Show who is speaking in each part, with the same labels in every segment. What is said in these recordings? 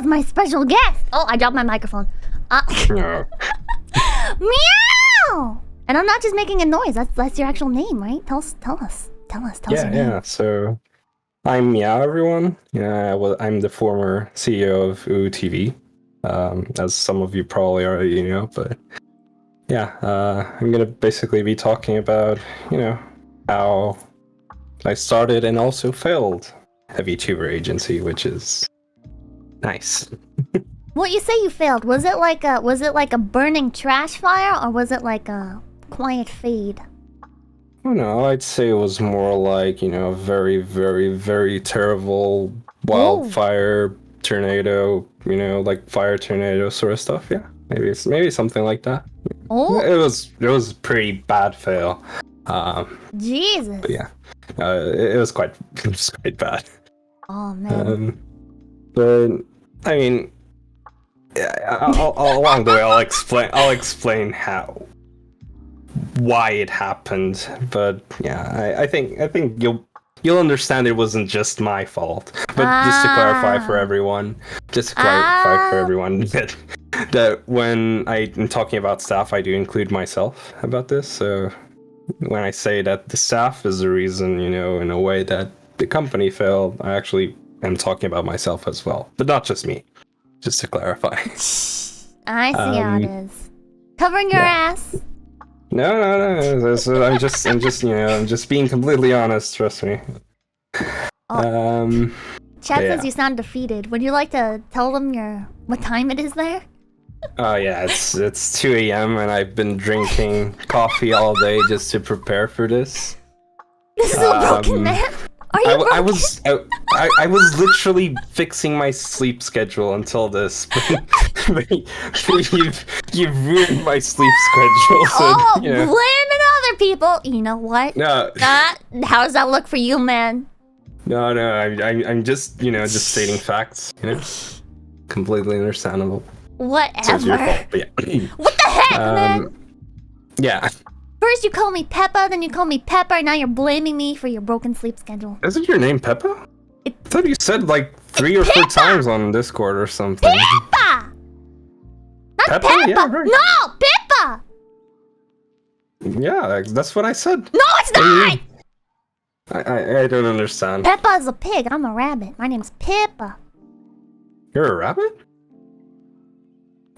Speaker 1: my special guest. Oh, I dropped my microphone. Meow! And I'm not just making a noise. That's your actual name, right? Tell us your name.
Speaker 2: Yeah. So, I'm Miao, everyone. I'm the former CEO of 𝑒𝐡𝐴 TV, as some of you probably already know. But yeah, I'm gonna basically be talking about, how I started and also failed a VTuber agency, which is nice.
Speaker 1: Well, you say you failed. Was it like a burning trash fire, or was it like a quiet fade?
Speaker 2: Oh no, I'd say it was more like, a very, very, very terrible wildfire tornado, like fire tornado sort of stuff. Yeah, maybe something like that.
Speaker 1: Oh,
Speaker 2: it was a pretty bad fail.
Speaker 1: Jesus.
Speaker 2: But yeah, it was quite bad.
Speaker 1: Oh man.
Speaker 2: But I mean, along the way, I'll explain why it happened. But yeah, I think you'll understand it wasn't just my fault. But just to clarify for everyone, that when I'm talking about staff, I do include myself about this. So when I say that the staff is the reason, in a way that the company failed, I actually am talking about myself as well, but not just me. Just to clarify.
Speaker 1: I see how it is. Covering your ass.
Speaker 2: No. I'm just being completely honest. Trust me.
Speaker 1: Chat says you sound defeated. Would you like to tell them what time it is there?
Speaker 2: Oh yeah, it's 2 a.m. and I've been drinking coffee all day just to prepare for this.
Speaker 1: This is a broken man. Are you broken?
Speaker 2: I was literally fixing my sleep schedule until this. But you've ruined my sleep schedule. So,
Speaker 1: blaming other people. You know what?
Speaker 2: No.
Speaker 1: How does that look for you, man?
Speaker 2: No. I'm just just stating facts. Completely understandable.
Speaker 1: Whatever.
Speaker 2: So it's your fault, but yeah.
Speaker 1: What the heck, man?
Speaker 2: Yeah.
Speaker 1: First you call me Peppa, then you call me Pepper, now you're blaming me for your broken sleep schedule.
Speaker 2: Isn't your name Peppa? I thought you said like 3 or 4 times on Discord or something.
Speaker 1: Pippa! Not
Speaker 2: Peppa?
Speaker 1: Peppa!
Speaker 2: Yeah, right.
Speaker 1: No! Pippa!
Speaker 2: Yeah, that's what I said.
Speaker 1: No, it's not!
Speaker 2: I don't understand.
Speaker 1: Peppa is a pig, I'm a rabbit. My name's Pippa.
Speaker 2: You're a rabbit?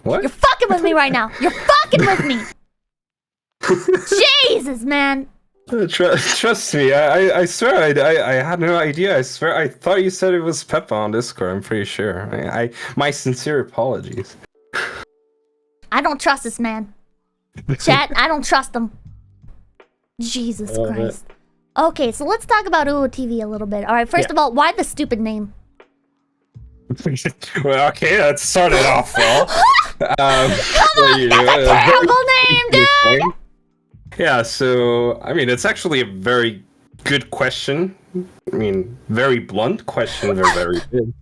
Speaker 2: What?
Speaker 1: You're fucking with me right now! You're fucking with me! Jesus, man!
Speaker 2: Trust me, I swear I had no idea. I swear I thought you said it was Peppa on Discord. I'm pretty sure. My sincere apologies.
Speaker 1: I don't trust this man. Chat, I don't trust him. Jesus Christ. Okay, so let's talk about 𝑒𝐡𝐴 TV a little bit. Alright, first of all, why the stupid name?
Speaker 2: Well, okay, that started off well.
Speaker 1: Come on, that's a terrible name, dude!
Speaker 2: Yeah, so, I mean, it's actually a very good question. I mean, very blunt question, very good.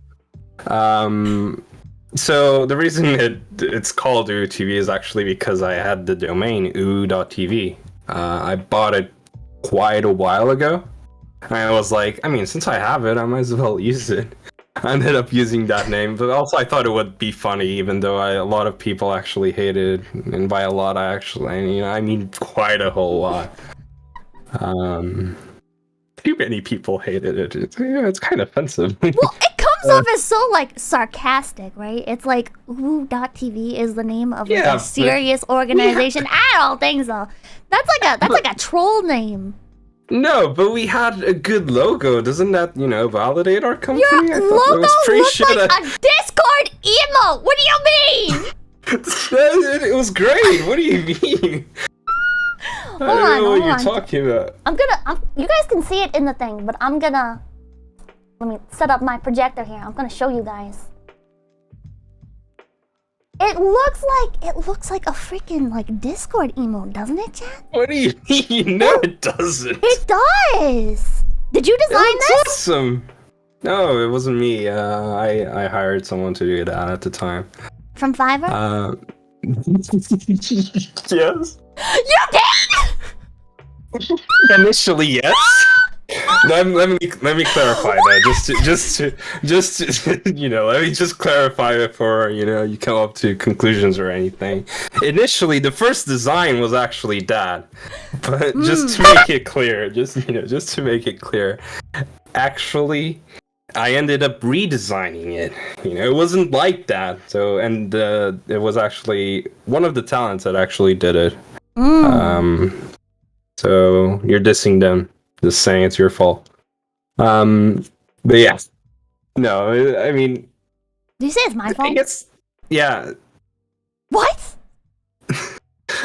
Speaker 2: So, the reason it's called 𝑒𝐡𝐴 TV is actually because I had the domain 𝑒𝐴.tv. I bought it quite a while ago. And I was like, I mean, since I have it, I might as well use it. I ended up using that name, but also I thought it would be funny, even though a lot of people actually hated it. And by a lot, I mean quite a whole lot. Too many people hated it. It's kind of offensive.
Speaker 1: Well, it comes off as so sarcastic, right? It's like 𝑒𝐴.tv is the name of a serious organization. I don't think so. That's like a troll name.
Speaker 2: No, but we had a good logo. Doesn't that, validate our company?
Speaker 1: Your logo looks like a Discord emo! What do you mean?
Speaker 2: It was great! What do you mean? I don't know what you're talking about.
Speaker 1: You guys can see it in the thing, but let me set up my projector here. I'm gonna show you guys. It looks like a freaking Discord emote, doesn't it, chat?
Speaker 2: What do you mean? No, it doesn't.
Speaker 1: It does. Did you design this?
Speaker 2: Awesome. No, it wasn't me. I hired someone to do that at the time.
Speaker 1: From Fiverr?
Speaker 2: Yes.
Speaker 1: You did?
Speaker 2: Initially, yes. let me clarify that. Just to let me just clarify before you come up to conclusions or anything. Initially, the first design was actually Dad, but just to make it clear, just to make it clear, actually, I ended up redesigning it. It wasn't like that. So, and it was actually one of the talents that actually did it. So you're dissing them, just saying it's your fault. But yeah, no, I mean,
Speaker 1: Do you say it's my fault?
Speaker 2: I guess, yeah.
Speaker 1: What?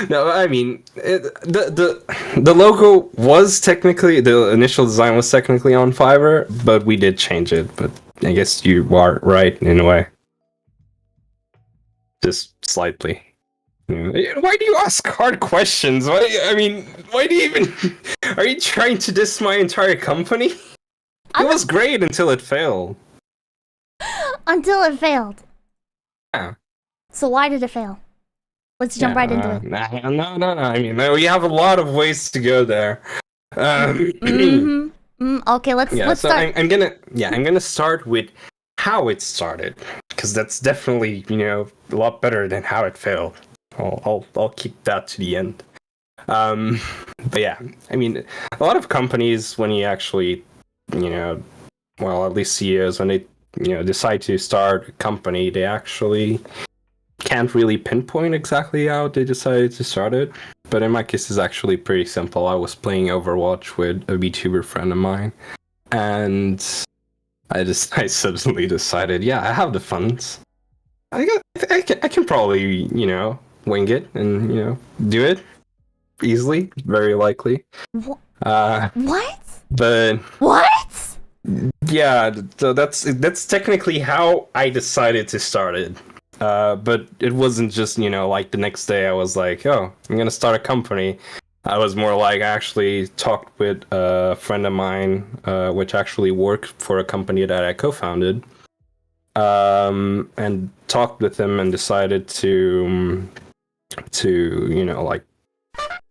Speaker 2: No, I mean, the logo was technically, the initial design was technically on Fiverr, but we did change it. But I guess you are right in a way, just slightly. Why do you ask hard questions? Why do you even... Are you trying to diss my entire company? It was great until it failed.
Speaker 1: Until it failed.
Speaker 2: Yeah.
Speaker 1: So why did it fail? Let's jump right into it.
Speaker 2: No. I mean, we have a lot of ways to go there.
Speaker 1: Okay, let's start.
Speaker 2: I'm gonna start with how it started, because that's definitely a lot better than how it failed. I'll keep that to the end. But yeah, I mean, a lot of companies, when you actually, well, at least CEOs, when they, decide to start a company, they actually can't really pinpoint exactly how they decided to start it. But in my case, it's actually pretty simple. I was playing Overwatch with a VTuber friend of mine, and I suddenly decided, yeah, I have the funds. I can probably, wing it and do it easily, very likely.
Speaker 1: What?
Speaker 2: But
Speaker 1: what?
Speaker 2: Yeah, so that's technically how I decided to start it. But it wasn't just like the next day I was like, oh, I'm gonna start a company. I was more like, I actually talked with a friend of mine, which actually worked for a company that I co-founded. And talked with him and decided to like,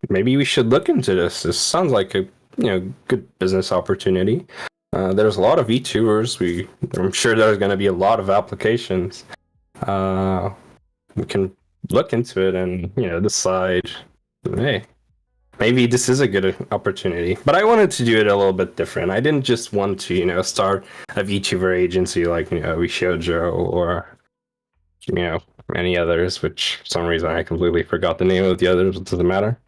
Speaker 2: maybe we should look into this. This sounds like a good business opportunity. There's a lot of VTubers. I'm sure there's going to be a lot of applications. We can look into it and decide, hey, maybe this is a good opportunity. But I wanted to do it a little bit different. I didn't just want to start a VTuber agency like 𝑒 or any others, which for some reason I completely forgot the name of the others. It doesn't matter.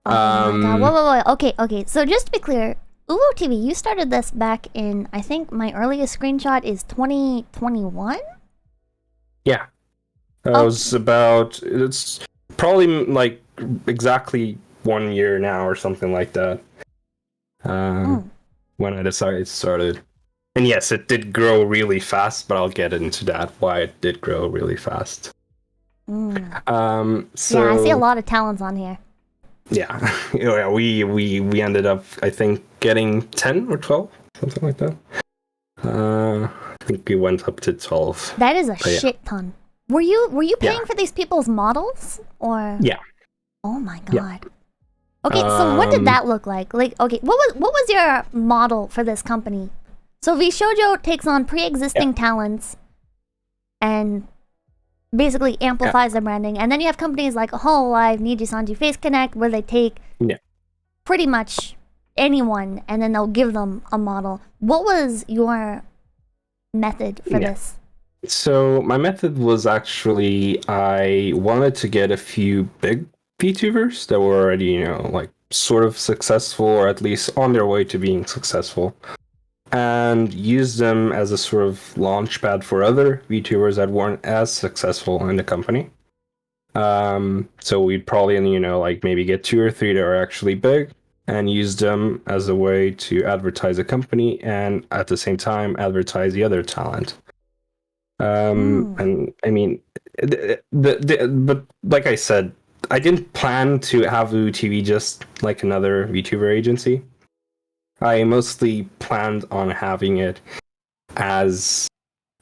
Speaker 1: Oh my god. Wait. Okay. So just to be clear, 𝑒 you started this back in, I think my earliest screenshot is 2021?
Speaker 2: Yeah. It's probably like exactly 1 year now or something like that. When I decided to start it. And yes, it did grow really fast, but I'll get into that, why it did grow really fast. So
Speaker 1: yeah, I see a lot of talents on here.
Speaker 2: Yeah, we ended up, I think, getting 10 or 12, something like that. I think we went up to 12.
Speaker 1: That is a shit ton. Were you paying for these people's models, or?
Speaker 2: Yeah.
Speaker 1: Oh my god. Yeah. Okay, so what did that look like? Like, okay, what was your model for this company? So 𝑉shoujo takes on pre-existing talents and basically amplifies their branding. And then you have companies like Hololive, Nijisanji, Face Connect, where they take pretty much anyone and then they'll give them a model. What was your method for this?
Speaker 2: So my method was actually, I wanted to get a few big VTubers that were already, like sort of successful, or at least on their way to being successful, and use them as a sort of launch pad for other VTubers that weren't as successful in the company. So we'd probably, like maybe get 2 or 3 that are actually big and use them as a way to advertise a company and at the same time advertise the other talent. And I mean, but like I said, I didn't plan to have 𝑒 just like another VTuber agency. I mostly planned on having it as,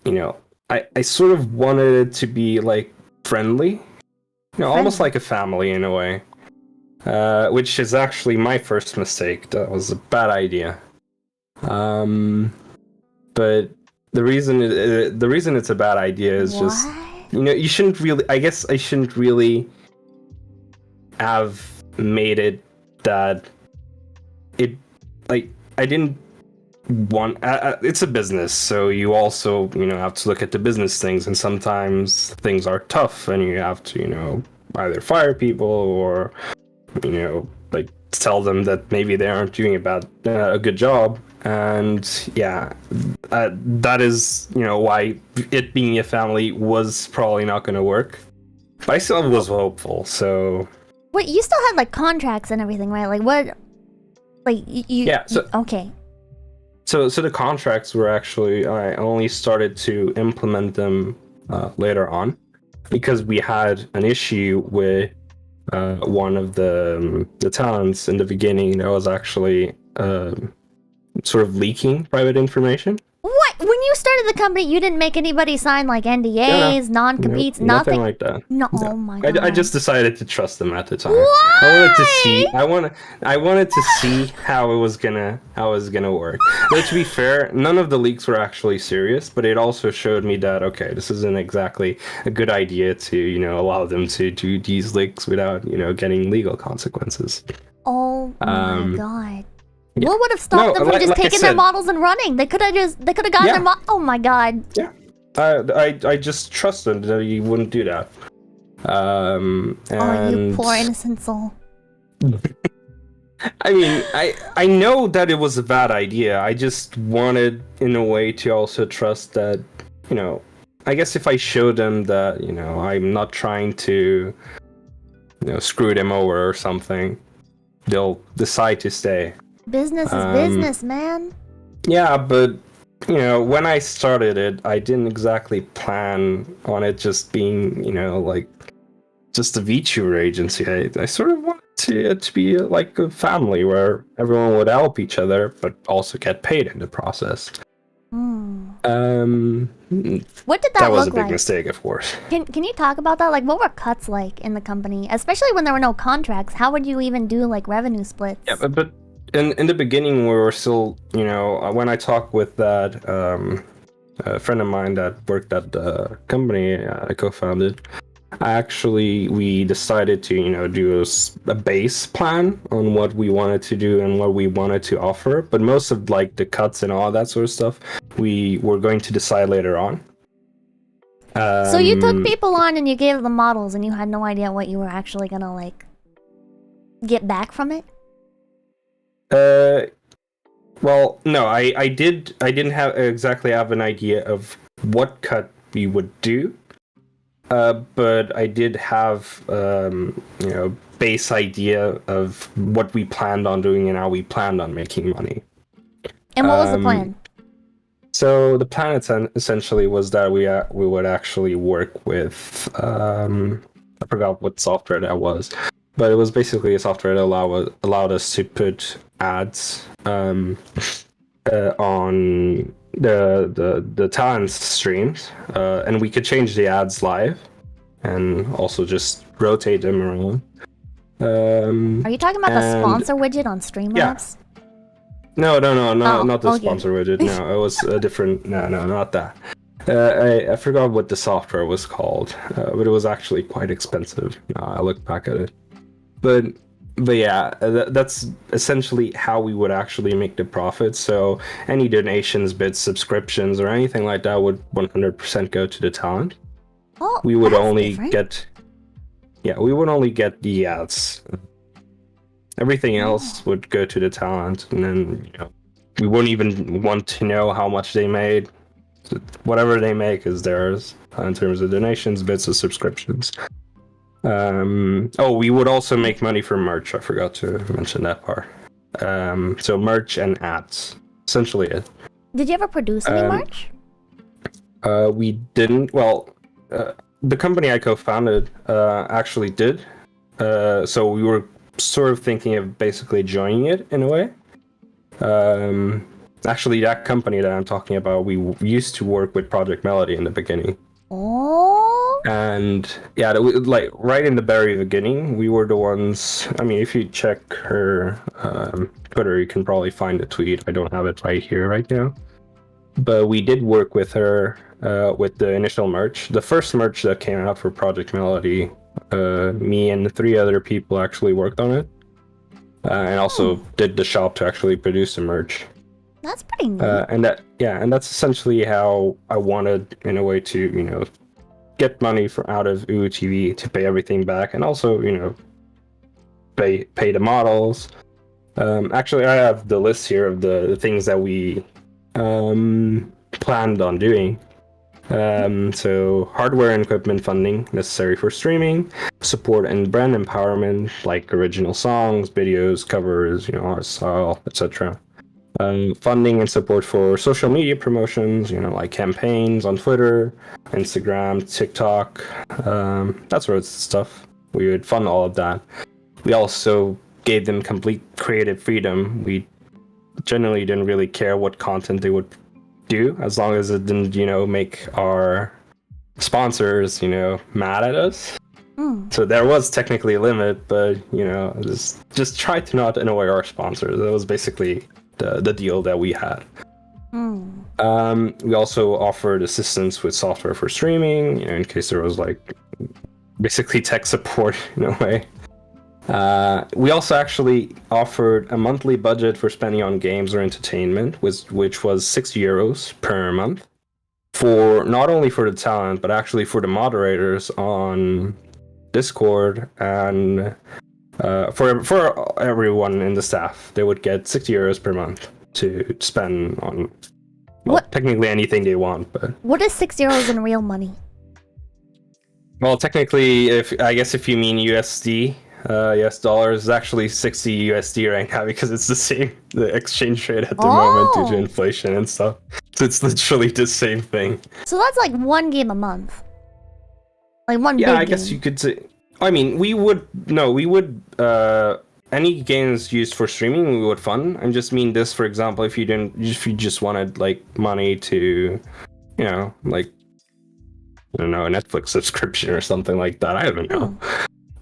Speaker 2: I sort of wanted it to be like friendly, almost like a family in a way, which is actually my first mistake. That was a bad idea. But the reason it's a bad idea is just, you shouldn't really. I guess I shouldn't really have made it that it like I didn't want. It's a business, so you also have to look at the business things, and sometimes things are tough, and you have to either fire people or like tell them that maybe they aren't doing a good job. And that is why it being a family was probably not going to work, but I still was hopeful. So
Speaker 1: wait, you still had like contracts and everything, right? Like what, like okay.
Speaker 2: So the contracts were actually, I only started to implement them later on, because we had an issue with one of the talents in the beginning that was actually sort of leaking private information.
Speaker 1: What? When you started the company, you didn't make anybody sign like NDAs, non-competes, nothing
Speaker 2: like that.
Speaker 1: No. Oh my god.
Speaker 2: I just decided to trust them at the time.
Speaker 1: Why?
Speaker 2: I wanted to see how it was gonna work. But to be fair, none of the leaks were actually serious, but it also showed me that okay, this isn't exactly a good idea to allow them to do these leaks without getting legal consequences.
Speaker 1: Oh my god. Yeah. What would have stopped them from just taking their models and running? They could have gotten their oh my god.
Speaker 2: Yeah. I just trusted that he wouldn't do that. And
Speaker 1: oh, you poor innocent soul.
Speaker 2: I mean, I know that it was a bad idea. I just wanted, in a way, to also trust that, I guess if I show them that, I'm not trying to, screw them over or something, they'll decide to stay.
Speaker 1: Business is business, man.
Speaker 2: Yeah, but when I started it, I didn't exactly plan on it just being, like just a VTuber agency. I sort of wanted it to be like a family where everyone would help each other, but also get paid in the process.
Speaker 1: What did that
Speaker 2: That was
Speaker 1: look
Speaker 2: a big
Speaker 1: like?
Speaker 2: mistake, of course.
Speaker 1: Can you talk about that? Like, what were cuts like in the company, especially when there were no contracts? How would you even do like revenue splits?
Speaker 2: Yeah, but in the beginning, we were still, when I talked with that a friend of mine that worked at the company I co-founded, we decided to, do a base plan on what we wanted to do and what we wanted to offer. But most of like the cuts and all that sort of stuff, we were going to decide later on.
Speaker 1: So you took people on and you gave them models and you had no idea what you were actually gonna like get back from it?
Speaker 2: Well, no, I didn't exactly have an idea of what cut we would do. But I did have, base idea of what we planned on doing and how we planned on making money.
Speaker 1: And what was the plan?
Speaker 2: So the plan essentially was that we would actually work with, I forgot what software that was, but it was basically a software that allowed us to put ads on the talent's streams, and we could change the ads live and also just rotate them around.
Speaker 1: Are you talking about the sponsor widget on Streamlabs?
Speaker 2: No, not the sponsor widget. No, it was a different. No, not that. I forgot what the software was called, but it was actually quite expensive. I looked back at it, but yeah, that's essentially how we would actually make the profit. So any donations, bits, subscriptions, or anything like that would 100% go to the talent.
Speaker 1: Oh,
Speaker 2: we would only
Speaker 1: different.
Speaker 2: get the ads. Everything else would go to the talent, and then we wouldn't even want to know how much they made. Whatever they make is theirs in terms of donations, bits, or subscriptions. We would also make money from merch. I forgot to mention that part. So merch and ads, essentially it.
Speaker 1: Did you ever produce any merch?
Speaker 2: We didn't. Well, the company I co-founded actually did. So we were sort of thinking of basically joining it in a way. Actually, that company that I'm talking about, we used to work with Project Melody in the beginning.
Speaker 1: Oh.
Speaker 2: And yeah, like right in the very beginning, we were the ones. I mean, if you check her Twitter, you can probably find the tweet. I don't have it right here right now, but we did work with her with the initial merch. The first merch that came out for Project Melody, me and 3 other people actually worked on it, and also did the shop to actually produce the merch.
Speaker 1: That's pretty neat.
Speaker 2: And that's essentially how I wanted, in a way, to get money out of 𝑂𝐡𝐴 to pay everything back, and also pay the models. Actually, I have the list here of the things that we planned on doing. So hardware and equipment funding necessary for streaming, support and brand empowerment, like original songs, videos, covers, art style, etc. Funding and support for social media promotions, like campaigns on Twitter, Instagram, TikTok, that sort of stuff. We would fund all of that. We also gave them complete creative freedom. We generally didn't really care what content they would do, as long as it didn't, make our sponsors, mad at us. So there was technically a limit, but, just try to not annoy our sponsors. That was basically the deal that we had. We also offered assistance with software for streaming, in case there was basically tech support in a way. We also actually offered a monthly budget for spending on games or entertainment, which was €6 per month, for not only for the talent, but actually for the moderators on Discord, and for everyone in the staff. They would get €6 per month to spend on technically anything they want. But
Speaker 1: what is €6 in real money?
Speaker 2: Well, technically, if you mean USD. US dollars is actually 60 USD right now, because it's the exchange rate at the moment due to inflation and stuff. So it's literally the same thing.
Speaker 1: So that's like 1 game a month. Like one big game.
Speaker 2: Yeah, I guess you could say. I mean, we would any games used for streaming we would fund. I just mean this, for example, if you just wanted money to, I don't know, a Netflix subscription or something like that. I don't know.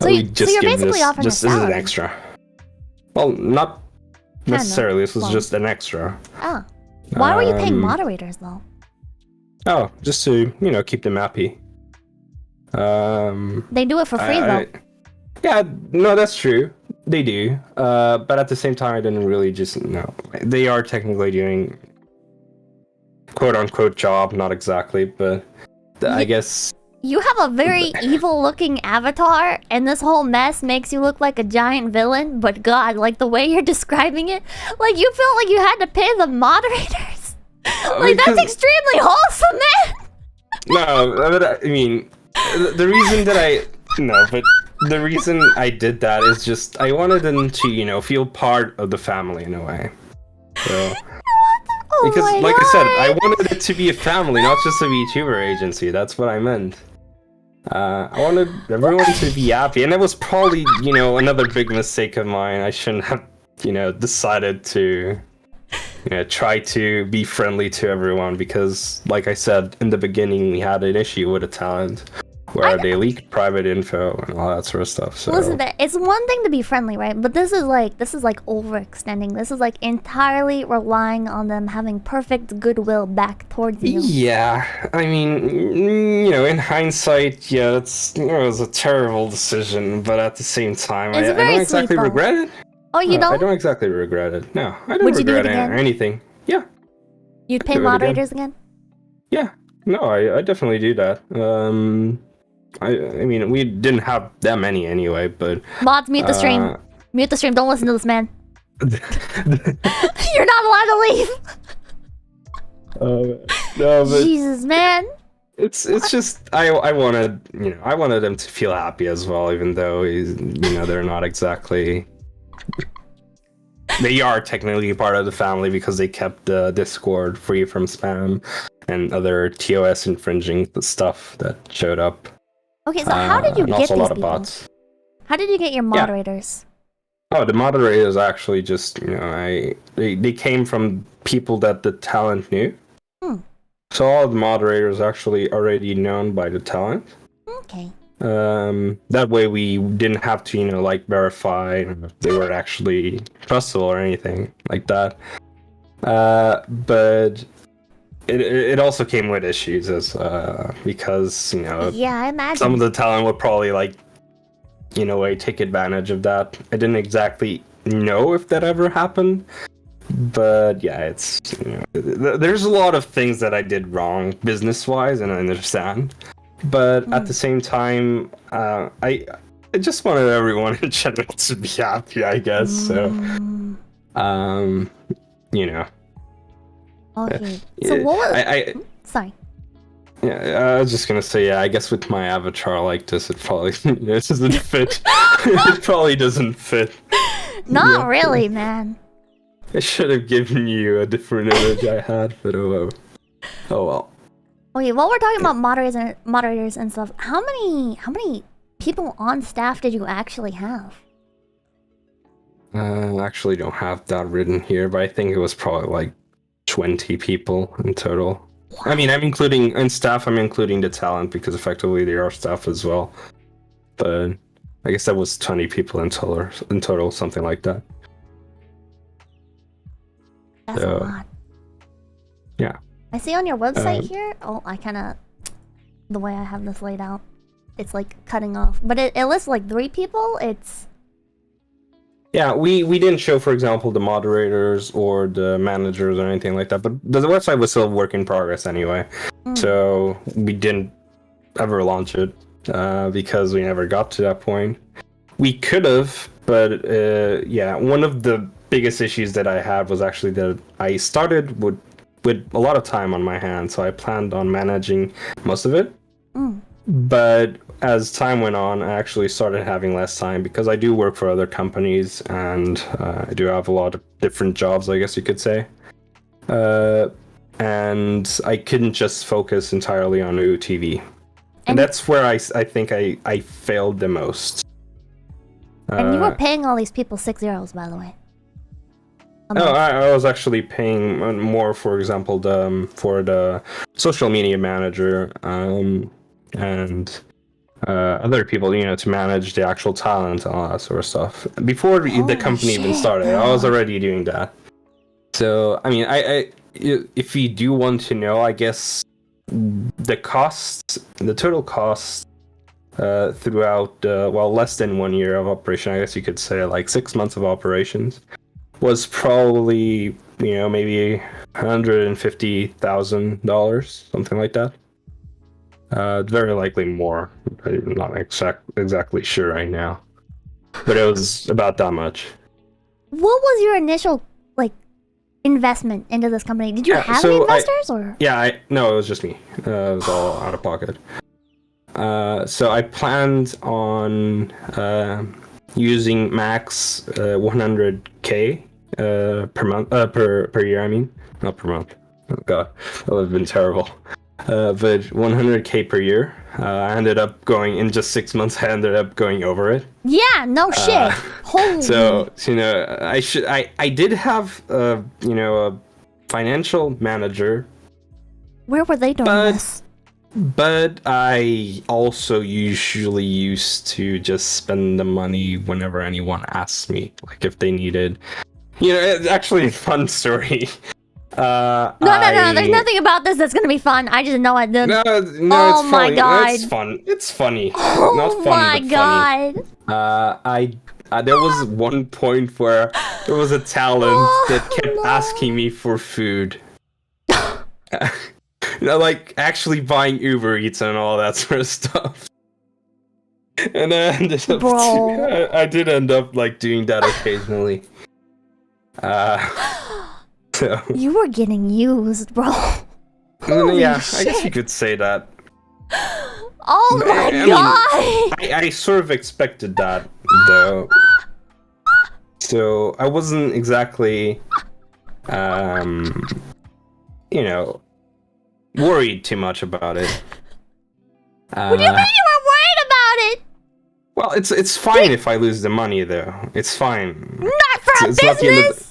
Speaker 1: So you're basically offering
Speaker 2: this is an extra. Well, not necessarily. This was just an extra.
Speaker 1: Oh. Why were you paying moderators, though?
Speaker 2: Oh, just to, keep them happy.
Speaker 1: They do it for free, though.
Speaker 2: Yeah, no, that's true. They do. But at the same time, I didn't really they are technically doing quote-unquote job, not exactly, but I guess...
Speaker 1: You have a very evil-looking avatar, and this whole mess makes you look like a giant villain, but God, the way you're describing it, you felt like you had to pay the moderators? That's extremely wholesome, man!
Speaker 2: No, but I mean, the reason that the reason I did that is just, I wanted them to, feel part of the family in a way. So... Because, I said, I wanted it to be a family, not just a VTuber agency. That's what I meant. I wanted everyone to be happy, and that was probably, another big mistake of mine. I shouldn't have, decided to, try to be friendly to everyone, because, like I said in the beginning, we had an issue with a talent where they leaked private info and all that sort of stuff. So
Speaker 1: listen, it's one thing to be friendly, right? But this is overextending. This is entirely relying on them having perfect goodwill back towards you.
Speaker 2: Yeah, I mean, in hindsight, yeah, it was a terrible decision. But at the same time, I don't exactly regret it.
Speaker 1: Oh, you don't?
Speaker 2: I don't exactly regret it. No, I don't regret anything. Yeah.
Speaker 1: You'd pay moderators again?
Speaker 2: Yeah. No, I definitely do that. I mean, we didn't have that many anyway, but...
Speaker 1: Mods, mute the stream. Mute the stream. Don't listen to this man. You're not allowed to leave.
Speaker 2: No, but...
Speaker 1: Jesus, man.
Speaker 2: It's just... I wanted, I wanted them to feel happy as well, even though, they're not exactly... They are technically part of the family because they kept the Discord free from spam and other TOS infringing stuff that showed up.
Speaker 1: Okay, so how did you get these
Speaker 2: a lot
Speaker 1: people?
Speaker 2: of bots.
Speaker 1: How did you get your moderators?
Speaker 2: Oh, the moderators actually just, they came from people that the talent knew. So all the moderators actually already known by the talent.
Speaker 1: Okay.
Speaker 2: That way we didn't have to, like verify if they were actually trustable or anything like that. But it also came with issues because
Speaker 1: Yeah, I imagine.
Speaker 2: some of the talent would probably take advantage of that. I didn't exactly know if that ever happened, but yeah, it's there's a lot of things that I did wrong business wise, and I understand. But at the same time, I just wanted everyone in general to be happy, I guess. So,
Speaker 1: Okay. So what was... Sorry.
Speaker 2: Yeah, I was just gonna say, I guess with my avatar like this, it probably this doesn't fit. It probably doesn't fit.
Speaker 1: Not really, man.
Speaker 2: I should have given you a different image I had, but oh well.
Speaker 1: Okay, while we're talking about moderators and stuff, how many people on staff did you actually have?
Speaker 2: I actually don't have that written here, but I think it was probably like 20 people in total. Wow. I mean, I'm including the talent because effectively they are staff as well. But I guess that was 20 people in total, something like that.
Speaker 1: That's a lot.
Speaker 2: Yeah.
Speaker 1: I see on your website here. Oh, the way I have this laid out, it's like cutting off. But it lists like 3 people.
Speaker 2: Yeah, we didn't show, for example, the moderators or the managers or anything like that. But the website was still a work in progress anyway. So we didn't ever launch it because we never got to that point. We could have, but yeah, one of the biggest issues that I had was actually that I started with a lot of time on my hands, so I planned on managing most of it. But as time went on, I actually started having less time because I do work for other companies and I do have a lot of different jobs, I guess you could say. And I couldn't just focus entirely on UTV. And that's where I think I failed the most.
Speaker 1: And you were paying all these people 6 euros, by the way.
Speaker 2: No, I was actually paying more, for example, for the social media manager and other people, to manage the actual talent and all that sort of stuff. Before the company even started, I was already doing that. So, I mean, if you do want to know, I guess the total cost throughout, less than 1 year of operation, I guess you could say like 6 months of operations, was probably, maybe $150,000, something like that. Very likely more. I'm not exactly sure right now, but it was about that much.
Speaker 1: What was your initial investment into this company? Did you have any investors or?
Speaker 2: Yeah, no, it was just me. It was all out of pocket. So I planned on using max 100K per month, per year. I mean, not per month. Oh god, that would have been terrible. But 100K per year. I ended up going in just 6 months. I ended up going over it.
Speaker 1: Yeah, no shit. Holy.
Speaker 2: So I did have a financial manager.
Speaker 1: Where were they doing this?
Speaker 2: But I also usually used to just spend the money whenever anyone asked me, like if they needed. It's actually a fun story.
Speaker 1: No. There's nothing about this that's gonna be fun. I just know it.
Speaker 2: No,
Speaker 1: oh
Speaker 2: it's funny.
Speaker 1: My god,
Speaker 2: it's fun. It's funny.
Speaker 1: Oh
Speaker 2: not funny,
Speaker 1: my god.
Speaker 2: Funny. There was one point where there was a talent that kept asking me for food. Like actually buying Uber Eats and all that sort of stuff. And I ended up I did end up doing that occasionally. So.
Speaker 1: You were getting used, bro.
Speaker 2: Yeah, shit. I guess you could say that.
Speaker 1: Oh my god!
Speaker 2: I sort of expected that, though. So I wasn't exactly, worried too much about it.
Speaker 1: What do you mean you were worried about it?
Speaker 2: Well, it's fine if I lose the money, though. It's fine.
Speaker 1: Not for a business.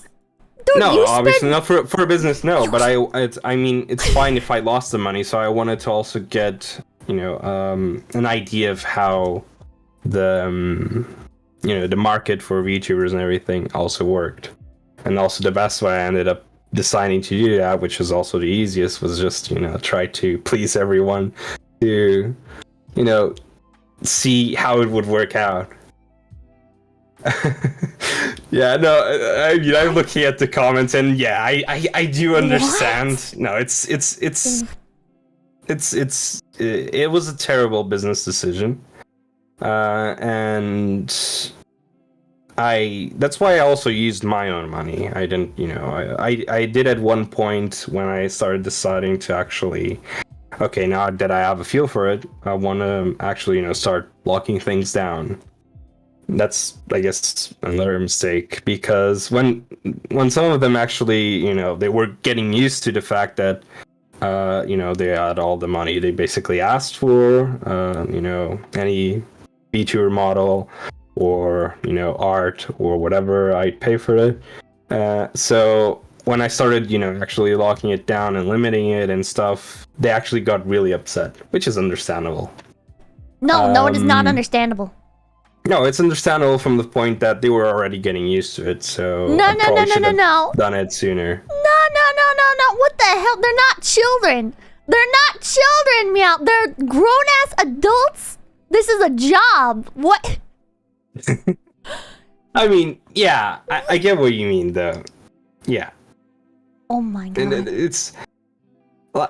Speaker 1: Dude,
Speaker 2: no, obviously not for a business. No, but I mean, it's fine if I lost the money. So I wanted to also get, an idea of how the the market for VTubers and everything also worked. And also the best way I ended up deciding to do that, which was also the easiest, was just try to please everyone to see how it would work out. Yeah, no, I'm looking at the comments, and yeah, I do understand.
Speaker 1: What?
Speaker 2: No, it was a terrible business decision, and that's why I also used my own money. I didn't, I did at one point when I started deciding to actually, okay, now that I have a feel for it, I want to actually, start locking things down. That's, I guess, another mistake, because when some of them actually, they were getting used to the fact that, they had all the money they basically asked for, any VTuber model, or art or whatever, I'd pay for it. So when I started actually locking it down and limiting it and stuff, they actually got really upset, which is understandable.
Speaker 1: No, it is not understandable.
Speaker 2: No, it's understandable from the point that they were already getting used to it, so
Speaker 1: No.
Speaker 2: done it sooner.
Speaker 1: No. What the hell? They're not children. They're not children, Meow. They're grown-ass adults. This is a job. What?
Speaker 2: I mean, yeah, I get what you mean, though. Yeah.
Speaker 1: Oh my god.
Speaker 2: And it's...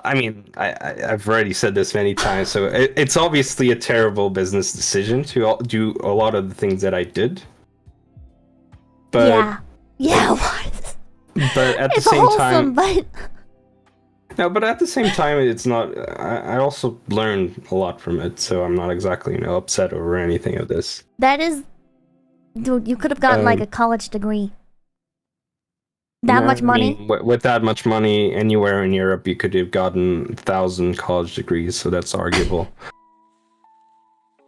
Speaker 2: I mean, I've already said this many times, so it's obviously a terrible business decision to do a lot of the things that I did. But
Speaker 1: yeah. What?
Speaker 2: But at the
Speaker 1: It's
Speaker 2: same
Speaker 1: wholesome,
Speaker 2: time,
Speaker 1: but
Speaker 2: no. But at the same time, it's not. I also learned a lot from it, so I'm not exactly upset over anything of this.
Speaker 1: that is, dude, you could have gotten like a college degree. That much money?
Speaker 2: I mean, with that much money, anywhere in Europe, you could have gotten 1,000 college degrees, so that's arguable.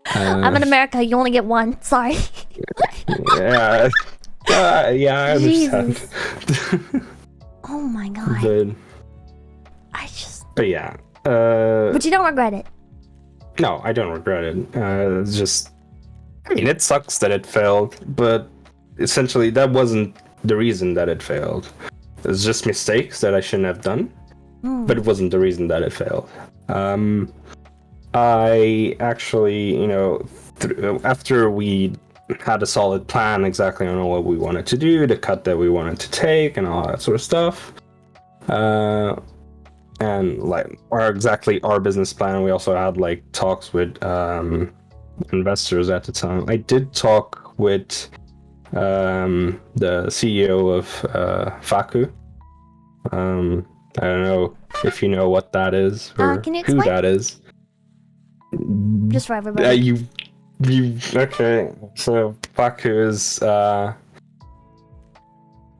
Speaker 1: I'm in America. You only get one. Sorry.
Speaker 2: Yeah. Yeah, I understand.
Speaker 1: Oh my god.
Speaker 2: But yeah.
Speaker 1: But you don't regret it.
Speaker 2: No, I don't regret it. It's just, I mean, it sucks that it failed, but essentially that wasn't the reason that it failed. It's just mistakes that I shouldn't have done, but it wasn't the reason that it failed. I actually, after we had a solid plan exactly on what we wanted to do, the cut that we wanted to take, and all that sort of stuff, and like our business plan, we also had like talks with investors at the time. I did talk with the CEO of Faku. I don't know if you know what that is, or
Speaker 1: can you
Speaker 2: who
Speaker 1: explain?
Speaker 2: that is.
Speaker 1: Just for everybody.
Speaker 2: You okay? So Faku is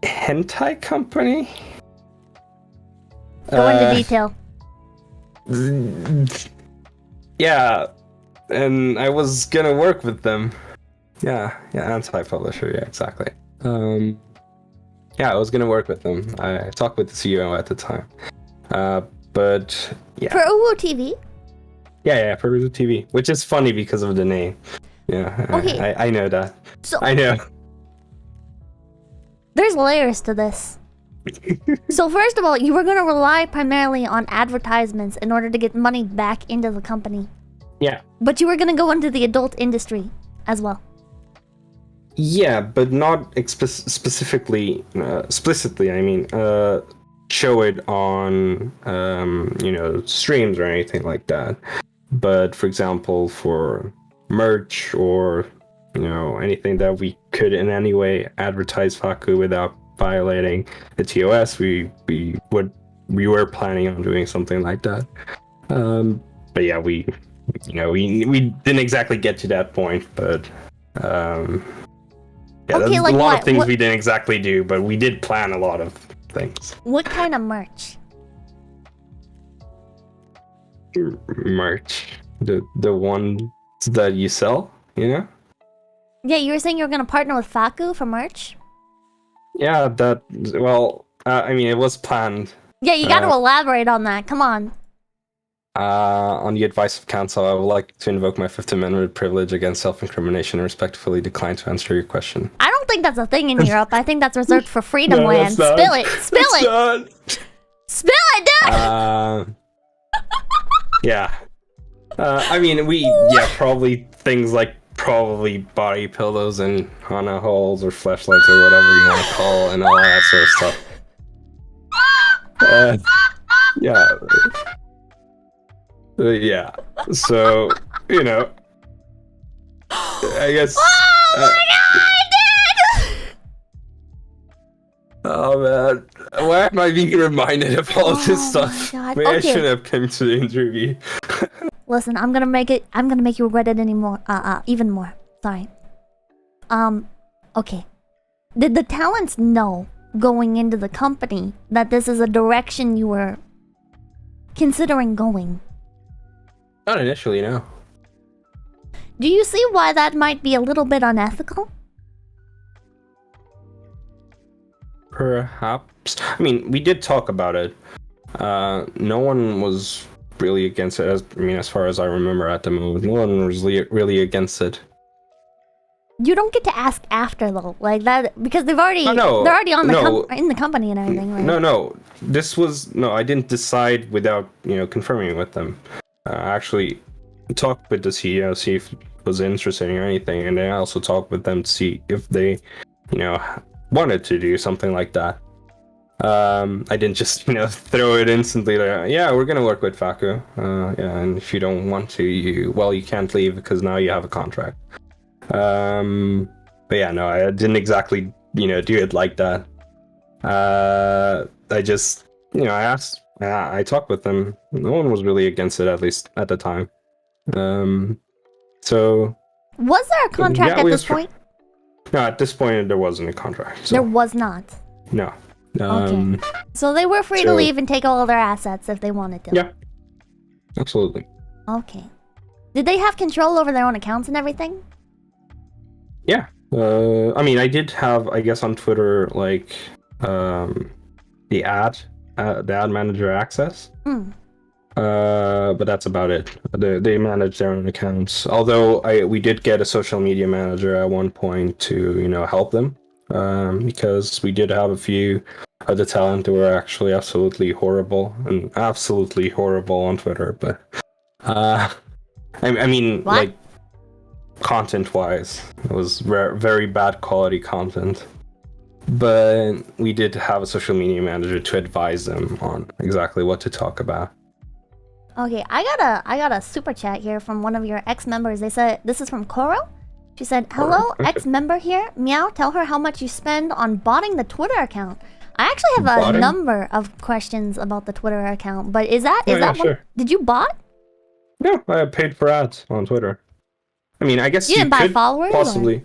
Speaker 2: hentai company.
Speaker 1: Go into detail.
Speaker 2: Yeah, and I was gonna work with them. Yeah, anti-publisher. Yeah, exactly. Yeah, I was gonna work with them. I talked with the CEO at the time. But yeah.
Speaker 1: For Uwu TV?
Speaker 2: Yeah, for Uwu TV, which is funny because of the name. Yeah,
Speaker 1: okay.
Speaker 2: I know that.
Speaker 1: So
Speaker 2: I know.
Speaker 1: There's layers to this. So first of all, you were gonna rely primarily on advertisements in order to get money back into the company.
Speaker 2: Yeah.
Speaker 1: But you were gonna go into the adult industry as well.
Speaker 2: Yeah, but not explicitly. I mean, show it on streams or anything like that. But for example, for merch or anything that we could in any way advertise Faku without violating the TOS, we were planning on doing something like that. But yeah, we didn't exactly get to that point, but yeah,
Speaker 1: okay,
Speaker 2: there's
Speaker 1: like
Speaker 2: a lot
Speaker 1: what?
Speaker 2: of things we didn't exactly do, but we did plan a lot of things.
Speaker 1: What kind of merch?
Speaker 2: Merch, the ones that you sell,
Speaker 1: Yeah, you were saying you were gonna partner with Faku for merch?
Speaker 2: Yeah, I mean, it was planned.
Speaker 1: Yeah, you gotta elaborate on that. Come on.
Speaker 2: On the advice of counsel, I would like to invoke my Fifth Amendment privilege against self-incrimination and respectfully decline to answer your question.
Speaker 1: I don't think that's a thing in Europe. I think that's reserved for freedom
Speaker 2: No,
Speaker 1: land.
Speaker 2: that's not.
Speaker 1: Spill it. Spill
Speaker 2: That's
Speaker 1: it.
Speaker 2: not.
Speaker 1: Spill it, dude.
Speaker 2: Yeah. I mean, probably things like body pillows and Hana holes or flashlights or whatever you want to call and all that sort of stuff. Yeah. Yeah. So, you know, I guess.
Speaker 1: Oh my god, dude!
Speaker 2: Oh man, why am I being reminded of all this stuff?
Speaker 1: God.
Speaker 2: Maybe I
Speaker 1: Okay.
Speaker 2: shouldn't have come to the interview.
Speaker 1: Listen, I'm gonna make you regret it even more. Sorry. Okay. Did the talents know going into the company that this is a direction you were considering going?
Speaker 2: Not initially, no.
Speaker 1: Do you see why that might be a little bit unethical?
Speaker 2: Perhaps. I mean, we did talk about it. No one was really against it. As far as I remember at the moment, no one was really against it.
Speaker 1: You don't get to ask after though, like that, because they're already on in the company and everything, right?
Speaker 2: No. I didn't decide without confirming with them. I actually talked with the CEO, see if it was interested or anything, and then I also talked with them to see if they, wanted to do something like that. I didn't just throw it instantly like, yeah, we're gonna work with Faku. Yeah, and if you don't want to, you can't leave because now you have a contract. But yeah, no, I didn't exactly do it like that. I just I asked, I talked with them. No one was really against it, at least at the time. So
Speaker 1: was there a contract at this point?
Speaker 2: No, at this point there wasn't a contract. So.
Speaker 1: There was not.
Speaker 2: No.
Speaker 1: Okay. So they were free to leave and take all their assets if they wanted to.
Speaker 2: Yeah. Absolutely.
Speaker 1: Okay. Did they have control over their own accounts and everything?
Speaker 2: Yeah. I mean, I did have, I guess, on Twitter, like, the ad manager access. But that's about it. They manage their own accounts. Although we did get a social media manager at one point to help them, because we did have a few of the talent who were actually absolutely horrible on Twitter. But I mean,
Speaker 1: what?
Speaker 2: like, content-wise, it was very bad quality content. But we did have a social media manager to advise them on exactly what to talk about.
Speaker 1: Okay, I got a super chat here from one of your ex-members. They said, this is from Koro. She said, hello, ex-member here. Meow, tell her how much you spend on botting the Twitter account. I actually have a number of questions about the Twitter account, but is that one?
Speaker 2: Sure.
Speaker 1: Did you bot?
Speaker 2: No, I paid for ads on Twitter. I mean, I guess
Speaker 1: you didn't buy followers?
Speaker 2: Possibly.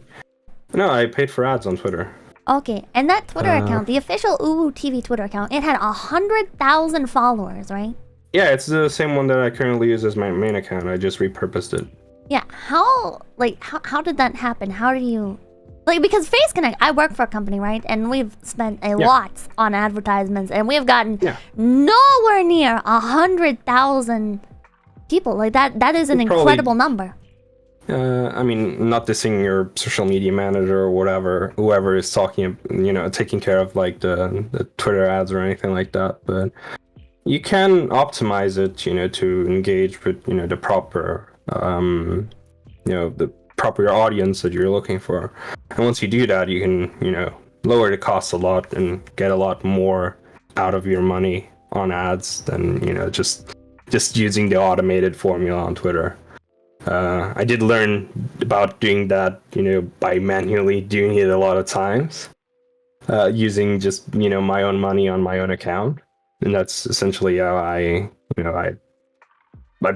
Speaker 1: Or?
Speaker 2: No, I paid for ads on Twitter.
Speaker 1: Okay, and that Twitter account, the official _TV Twitter account, it had 100,000 followers, right?
Speaker 2: Yeah, it's the same one that I currently use as my main account. I just repurposed it.
Speaker 1: Yeah, how did that happen? How do you... Like, because Face Connect, I work for a company, right? And we've spent a lot on advertisements, and we've gotten nowhere near 100,000 people. Like, that is an incredible number.
Speaker 2: I mean, not dissing your social media manager or whoever is taking care of like the Twitter ads or anything like that, but you can optimize it, to engage with, the proper, the proper audience that you're looking for. And once you do that, you can, lower the cost a lot and get a lot more out of your money on ads than, just using the automated formula on Twitter. I did learn about doing that, by manually doing it a lot of times, using just, my own money on my own account. And that's essentially how I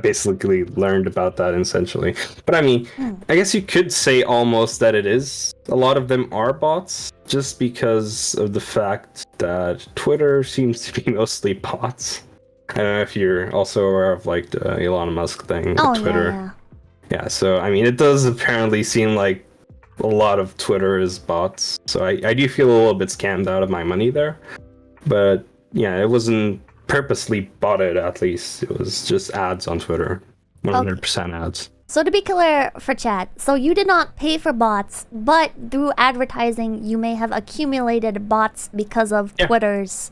Speaker 2: basically learned about that essentially. But I mean, I guess you could say almost that it is. A lot of them are bots, just because of the fact that Twitter seems to be mostly bots. I don't know if you're also aware of like the Elon Musk thing with Twitter. Yeah, so I mean, it does apparently seem like a lot of Twitter is bots. So I do feel a little bit scammed out of my money there. But yeah, it wasn't purposely bought it. At least it was just ads on Twitter, 100% ads.
Speaker 1: So to be clear for chat, so you did not pay for bots, but through advertising, you may have accumulated bots because of Twitter's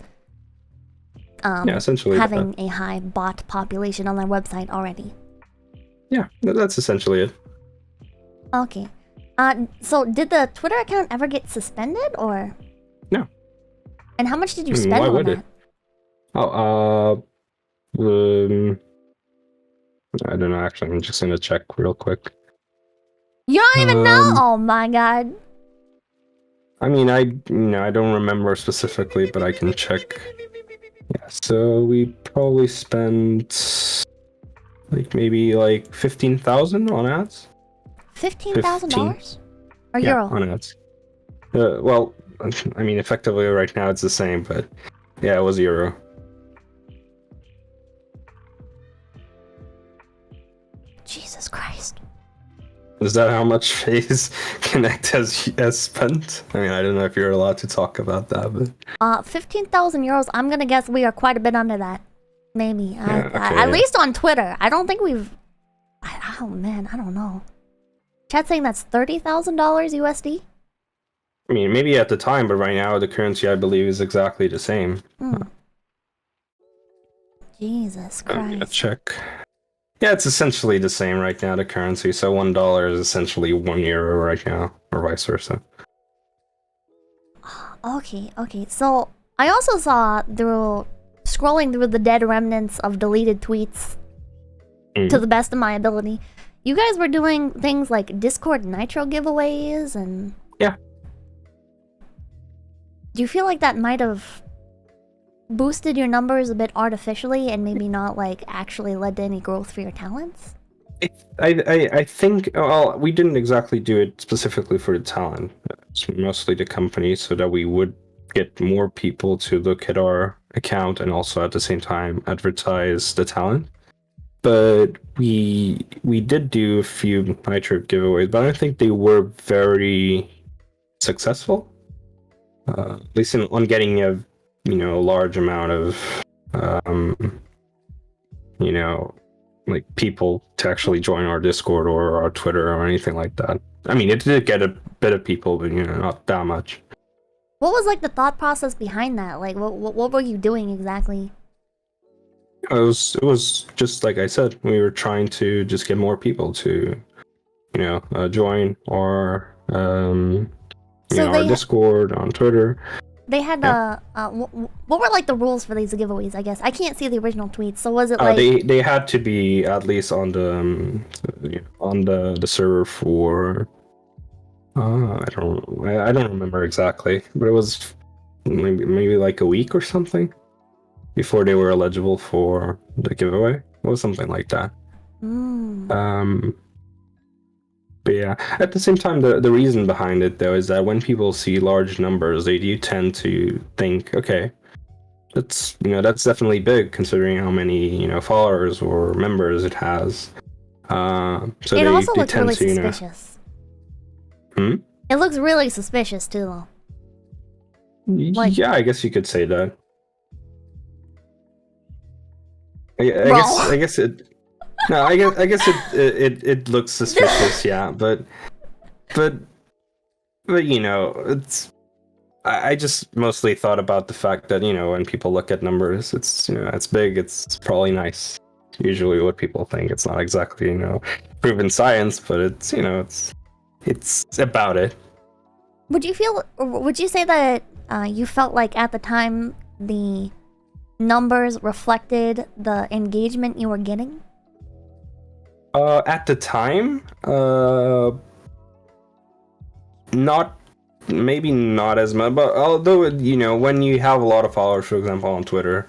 Speaker 2: essentially
Speaker 1: having a high bot population on their website already.
Speaker 2: Yeah, that's essentially it.
Speaker 1: Okay. So did the Twitter account ever get suspended, or?
Speaker 2: No.
Speaker 1: And how much did you spend on that?
Speaker 2: I don't know, actually. I'm just gonna check real quick.
Speaker 1: You don't even know? Oh my god.
Speaker 2: I mean, I don't remember specifically, but I can check. Yeah, so we probably spent maybe 15,000 on ads.
Speaker 1: $15,000? Or euro?
Speaker 2: On ads. Well, I mean, effectively right now it's the same, but yeah, it was euro.
Speaker 1: Jesus Christ.
Speaker 2: Is that how much FaZe Connect has spent? I mean, I don't know if you're allowed to talk about that, but
Speaker 1: 15,000 euros. I'm gonna guess we are quite a bit under that. Maybe. At least on Twitter. I don't think we've. Oh man, I don't know. Chat saying that's $30,000 USD.
Speaker 2: I mean, maybe at the time, but right now the currency I believe is exactly the same.
Speaker 1: Jesus Christ.
Speaker 2: I'm gonna check. Yeah, it's essentially the same right now, the currency. So $1 is essentially €1 right now, or vice versa.
Speaker 1: Okay. So I also saw scrolling through the dead remnants of deleted tweets to the best of my ability. You guys were doing things like Discord Nitro giveaways and...
Speaker 2: Yeah.
Speaker 1: Do you feel like that might have boosted your numbers a bit artificially and maybe not actually led to any growth for your talents?
Speaker 2: I think, well, we didn't exactly do it specifically for the talent. It's mostly the company, so that we would get more people to look at our account and also at the same time advertise the talent. But we did do a few Nitro giveaways, but I don't think they were very successful. At least on getting a large amount of people to actually join our Discord or our Twitter or anything like that. I mean, it did get a bit of people, but not that much.
Speaker 1: What was the thought process behind that? What were you doing exactly?
Speaker 2: It was just like I said, we were trying to just get more people to join our our Discord, on Twitter.
Speaker 1: They had what were the rules for these giveaways? I guess I can't see the original tweets. So was it
Speaker 2: they had to be at least on the server for I don't remember exactly, but it was maybe a week or something before they were eligible for the giveaway. It was something like that. But yeah, at the same time, the reason behind it though is that when people see large numbers, they do tend to think, okay, that's definitely big considering how many followers or members it has. So
Speaker 1: it also looks really suspicious. It looks really suspicious too, though.
Speaker 2: Yeah, I guess you could say that. I guess it. No, I guess it looks suspicious, yeah, but it's. I just mostly thought about the fact that when people look at numbers, it's it's big, it's probably nice. It's usually what people think. It's not exactly proven science, but it's it's about it.
Speaker 1: Would you say that you felt like at the time the numbers reflected the engagement you were getting?
Speaker 2: At the time, maybe not as much, but although when you have a lot of followers, for example, on Twitter,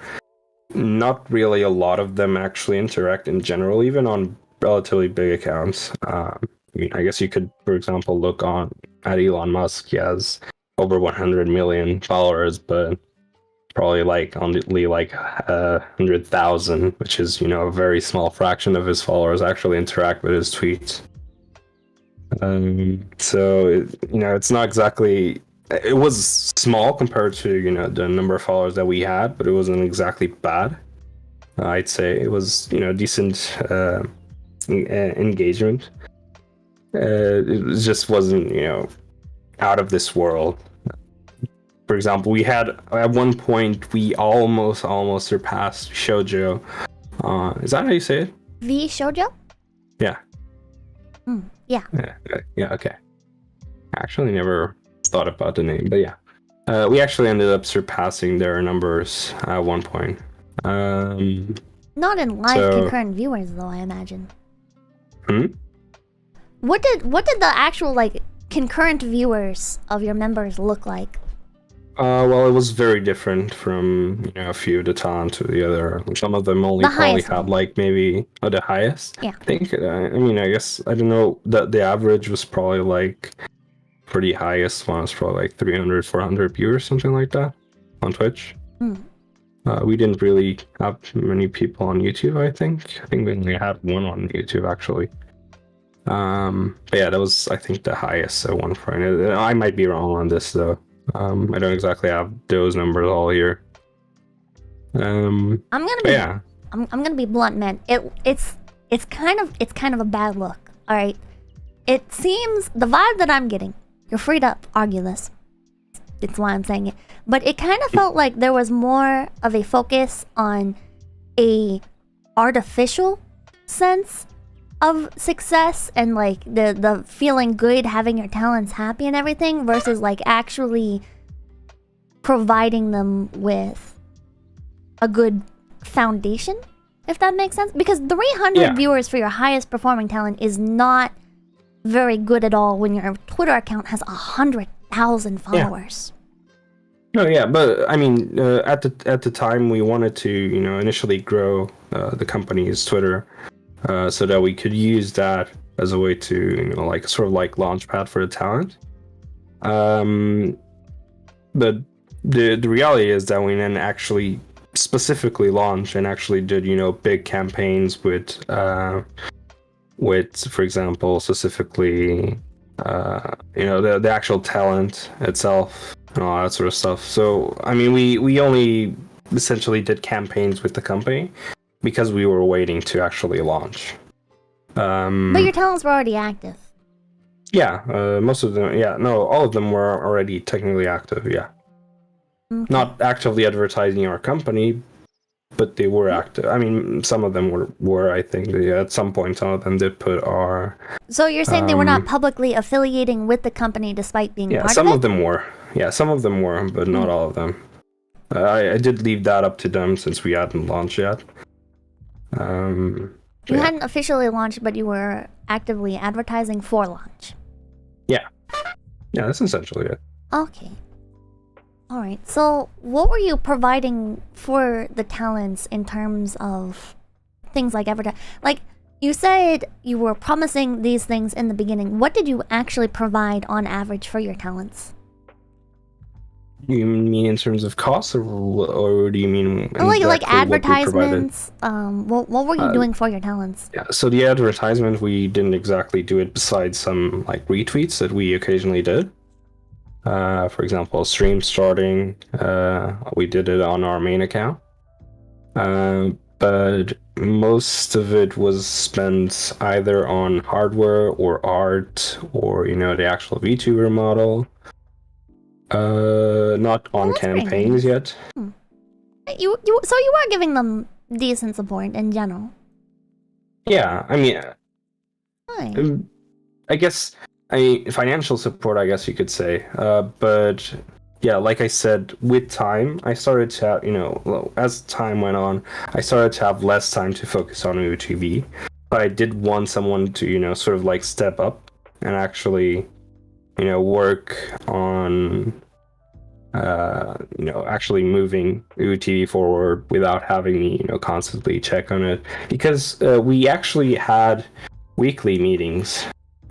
Speaker 2: not really a lot of them actually interact in general, even on relatively big accounts. I guess you could, for example, look at Elon Musk. He has over 100 million followers, but probably only 100,000, which is a very small fraction of his followers actually interact with his tweets. So it's not exactly it was small compared to, you know, the number of followers that we had, but it wasn't exactly bad. I'd say it was, you know, decent engagement. It just wasn't, you know, out of this world. For example, we had at one point we almost surpassed 𝐿𝐴𝐿𝐿. Is that how you say it?
Speaker 1: 𝑉shoujo?
Speaker 2: Yeah.
Speaker 1: Yeah.
Speaker 2: Yeah. Okay. I actually never thought about the name, but yeah. We actually ended up surpassing their numbers at one point.
Speaker 1: Not in live concurrent viewers though, I imagine. What did the actual like concurrent viewers of your members look like?
Speaker 2: Well, it was very different from, you know, a few the talent to the other. Some of them only probably had like maybe the highest.
Speaker 1: Yeah.
Speaker 2: I think. I mean, I guess I don't know. The average was probably like pretty highest one was probably like 300, 400 viewers, something like that, on Twitch. We didn't really have many people on YouTube. I think we only had one on YouTube actually. But yeah, that was I think the highest at one point. I might be wrong on this though. I don't exactly have those numbers all here. I'm gonna be blunt, man. It's kind of a bad look. All right. It seems the vibe that I'm getting. You're free to argue this. It's why I'm saying it. But it kind of felt like there was more of a focus on a artificial sense of success and like the feeling good, having your talents happy and everything, versus like actually providing them with a good foundation, if that makes sense. Because 300 viewers for your highest performing talent is not very good at all when your Twitter account has 100,000 followers. No, yeah, but I mean, at the time we wanted to, you know, initially grow the company's Twitter. So that we could use that as a way to, you know, like sort of like launchpad for the talent. But the reality is that we then actually specifically launched and actually did, you know, big campaigns with, for example, specifically, you know, the actual talent itself and all that sort of stuff. So I mean, we only essentially did campaigns with the company because we were waiting to actually launch.
Speaker 1: But your talents were already active.
Speaker 2: Yeah, most of them. Yeah, no, all of them were already technically active. Yeah, not actively advertising our company, but they were active. I mean, some of them were. I think at some point, some of them did put our.
Speaker 1: So you're saying they were not publicly affiliating with the company despite being part of it?
Speaker 2: Yeah, some of them were. Yeah, some of them were, but not all of them. I did leave that up to them since we hadn't launched yet.
Speaker 1: You hadn't officially launched, but you were actively advertising for launch.
Speaker 2: Yeah, that's essentially it.
Speaker 1: Okay. Alright, so what were you providing for the talents in terms of things like advertising? Like, you said you were promising these things in the beginning. What did you actually provide on average for your talents?
Speaker 2: You mean in terms of costs, or do you mean
Speaker 1: like advertisements? What were you doing for your talents?
Speaker 2: Yeah, so the advertisement, we didn't exactly do it besides some like retweets that we occasionally did. For example, stream starting, we did it on our main account. But most of it was spent either on hardware or art or, you know, the actual VTuber model. Not on campaigns yet. So
Speaker 1: you were giving them decent support in general.
Speaker 2: Yeah, I mean, I guess financial support, I guess you could say. But yeah, like I said, with time, I started to have, you know, as time went on, I started to have less time to focus on UTV. But I did want someone to, you know, sort of like step up and actually, you know, work on, you know, actually moving UTV forward without having me, you know, constantly check on it. Because we actually had weekly meetings.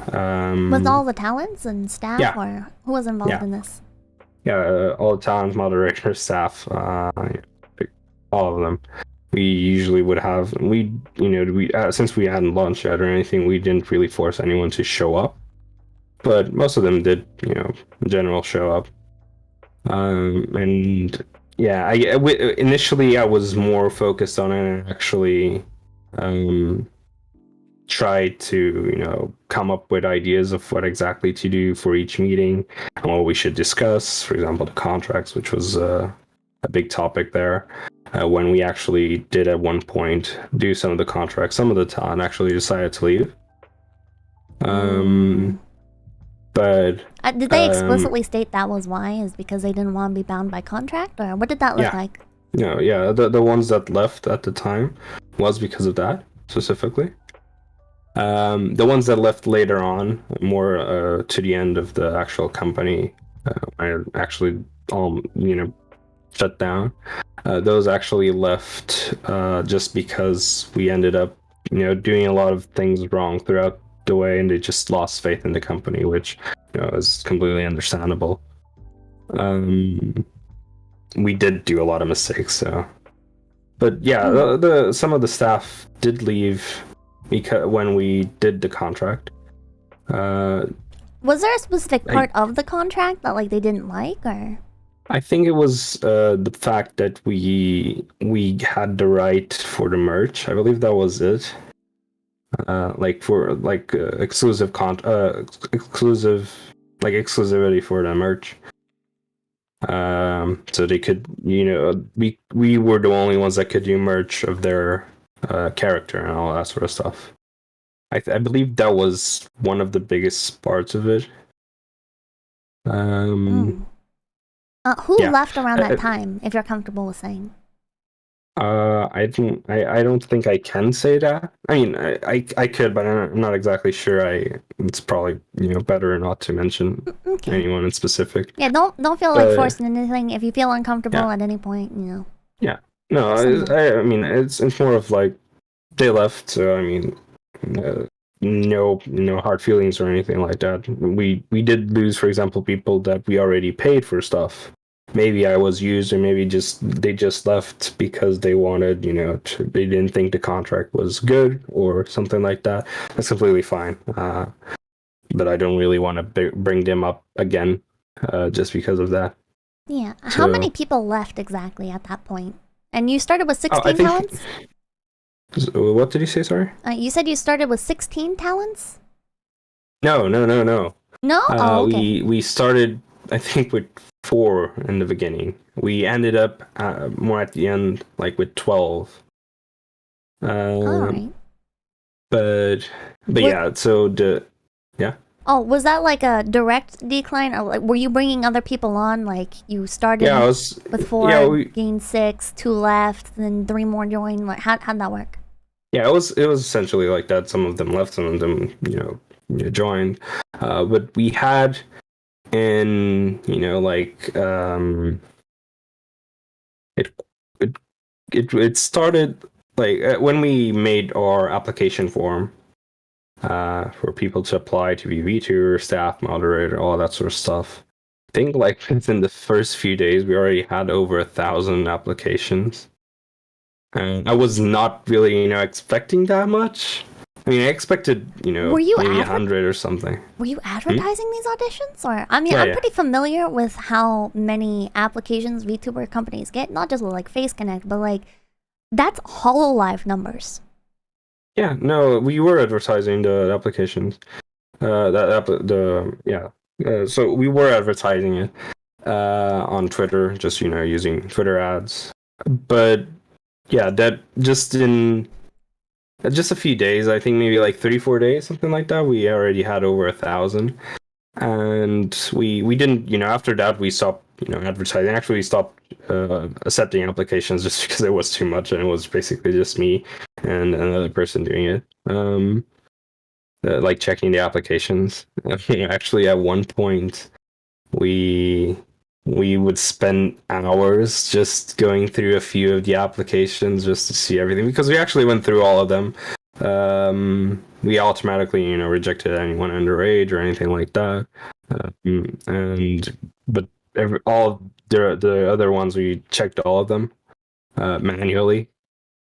Speaker 1: With all the talents and staff, or who was involved in this?
Speaker 2: Yeah, all the talent, moderators, staff, all of them. We usually would have, since we hadn't launched yet or anything, we didn't really force anyone to show up. But most of them did, you know, in general, show up. And yeah, initially I was more focused on it and actually tried to come up with ideas of what exactly to do for each meeting and what we should discuss. For example, the contracts, which was a big topic there. When we actually did at one point do some of the contracts, some of the talent actually decided to leave. But
Speaker 1: did they explicitly state that was why? Is because they didn't want to be bound by contract, or what did that look like?
Speaker 2: Yeah. The ones that left at the time was because of that specifically. The ones that left later on, more to the end of the actual company, actually all shut down. Those actually left just because we ended up doing a lot of things wrong throughout the way, and they just lost faith in the company, which is completely understandable. We did do a lot of mistakes, so. But yeah, some of the staff did leave because when we did the contract.
Speaker 1: Was there a specific part of the contract that like they didn't like, or?
Speaker 2: I think it was the fact that we had the right for the merch. I believe that was it. Exclusivity for the merch. So they could, we were the only ones that could do merch of their character and all that sort of stuff. I believe that was one of the biggest parts of it.
Speaker 1: Who left around that time, if you're comfortable with saying?
Speaker 2: I don't think I can say that. I mean, I could, but I'm not exactly sure. It's probably better not to mention anyone in specific.
Speaker 1: Yeah, don't feel like forcing anything. If you feel uncomfortable at any point,
Speaker 2: Yeah, no, I mean it's more of like they left, so I mean, no hard feelings or anything like that. We did lose, for example, people that we already paid for stuff. Maybe I was used, or maybe they just left because they wanted, they didn't think the contract was good or something like that. That's completely fine. But I don't really want to bring them up again, just because of that.
Speaker 1: Yeah. How many people left exactly at that point? And you started with 16 talents?
Speaker 2: What did you say? Sorry.
Speaker 1: You said you started with 16 talents?
Speaker 2: No.
Speaker 1: No. Okay.
Speaker 2: We started, I think, with 4 in the beginning. We ended up more at the end, like with 12.
Speaker 1: Alright.
Speaker 2: But yeah, so
Speaker 1: Oh, was that like a direct decline, or like were you bringing other people on? Like you started with 4, gained 6, 2 left, then 3 more joined. Like how'd that work?
Speaker 2: Yeah, it was essentially like that. Some of them left, some of them joined. But we had it started like when we made our application form for people to apply to be Vtuber, staff, moderator, all that sort of stuff. I think like within the first few days we already had over 1,000 applications, and I was not really expecting that much. I mean, I expected, maybe 100 or something.
Speaker 1: Were you advertising these auditions? Or I'm pretty familiar with how many applications VTuber companies get, not just with like Face Connect, but like that's HoloLive numbers.
Speaker 2: Yeah, no, we were advertising the applications. So we were advertising it on Twitter, just using Twitter ads. But yeah, that just in just a few days, I think maybe like 34 days, something like that, we already had over 1,000. And we didn't, after that we stopped, advertising. Actually, we stopped accepting applications just because it was too much, and it was basically just me and another person doing it. Like checking the applications. Actually, at one point, we would spend hours just going through a few of the applications just to see everything, because we actually went through all of them. We automatically, rejected anyone underage or anything like that. But all the other ones, we checked all of them manually.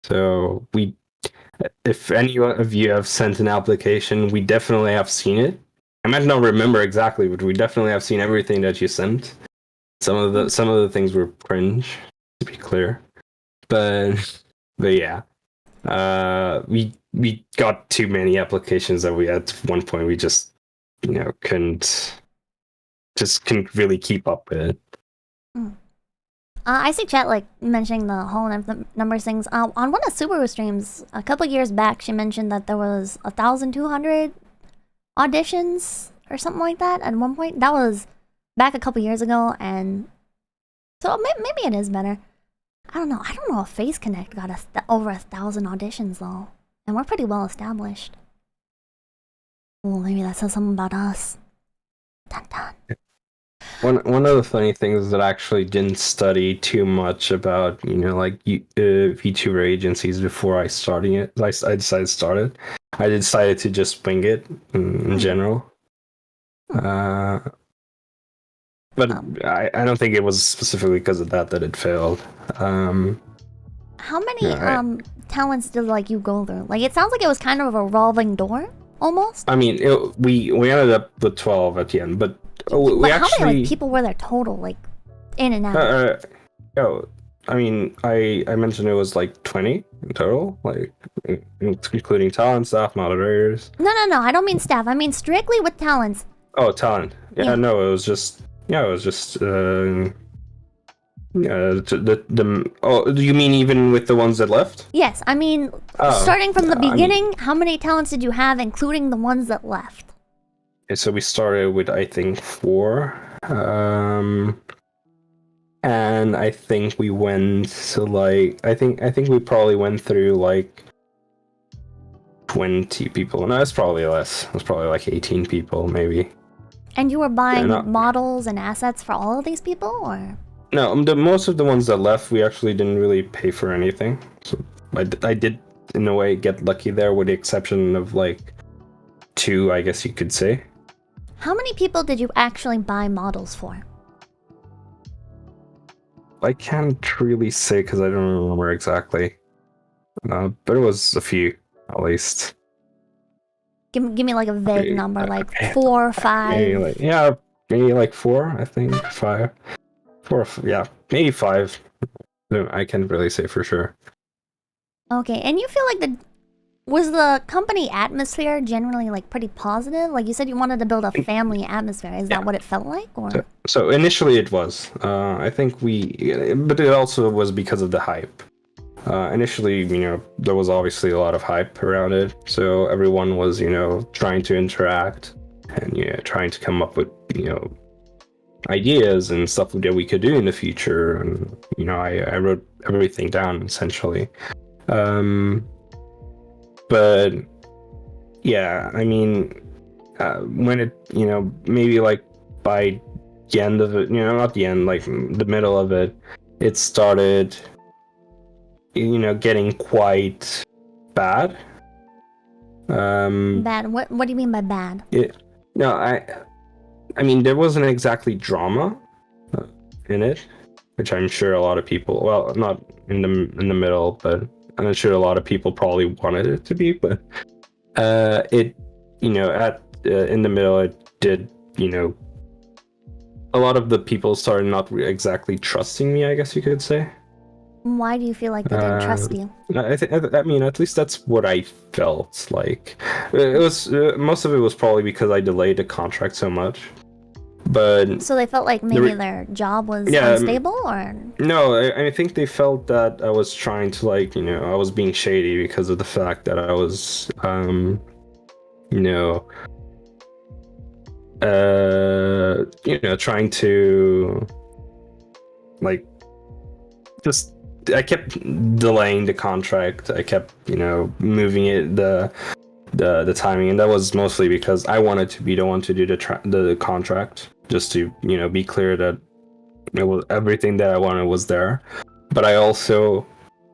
Speaker 2: So if any of you have sent an application, we definitely have seen it. I might not remember exactly, but we definitely have seen everything that you sent. Some of the things were cringe, to be clear. But yeah. We got too many applications that we at one point we just couldn't really keep up with it.
Speaker 1: I see chat like mentioning the whole numbers things. On one of Subaru streams a couple years back, she mentioned that there was 1,200 auditions or something like that at one point. That was back a couple years ago, and so maybe it is better. I don't know if Face Connect got over 1,000 auditions though, and we're pretty well established. Well, maybe that says something about us. Dun dun.
Speaker 2: One of the funny things is that I actually didn't study too much about VTuber agencies before I starting it. I decided to start it. I decided to just wing it in general. But I don't think it was specifically because of that it failed.
Speaker 1: How many talents did you go through? Like, it sounds like it was kind of a revolving door almost.
Speaker 2: I mean, we ended up with 12 at the end, but we
Speaker 1: how
Speaker 2: actually
Speaker 1: many people were there total, in and out?
Speaker 2: I mean, I mentioned it was 20 in total, including talent, staff, moderators.
Speaker 1: No, I don't mean staff. I mean strictly with talents.
Speaker 2: Oh, talent. Yeah. No, it was just. Oh, do you mean even with the ones that left?
Speaker 1: Yes, I mean, starting from the beginning, how many talents did you have, including the ones that left?
Speaker 2: So we started with, I think, 4. And I think we went to, I think we probably went through, 20 people. No, it's probably less. It was probably, 18 people, maybe.
Speaker 1: And you were buying models and assets for all of these people, or?
Speaker 2: No, most of the ones that left, we actually didn't really pay for anything. So I did, in a way, get lucky there, with the exception of 2, I guess you could say.
Speaker 1: How many people did you actually buy models for?
Speaker 2: I can't really say because I don't remember exactly. But it was a few, at least.
Speaker 1: Give me a vague number, 4 or 5.
Speaker 2: Maybe 4, I think. 5. 4, yeah, maybe 5. I can't really say for sure.
Speaker 1: Okay, and you feel was the company atmosphere generally pretty positive? Like you said, you wanted to build a family atmosphere. Is that what it felt like, or?
Speaker 2: So initially it was. I think but it also was because of the hype. Initially, there was obviously a lot of hype around it, so everyone was, trying to interact and trying to come up with, ideas and stuff that we could do in the future. And I wrote everything down essentially. But yeah, I mean, when it, maybe by the end of it, not the end, the middle of it, it started, getting quite bad.
Speaker 1: Bad? What do you mean by bad?
Speaker 2: I mean, there wasn't exactly drama in it, which I'm sure a lot of people, well, not in the middle, but I'm sure a lot of people probably wanted it to be. But it, in the middle, it did, a lot of the people started not exactly trusting me, I guess you could say.
Speaker 1: Why do you feel like they didn't trust you?
Speaker 2: I mean, at least that's what I felt like. It was most of it was probably because I delayed the contract so much. But
Speaker 1: so they felt like maybe their job was unstable, or?
Speaker 2: No, I think they felt that I was trying to I was being shady because of the fact that I was trying to just. I kept delaying the contract. I kept, moving it, the timing, and that was mostly because I wanted to be the one to do the contract, just to, be clear that it was everything that I wanted was there. But I also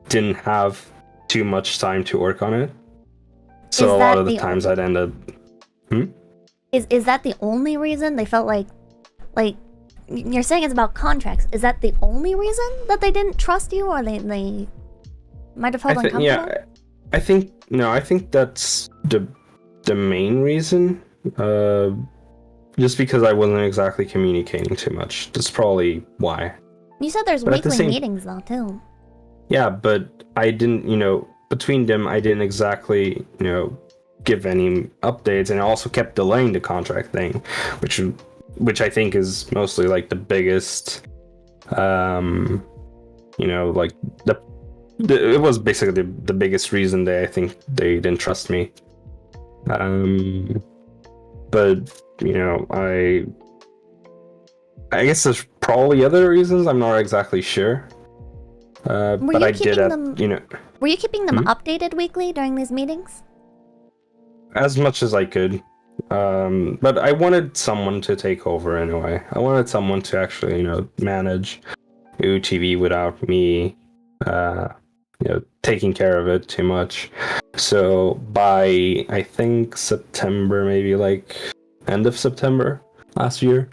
Speaker 2: didn't have too much time to work on it, so a lot of the times I'd end up.
Speaker 1: Is that the only reason they felt like? You're saying it's about contracts. Is that the only reason that they didn't trust you, or they might have felt uncomfortable?
Speaker 2: Yeah, I think that's the main reason. just because I wasn't exactly communicating too much. That's probably why.
Speaker 1: You said there's weekly meetings though too.
Speaker 2: Yeah, but I didn't, between them, I didn't exactly, give any updates, and I also kept delaying the contract thing, which I think is mostly like the biggest, like it was basically the biggest reason I think they didn't trust me. But I guess there's probably other reasons. I'm not exactly sure. But I did
Speaker 1: Were you keeping them updated weekly during these meetings?
Speaker 2: As much as I could. But I wanted someone to take over anyway. I wanted someone to actually, manage UTV without me, taking care of it too much. So by, I think, September, maybe like end of September last year,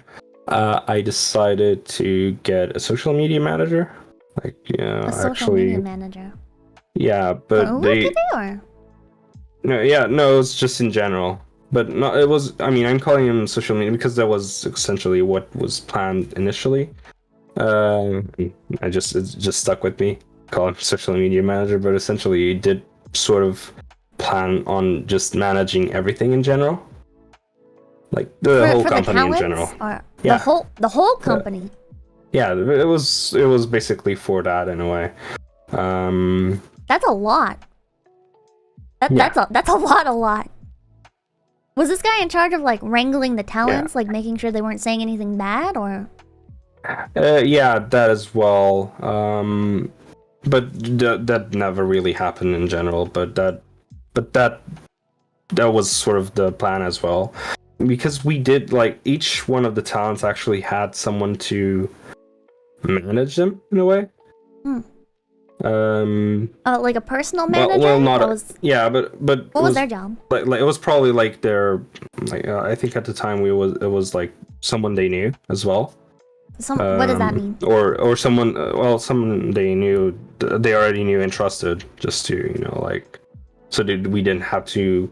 Speaker 2: I decided to get a social media manager.
Speaker 1: A social media manager.
Speaker 2: Yeah, but No, it's just in general. But no, it was. I mean, I'm calling him social media because that was essentially what was planned initially. It just stuck with me. Call him social media manager, but essentially, he did sort of plan on just managing everything in general, like the whole company in general.
Speaker 1: Yeah, the whole company.
Speaker 2: Yeah, it was basically for that in a way.
Speaker 1: That's a lot. That's a lot. Was this guy in charge of like wrangling the talents, like making sure they weren't saying anything bad, or?
Speaker 2: Yeah, that as well. But that never really happened in general. But that was sort of the plan as well, because we did like each one of the talents actually had someone to manage them in a way.
Speaker 1: Like a personal manager?
Speaker 2: Well, but
Speaker 1: what was their job?
Speaker 2: Like it was probably like their, I think at the time it was like someone they knew as well.
Speaker 1: What does that mean?
Speaker 2: Or someone, someone they knew, they already knew and trusted, just to so we didn't have to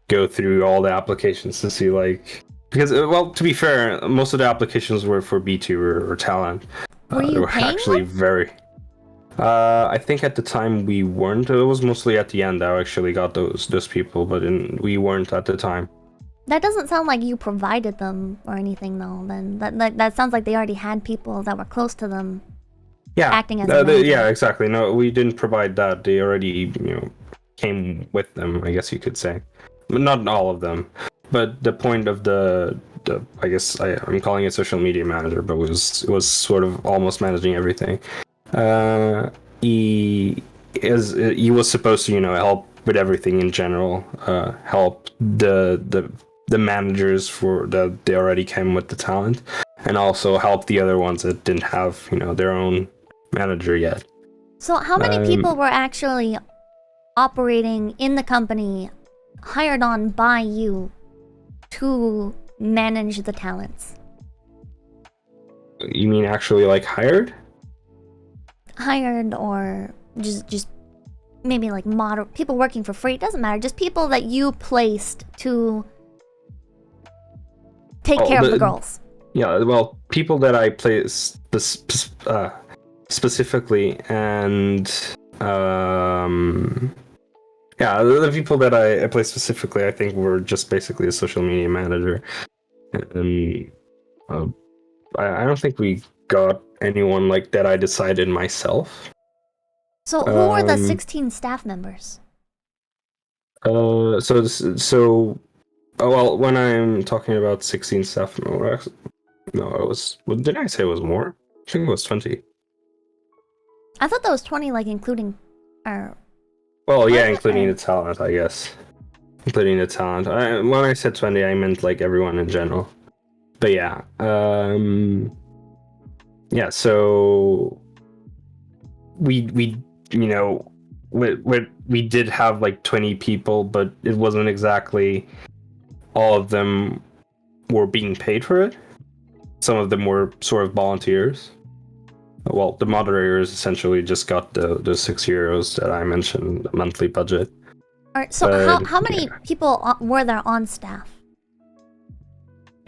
Speaker 2: go through all the applications to see because to be fair, most of the applications were for Vtuber or talent.
Speaker 1: Were you paying
Speaker 2: actually
Speaker 1: them?
Speaker 2: very. I think at the time we weren't. It was mostly at the end that I actually got those people, but we weren't at the time.
Speaker 1: That doesn't sound like you provided them or anything, though. Then that sounds like they already had people that were close to them.
Speaker 2: Yeah,
Speaker 1: acting as a manager.
Speaker 2: Yeah, exactly. No, we didn't provide that. They already came with them, I guess you could say, but not all of them. But the point of the I guess I'm calling it social media manager, but it was sort of almost managing everything. He was supposed to help with everything in general, help the managers that they already came with the talent, and also help the other ones that didn't have their own manager yet.
Speaker 1: So how many people were actually operating in the company, hired on by you to manage the talents?
Speaker 2: You mean actually hired?
Speaker 1: Hired, or just maybe people working for free, it doesn't matter, just people that you placed to take care of the girls.
Speaker 2: Yeah, well, people that I placed specifically, and the people that I placed specifically, I think were just basically a social media manager, and I don't think we got anyone like that I decided myself.
Speaker 1: So who were the 16 staff members?
Speaker 2: Well, when I'm talking about 16 staff members, no, it was. Did I say it was more? I think it was 20.
Speaker 1: I thought that was 20, including our.
Speaker 2: Well, yeah, including the talent, I guess. Including the talent. When I said 20, I meant everyone in general. But yeah, yeah. So we did have 20 people, but it wasn't exactly all of them were being paid for it. Some of them were sort of volunteers. Well, the moderators essentially just got the €6 that I mentioned, the monthly budget.
Speaker 1: Alright, so how many people were there on staff?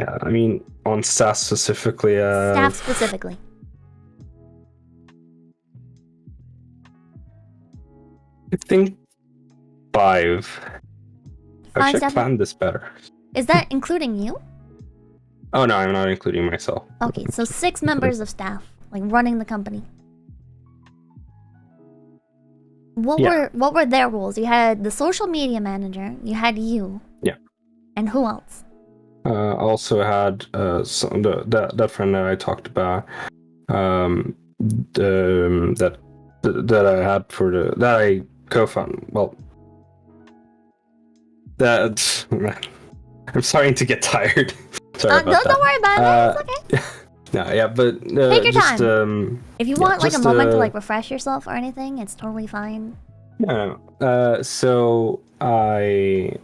Speaker 2: Yeah, I mean, on staff specifically.
Speaker 1: Staff specifically.
Speaker 2: I think 5. I should
Speaker 1: staff
Speaker 2: plan this better.
Speaker 1: Is that including you?
Speaker 2: Oh no, I'm not including myself.
Speaker 1: Okay, so 6 members of staff, like running the company. What were their roles? You had the social media manager, you had you.
Speaker 2: Yeah.
Speaker 1: And who else?
Speaker 2: Also had that friend that I talked about. That I had that I co-found. Well, that man, I'm starting to get tired. Sorry about that.
Speaker 1: Don't worry about it. It's okay.
Speaker 2: No, yeah, but
Speaker 1: take your
Speaker 2: just,
Speaker 1: time. If you want like a moment to like refresh yourself or anything, it's totally fine.
Speaker 2: No. So I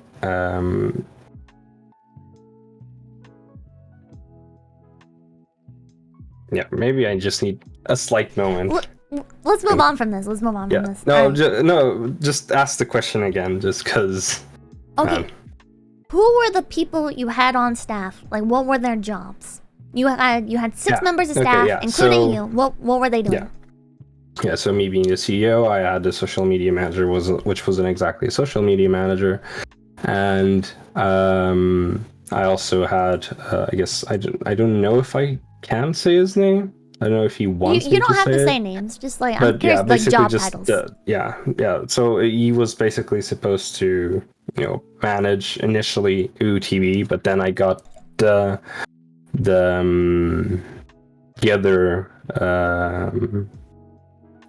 Speaker 2: yeah, maybe I just need a slight moment.
Speaker 1: Let's move on from this. Let's move on from this.
Speaker 2: No, just ask the question again, just because.
Speaker 1: Okay. Who were the people you had on staff? Like, what were their jobs? You had 6 members of staff, including you. What were they doing?
Speaker 2: Yeah. So me being the CEO, I had the social media manager, which wasn't exactly a social media manager, and I also had I guess I don't know if I can say his name. I don't know if he wants me to say it.
Speaker 1: You don't have to say names. Just like I'm curious, like job titles.
Speaker 2: Yeah. So he was basically supposed to, manage initially 𝑒𝐴 but then I got the other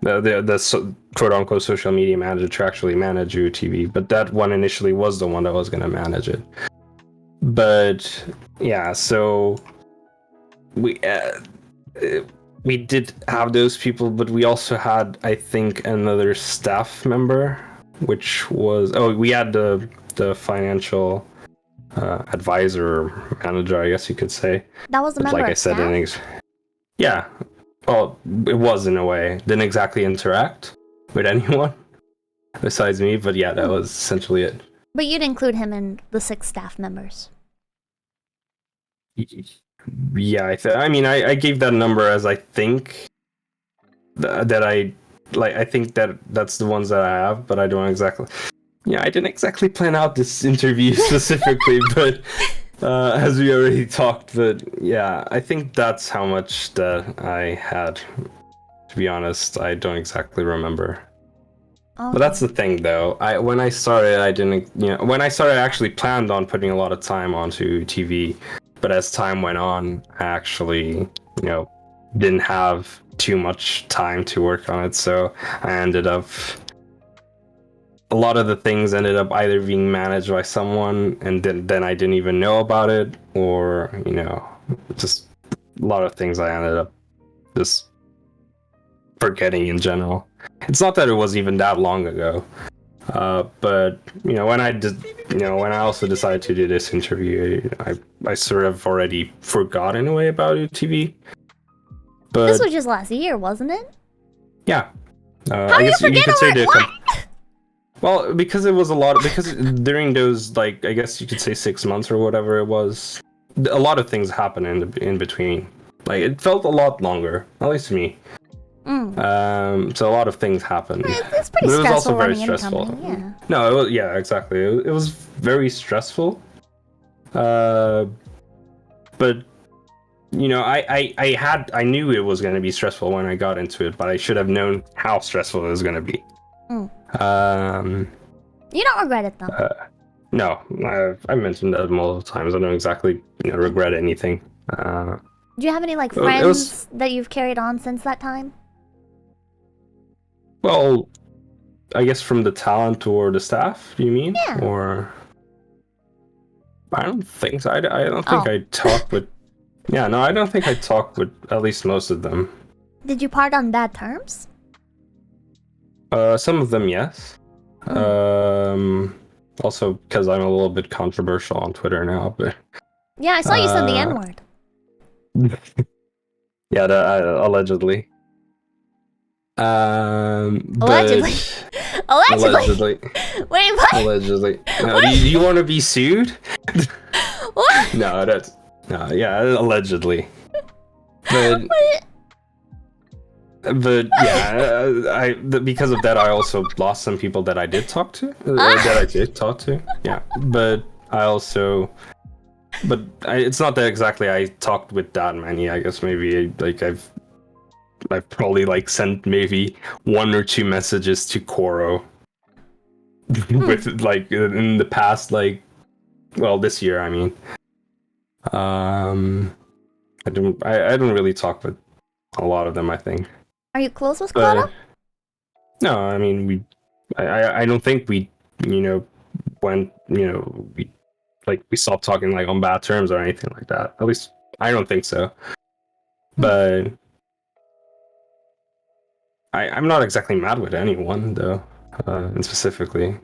Speaker 2: the quote unquote social media manager to actually manage 𝑒𝐴, but that one initially was the one that was going to manage it. But yeah, so we did have those people, but we also had, I think, another staff member, which was we had the financial advisor manager, I guess you could say.
Speaker 1: That was a member
Speaker 2: like
Speaker 1: of staff?
Speaker 2: I said, yeah. Well, it was in a way. Didn't exactly interact with anyone besides me, but yeah, that was essentially it.
Speaker 1: But you'd include him in the 6 staff members.
Speaker 2: Yeah, I gave that number as I think that I think that's the ones that I have, but I don't exactly. Yeah, I didn't exactly plan out this interview specifically, but as we already talked. But yeah, I think that's how much that I had. To be honest, I don't exactly remember. Okay. But that's the thing, though. When I started, I didn't. When I started, I actually planned on putting a lot of time onto TV. But as time went on, I actually, didn't have too much time to work on it. So I ended up, a lot of the things ended up either being managed by someone and then I didn't even know about it, or, just a lot of things I ended up just forgetting in general. It's not that it was even that long ago. But when I also decided to do this interview, I sort of already forgot in a way about TV. But
Speaker 1: this was just last year, wasn't it?
Speaker 2: Yeah.
Speaker 1: How do you forget already? What?
Speaker 2: Well, because it was because during those, I guess you could say 6 months or whatever it was, a lot of things happened in between. It felt a lot longer, at least to me. So a lot of things happened.
Speaker 1: It's pretty stressful.
Speaker 2: It was also very stressful.
Speaker 1: Company, yeah.
Speaker 2: No, it was, yeah, exactly. It was very stressful. But I knew it was going to be stressful when I got into it, but I should have known how stressful it was going to be.
Speaker 1: You don't regret it though.
Speaker 2: No, I mentioned that multiple times. I don't exactly regret anything.
Speaker 1: Do you have any friends that you've carried on since that time?
Speaker 2: Well, I guess from the talent or the staff, do you mean?
Speaker 1: Yeah.
Speaker 2: Or I don't think so. I don't think I talked with. Yeah, no, I don't think I talked with at least most of them.
Speaker 1: Did you part on bad terms?
Speaker 2: Some of them, yes. Also because I'm a little bit controversial on Twitter now, but.
Speaker 1: Yeah, I saw you said the N-word.
Speaker 2: Yeah, allegedly.
Speaker 1: Allegedly. Allegedly. Wait, what?
Speaker 2: Allegedly. No, do you want to be sued?
Speaker 1: What?
Speaker 2: No, Yeah, allegedly. But yeah, because of that, I also lost some people that I did talk to. Yeah, but it's not that exactly I talked with that many. I guess maybe like I've probably like sent maybe 1 or 2 messages to '𝐴𝐿 with like in the past, like, well, this year. I mean, I don't really talk with a lot of them, I think.
Speaker 1: Are you close with 𝐿𝐴𝐿?
Speaker 2: No, I mean I don't think we went we stopped talking like on bad terms or anything like that. At least I don't think so. But I'm not exactly mad with anyone though, and specifically.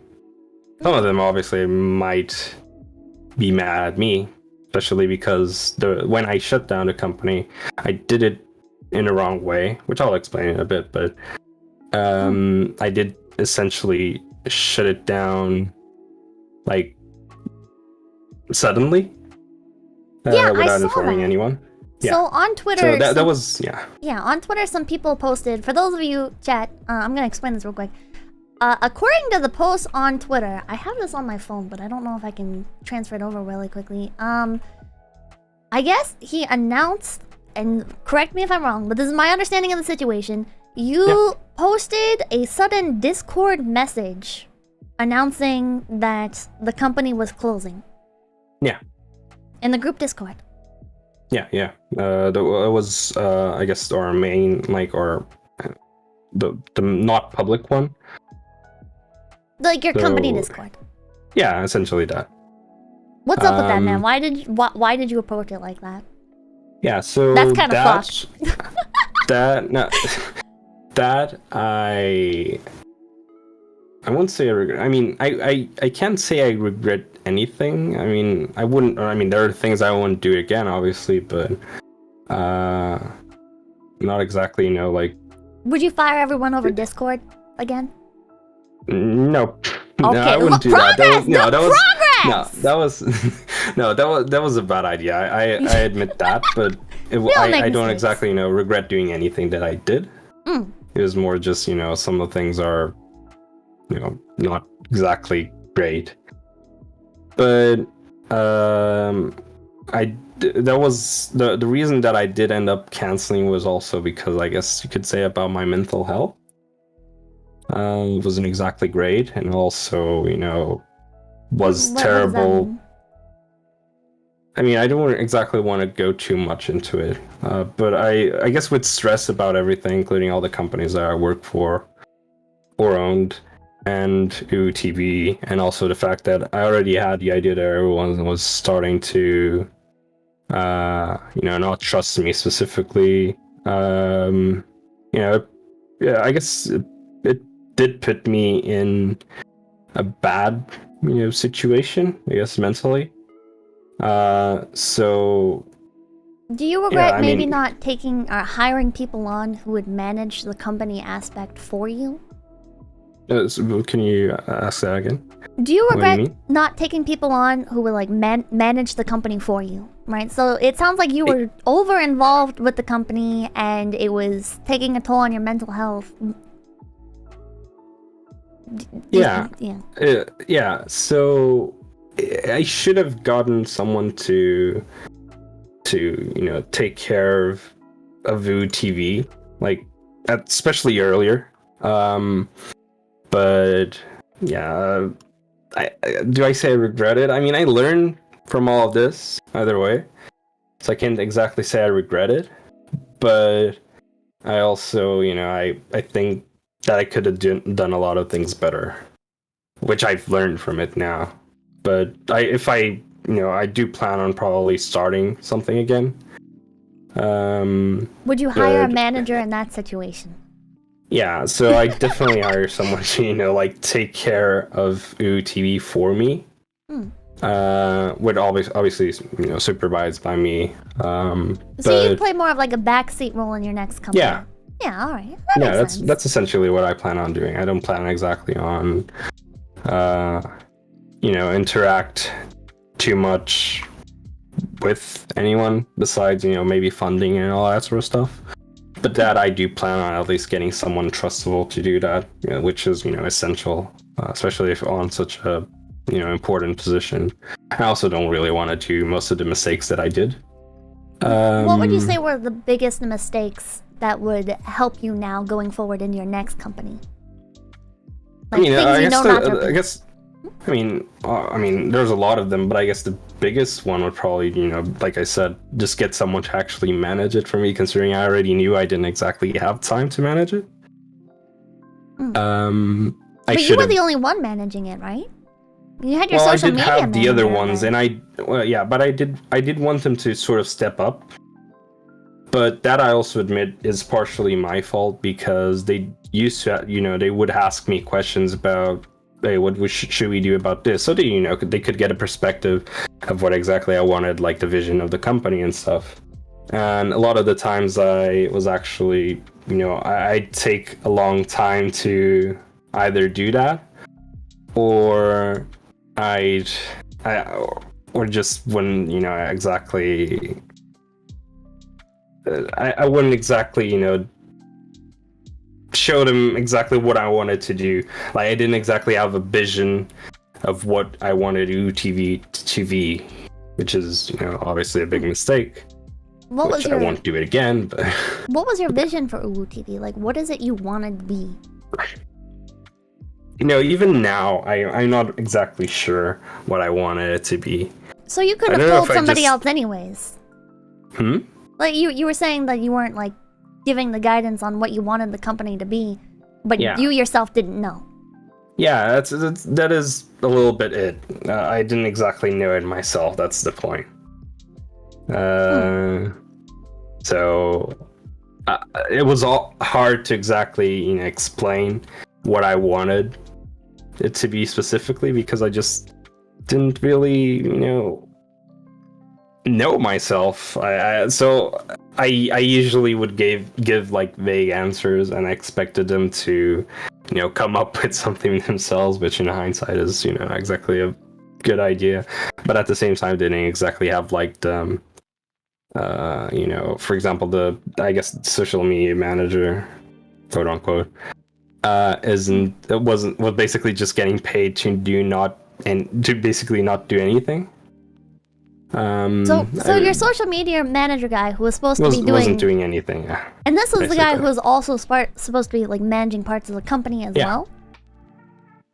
Speaker 2: Some of them obviously might be mad at me, especially because when I shut down the company, I did it in the wrong way, which I'll explain in a bit, but I did essentially shut it down like suddenly, without informing anyone. Yeah.
Speaker 1: So on Twitter,
Speaker 2: so that was
Speaker 1: on Twitter, some people posted. For those of you chat, I'm gonna explain this real quick. According to the post on Twitter, I have this on my phone, but I don't know if I can transfer it over really quickly. I guess he announced, and correct me if I'm wrong, but this is my understanding of the situation. You posted a sudden Discord message announcing that the company was closing.
Speaker 2: Yeah.
Speaker 1: In the group Discord.
Speaker 2: Yeah. It was I guess our main the not public one.
Speaker 1: Like your company Discord.
Speaker 2: Yeah, essentially that.
Speaker 1: What's up with that, man? Why did you approach it like that?
Speaker 2: Yeah, so
Speaker 1: that's kind of fucked.
Speaker 2: That I wouldn't say I regret. I mean, I can't say I regret anything. I mean, I wouldn't. I mean, there are things I wouldn't do again, obviously, but not exactly. Like.
Speaker 1: Would you fire everyone over Discord again?
Speaker 2: No.
Speaker 1: Okay.
Speaker 2: No, I wouldn't do
Speaker 1: progress!
Speaker 2: that.
Speaker 1: Progress!
Speaker 2: That was a bad idea. I admit that, but I don't exactly regret doing anything that I did. It was more just some of the things are not exactly great, but that was the reason that I did end up canceling was also because I guess you could say about my mental health. It wasn't exactly great, and also was terrible. I mean, I don't exactly want to go too much into it, but I guess with stress about everything, including all the companies that I work for or owned, and 𝑒𝐻𝑡V, and also the fact that I already had the idea that everyone was starting to not trust me specifically. I guess it did put me in a bad situation, I guess, mentally. So
Speaker 1: do you regret maybe not taking or hiring people on who would manage the company aspect for you?
Speaker 2: Can you ask that again?
Speaker 1: Do you regret not taking people on who would like manage the company for you? Right, so it sounds like you were over involved with the company and it was taking a toll on your mental health.
Speaker 2: Yeah. So I should have gotten someone to take care of 𝑉TV, like especially earlier. But yeah, do I say I regret it? I mean, I learned from all of this either way, so I can't exactly say I regret it. But I also, I think that I could have done a lot of things better, which I've learned from it now. But if I do plan on probably starting something again.
Speaker 1: Would you hire a manager in that situation?
Speaker 2: Yeah, so I definitely hire someone to take care of 𝑒𝐻𝑡V for me. Would obviously supervised by me.
Speaker 1: So you play more of like a backseat role in your next company. Yeah, all right.
Speaker 2: That's essentially what I plan on doing. I don't plan exactly on interact too much with anyone besides, maybe funding and all that sort of stuff. But that I do plan on at least getting someone trustable to do that, which is, essential, especially if on such a, important position. I also don't really want to do most of the mistakes that I did.
Speaker 1: What would you say were the biggest mistakes that would help you now going forward in your next company? Like
Speaker 2: there's a lot of them, but I guess the biggest one would probably, like I said, just get someone to actually manage it for me, considering I already knew I didn't exactly have time to manage it.
Speaker 1: But you were the only one managing it, right? You had your social media
Speaker 2: I did have the other ones,
Speaker 1: right?
Speaker 2: and but I did want them to sort of step up. But that I also admit is partially my fault, because they used to, they would ask me questions about, hey, what should we do about this? So they could get a perspective of what exactly I wanted, like the vision of the company and stuff. And a lot of the times I was actually, I'd take a long time to either do that, or I just wouldn't, exactly. I wouldn't exactly, show them exactly what I wanted to do. Like, I didn't exactly have a vision of what I wanted UTV to be, which is, obviously a big mistake. I won't do it again, but...
Speaker 1: What was your vision for UTV? Like, what is it you wanted to be?
Speaker 2: Even now, I'm not exactly sure what I wanted it to be.
Speaker 1: So you could have told somebody else anyways. Like, you were saying that you weren't, like, giving the guidance on what you wanted the company to be, but you yourself didn't know.
Speaker 2: Yeah, that is a little bit it. I didn't exactly know it myself, that's the point. So it was all hard to exactly, explain what I wanted it to be specifically, because I just didn't really, know myself. So I usually would give like vague answers, and I expected them to, come up with something themselves, which in hindsight is, not exactly a good idea. But at the same time, didn't exactly have like the, for example, I guess social media manager, quote unquote, was basically just getting paid to basically not do anything.
Speaker 1: So your social media manager guy who was supposed to be
Speaker 2: wasn't doing anything.
Speaker 1: And this was the guy who was also supposed to be like managing parts of the company as well.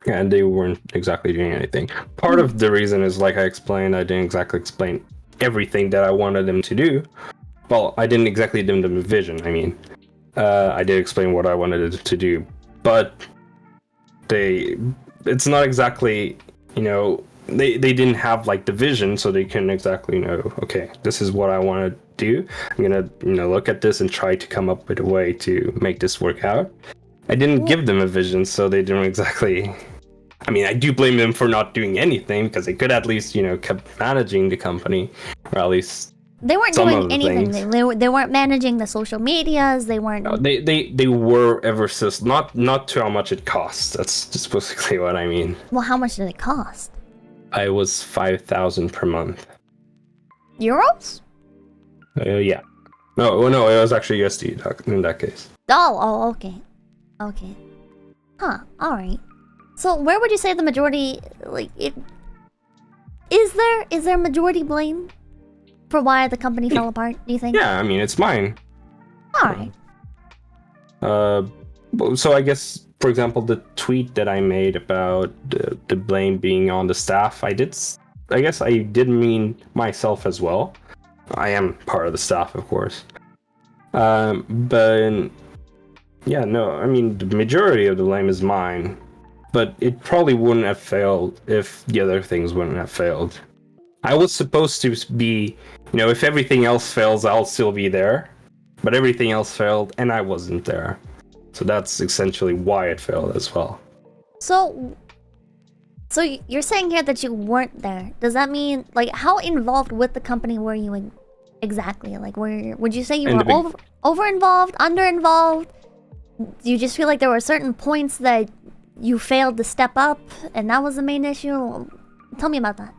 Speaker 2: Yeah, and they weren't exactly doing anything. Part of the reason is, like I explained, I didn't exactly explain everything that I wanted them to do. Well, I didn't exactly give them a vision. I mean, I did explain what I wanted it to do, but it's not exactly, they didn't have like the vision, so they couldn't exactly know, okay, this is what I want to do. I'm gonna, look at this and try to come up with a way to make this work out. I didn't give them a vision, so they didn't exactly. I mean, I do blame them for not doing anything, because they could at least, kept managing the company, or at least
Speaker 1: they weren't doing anything. They weren't managing the social medias. They weren't.
Speaker 2: No, they were ever since, not to how much it costs. That's just basically what I mean.
Speaker 1: Well, how much did it cost?
Speaker 2: I was 5,000 per month.
Speaker 1: Euros?
Speaker 2: Yeah. No, it was actually USD in that case.
Speaker 1: Oh, okay. Okay. Huh, alright. So where would you say the majority, is there majority blame for why the company fell apart, do you think?
Speaker 2: Yeah, I mean, it's mine.
Speaker 1: Alright.
Speaker 2: So I guess, for example, the tweet that I made about the blame being on the staff, I guess I did mean myself as well. I am part of the staff, of course. But yeah, no, I mean, the majority of the blame is mine. But it probably wouldn't have failed if the other things wouldn't have failed. I was supposed to be, if everything else fails, I'll still be there. But everything else failed, and I wasn't there. So that's essentially why it failed as well.
Speaker 1: So you're saying here that you weren't there. Does that mean, how involved with the company were you exactly? Would you say you were over-involved, under-involved? Do you just feel like there were certain points that you failed to step up, and that was the main issue? Tell me about that.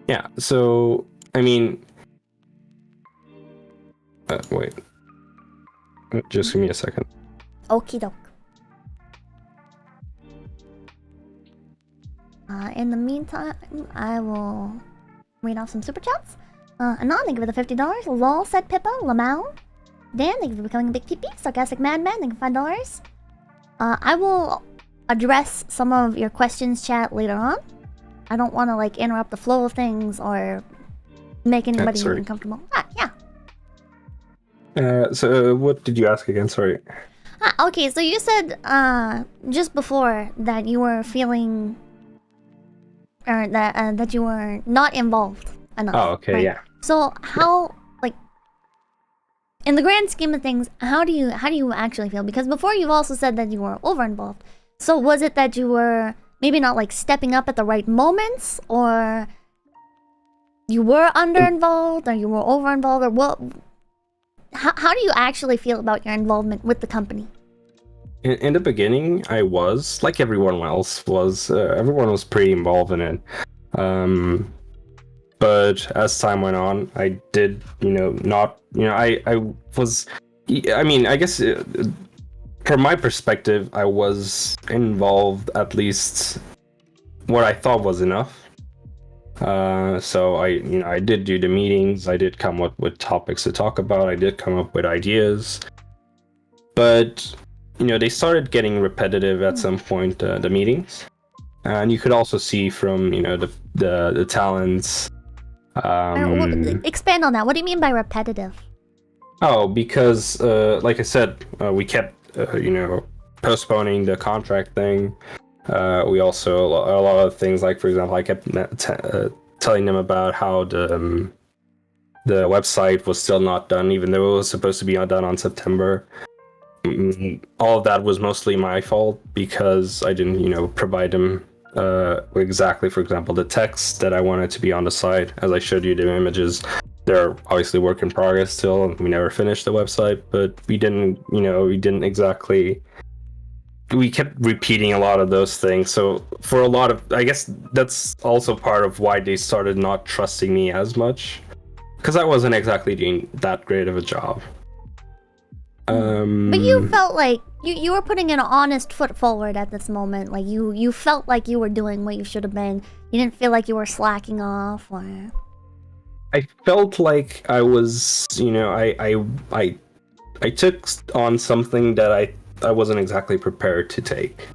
Speaker 2: Yeah, so, I mean, Wait. Just give me a second.
Speaker 1: Okie doke. In the meantime, I will read off some super chats. Anon, thank you for the $50. Lol, said Pippa. Lamau. Dan, thank you for becoming a big PP. Sarcastic Madman, thank you for $5. I will address some of your questions, chat, later on. I don't want to, like, interrupt the flow of things or make anybody uncomfortable. Yeah.
Speaker 2: So what did you ask again? Sorry.
Speaker 1: Okay, so you said just before that you were feeling, or that you were not involved enough.
Speaker 2: Oh, okay,
Speaker 1: right?
Speaker 2: yeah.
Speaker 1: So how, like, in the grand scheme of things, how do you actually feel? Because before you've also said that you were over involved. So was it that you were maybe not, like, stepping up at the right moments, or you were under involved, or you were over involved, or what? How do you actually feel about your involvement with the company?
Speaker 2: In the beginning, I was, like everyone else was, everyone was pretty involved in it. But as time went on, I did, I was, I mean, I guess from my perspective, I was involved at least what I thought was enough. So I did do the meetings, I did come up with topics to talk about, I did come up with ideas, but they started getting repetitive at some point, the meetings, and you could also see from the talents.
Speaker 1: Expand on that. What do you mean by repetitive?
Speaker 2: Oh, because like I said, we kept postponing the contract thing. We also, a lot of things, like, for example, I kept telling them about how the website was still not done, even though it was supposed to be done on September. All of that was mostly my fault because I didn't, provide them exactly, for example, the text that I wanted to be on the site. As I showed you, the images, they're obviously work in progress still, and we never finished the website, but we didn't exactly... We kept repeating a lot of those things, so for a lot of, I guess that's also part of why they started not trusting me as much, because I wasn't exactly doing that great of a job.
Speaker 1: But you felt like you were putting an honest foot forward at this moment. Like you felt like you were doing what you should have been. You didn't feel like you were slacking off, or...
Speaker 2: I felt like I was, I took on something that I wasn't exactly prepared to take.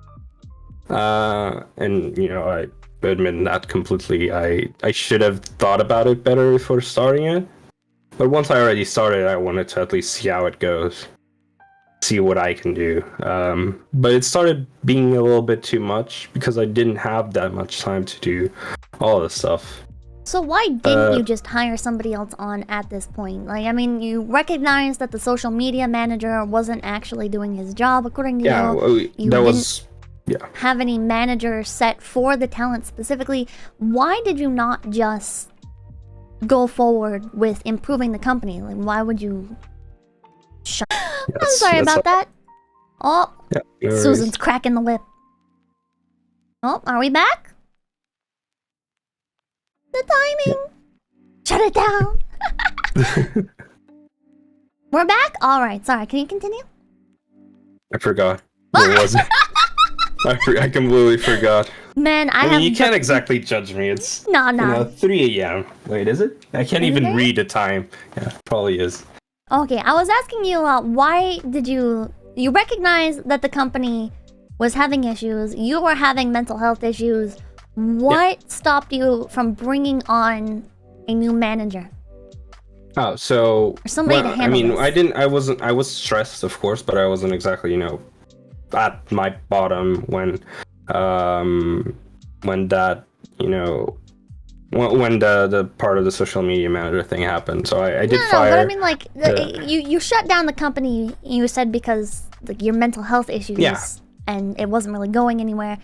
Speaker 2: And I admit that completely. I should have thought about it better before starting it. But once I already started, I wanted to at least see how it goes. See what I can do. But it started being a little bit too much because I didn't have that much time to do all this stuff.
Speaker 1: So why didn't you just hire somebody else on at this point? Like, I mean, you recognized that the social media manager wasn't actually doing his job according to you. You didn't have any manager set for the talent specifically. Why did you not just go forward with improving the company? Like, why would you... I'm sorry about that. Oh, Susan's cracking the whip. Oh, are we back? The timing. Shut it down. We're back? Alright, sorry. Can you continue?
Speaker 2: I forgot. What was it? I completely forgot.
Speaker 1: Man,
Speaker 2: I mean, you can't exactly judge me. It's 3 a.m. Wait, is it? I can't even read the time. Yeah, probably is.
Speaker 1: Okay, I was asking you, why did you recognize that the company was having issues, you were having mental health issues. What stopped you from bringing on a new manager?
Speaker 2: Oh, so...
Speaker 1: Or somebody to handle this.
Speaker 2: I was stressed, of course, but I wasn't exactly, at my bottom when that, when the part of the social media manager thing happened. So I did fire...
Speaker 1: but I mean, like, you shut down the company, you said, because, like, your mental health issues, and it wasn't really going anywhere.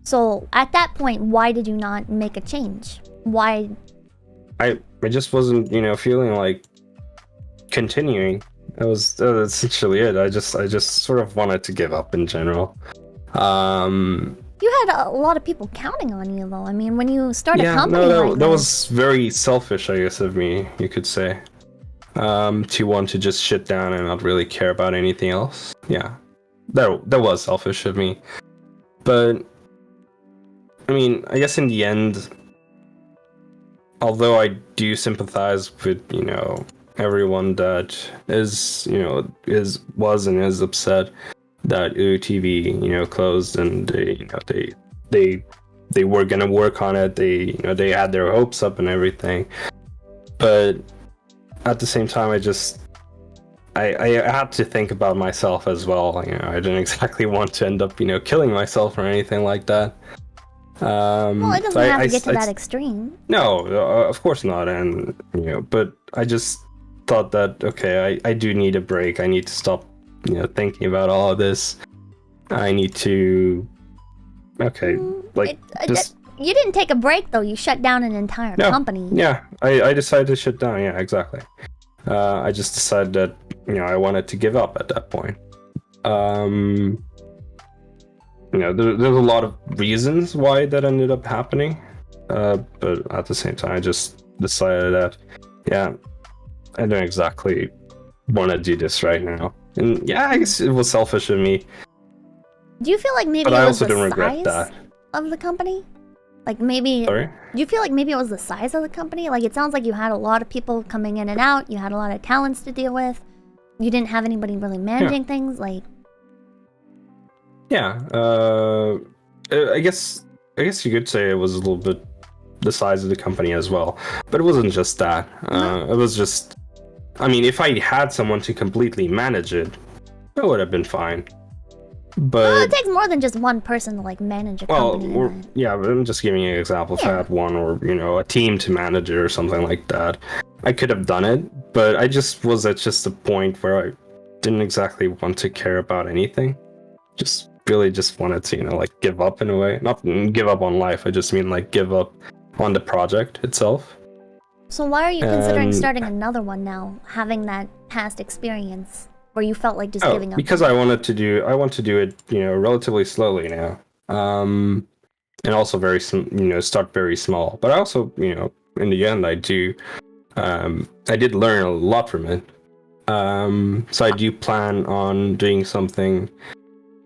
Speaker 1: So, at that point, why did you not make a change? Why?
Speaker 2: I just wasn't, feeling like continuing. That's essentially it. I just sort of wanted to give up in general.
Speaker 1: You had a lot of people counting on you, though. I mean, when you start a company like
Speaker 2: that was very selfish, I guess, of me, you could say. to want to just shut down and not really care about anything else. Yeah, that was selfish of me. But I mean, I guess in the end, although I do sympathize with, you know, everyone that is, you know, was and is upset that 𝐴𝐻𝐴, you know, closed, and they, you know, they were gonna work on it. They, you know, they had their hopes up and everything. But at the same time, I had to think about myself as well. You know, I didn't exactly want to end up, you know, killing myself or anything like that.
Speaker 1: Well, it doesn't have to get to that extreme.
Speaker 2: No, of course not. And, you know, but I just thought that, okay, I do need a break. I need to stop, you know, thinking about all of this. I need to, okay, like, just...
Speaker 1: You didn't take a break, though. You shut down an entire company.
Speaker 2: Yeah, I decided to shut down. Yeah, exactly. I just decided that, you know, I wanted to give up at that point. You know, there's a lot of reasons why that ended up happening. But at the same time, I just decided that, yeah, I don't exactly want to do this right now. And yeah, I guess it was selfish of me.
Speaker 1: Do you feel like maybe
Speaker 2: but
Speaker 1: it
Speaker 2: I
Speaker 1: was
Speaker 2: also
Speaker 1: the
Speaker 2: don't regret
Speaker 1: size
Speaker 2: that.
Speaker 1: of the company? Like maybe...
Speaker 2: Sorry?
Speaker 1: Do you feel like maybe it was the size of the company? Like it sounds like you had a lot of people coming in and out. You had a lot of talents to deal with. You didn't have anybody really managing things. Like...
Speaker 2: Yeah, I guess you could say it was a little bit the size of the company as well, but it wasn't just that. It was just, I mean, if I had someone to completely manage it, that would have been fine. But
Speaker 1: well, it takes more than just one person to like manage a company.
Speaker 2: Well, yeah, but I'm just giving you an example. If I had one, or you know, a team to manage it or something like that, I could have done it. But I just was at just a point where I didn't exactly want to care about anything. Really just wanted to, you know, like give up in a way. Not give up on life, I just mean like give up on the project itself.
Speaker 1: So why are you considering starting another one now, having that past experience where you felt like just giving up?
Speaker 2: Because I want to do it, you know, relatively slowly now. And also you know, start very small. But I also, you know, in the end I did learn a lot from it. So I do plan on doing something,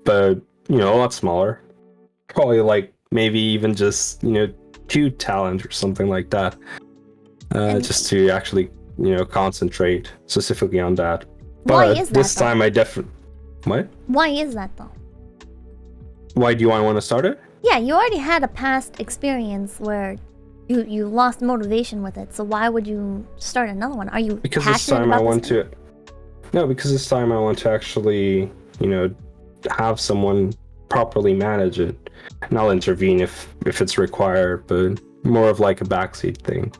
Speaker 2: but you know, a lot smaller. Probably like maybe even just, you know, 2 talent or something like that. Just to actually, you know, concentrate specifically on that. But
Speaker 1: why is that,
Speaker 2: this time I definitely... What?
Speaker 1: Why is that though?
Speaker 2: Why do I want to start it?
Speaker 1: Yeah, you already had a past experience where you lost motivation with it. So why would you start another one? Are you
Speaker 2: because this time I want to... No, because this time I want to actually, you know, have someone properly manage it, and I'll intervene if it's required, but more of like a backseat thing.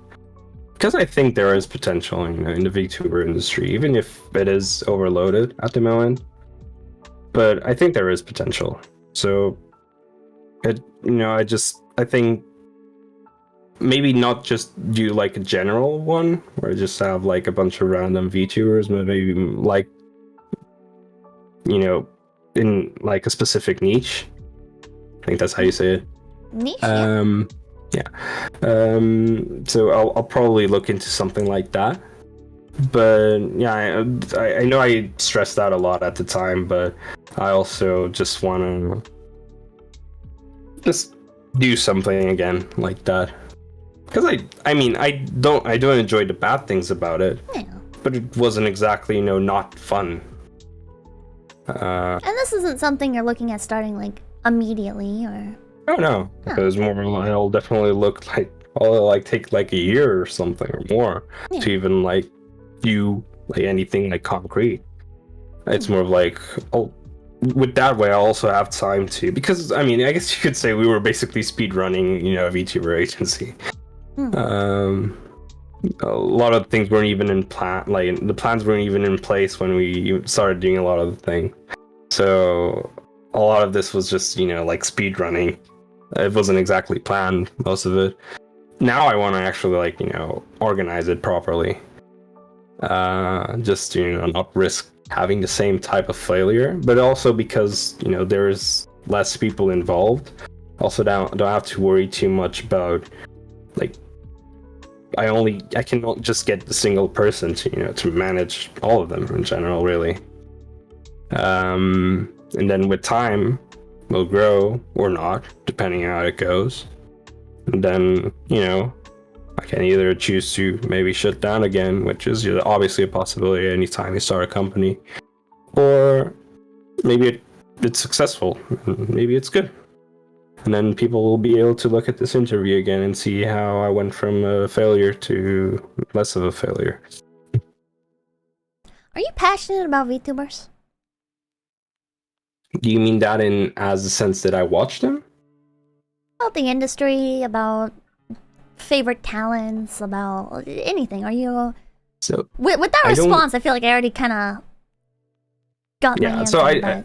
Speaker 2: Because I think there is potential, you know, in the VTuber industry, even if it is overloaded at the moment. But I think there is potential. So, you know, I think maybe not just do like a general one, or just have like a bunch of random VTubers, but maybe like, you know, in like a specific niche. I think that's how you say it.
Speaker 1: Niche.
Speaker 2: So I'll probably look into something like that. But yeah, I know I stressed out a lot at the time, but I also just want to just do something again like that. Because I mean I don't enjoy the bad things about it, but it wasn't exactly, you know, not fun.
Speaker 1: And this isn't something you're looking at starting like immediately, or...
Speaker 2: Oh no, because I'll definitely look like I'll like take like a year or something or more to even like do like anything like concrete. It's more of like, oh, with that way I also have time to, because I mean I guess you could say we were basically speed running, you know, a VTuber agency. A lot of things weren't even in plan, like the plans weren't even in place when we started doing a lot of the things. So a lot of this was just, you know, like speed running. It wasn't exactly planned, most of it. Now I want to actually, like, you know, organize it properly. Just to, you know, not risk having the same type of failure, but also because, you know, there's less people involved. Also don't have to worry too much about, like, I cannot just get a single person to manage all of them in general, really. And then with time, we'll grow or not, depending on how it goes. And then, I can either choose to maybe shut down again, which is obviously a possibility anytime you start a company, or maybe it's successful, maybe it's good. And then people will be able to look at this interview again and see how I went from a failure to less of a failure.
Speaker 1: Are you passionate about VTubers?
Speaker 2: Do you mean that as the sense that I watched them?
Speaker 1: About the industry, about favorite talents, about anything. Are you...
Speaker 2: So
Speaker 1: with that response, I feel like I already kind of got my answer.
Speaker 2: So I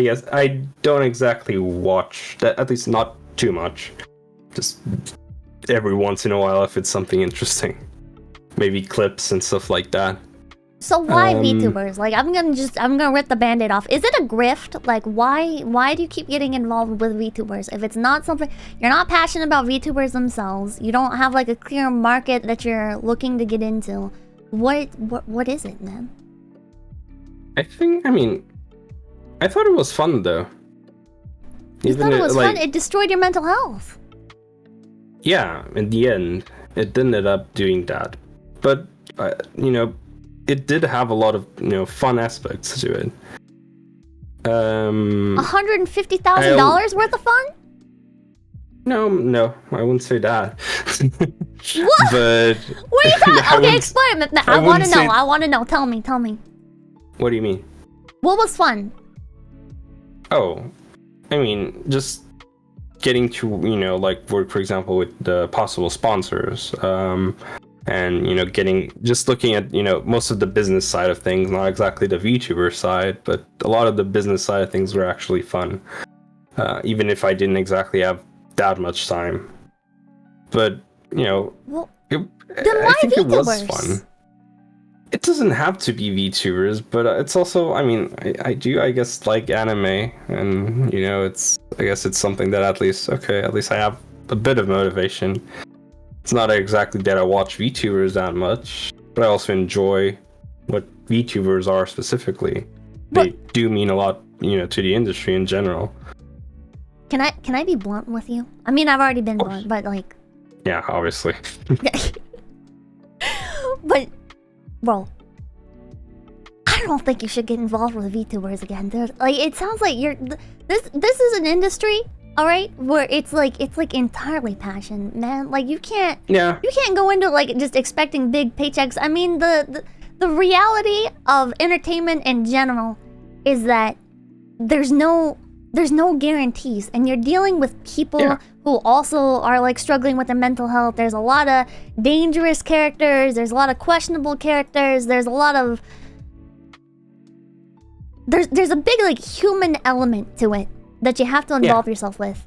Speaker 2: guess I don't exactly watch that, at least not too much. Just every once in a while if it's something interesting. Maybe clips and stuff like that.
Speaker 1: So why VTubers? Like, I'm gonna rip the band-aid off. Is it a grift? Like, why do you keep getting involved with VTubers? If it's not something, you're not passionate about VTubers themselves, you don't have like a clear market that you're looking to get into, what is it, man?
Speaker 2: I thought it was fun though.
Speaker 1: You thought it was fun? It destroyed your mental health.
Speaker 2: Yeah, in the end, it ended up doing that. But, it did have a lot of, fun aspects to it.
Speaker 1: $150,000 worth of fun?
Speaker 2: No, I wouldn't say that.
Speaker 1: What?
Speaker 2: But
Speaker 1: what are you talking? Okay, explain it. I want to know. I want to know. Tell me.
Speaker 2: What do you mean?
Speaker 1: What was fun?
Speaker 2: Oh, just getting to, like work, for example, with the possible sponsors. And looking at most of the business side of things, not exactly the VTuber side, but a lot of the business side of things were actually fun, even if I didn't exactly have that much time. But I think it was fun. It doesn't have to be VTubers, but it's also, I guess like anime, and it's something that at least I have a bit of motivation. It's not exactly that I watch VTubers that much, but I also enjoy what VTubers are specifically. They do mean a lot, to the industry in general.
Speaker 1: Can I be blunt with you? I've already been blunt, but like...
Speaker 2: Yeah, obviously.
Speaker 1: But, bro, I don't think you should get involved with VTubers again. It sounds like this is an industry, all right, where it's like entirely passion, man. Like you can't go into like just expecting big paychecks. The reality of entertainment in general is that there's no guarantees, and you're dealing with people who also are like struggling with their mental health. There's a lot of dangerous characters, there's a lot of questionable characters, there's a lot of there's a big like human element to it that you have to involve yourself with.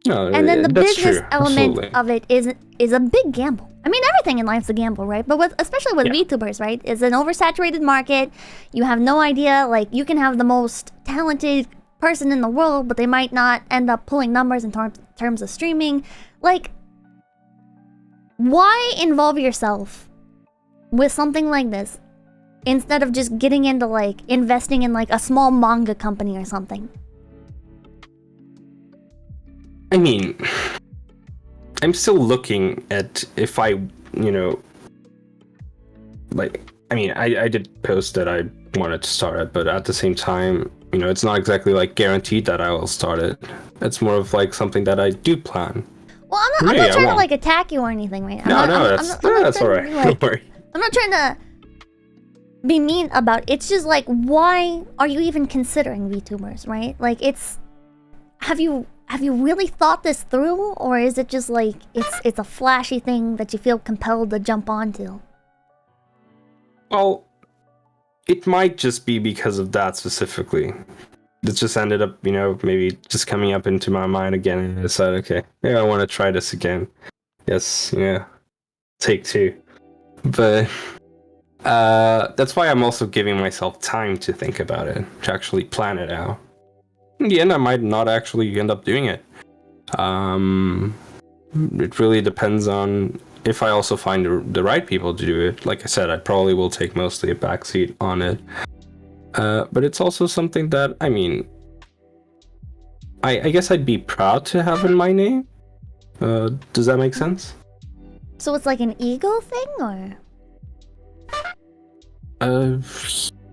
Speaker 2: No,
Speaker 1: and then the business element of it is a big gamble. Everything in life's a gamble, right? But especially with VTubers, right? It's an oversaturated market. You have no idea, like you can have the most talented person in the world, but they might not end up pulling numbers in terms of streaming. Like, why involve yourself with something like this instead of just getting into like investing in like a small manga company or something?
Speaker 2: I'm still looking at if I did post that I wanted to start it, but at the same time, it's not exactly like guaranteed that I will start it. It's more of like something that I do plan.
Speaker 1: Well, I'm not trying to like attack you or anything, right?
Speaker 2: That's all right. Don't worry.
Speaker 1: I'm not trying to be mean about it. It's just like, why are you even considering VTubers, right? Like, have you really thought this through, or is it just like it's a flashy thing that you feel compelled to jump onto?
Speaker 2: Well, it might just be because of that specifically. It just ended up, maybe just coming up into my mind again, and I decided, okay, maybe I want to try this again. Yes, take two. But that's why I'm also giving myself time to think about it, to actually plan it out. In the end, I might not actually end up doing it. It really depends on if I also find the right people to do it, like I said, I probably will take mostly a backseat on it. But it's also something that, I mean, I guess I'd be proud to have in my name. Does that make sense?
Speaker 1: So it's like an ego thing, or?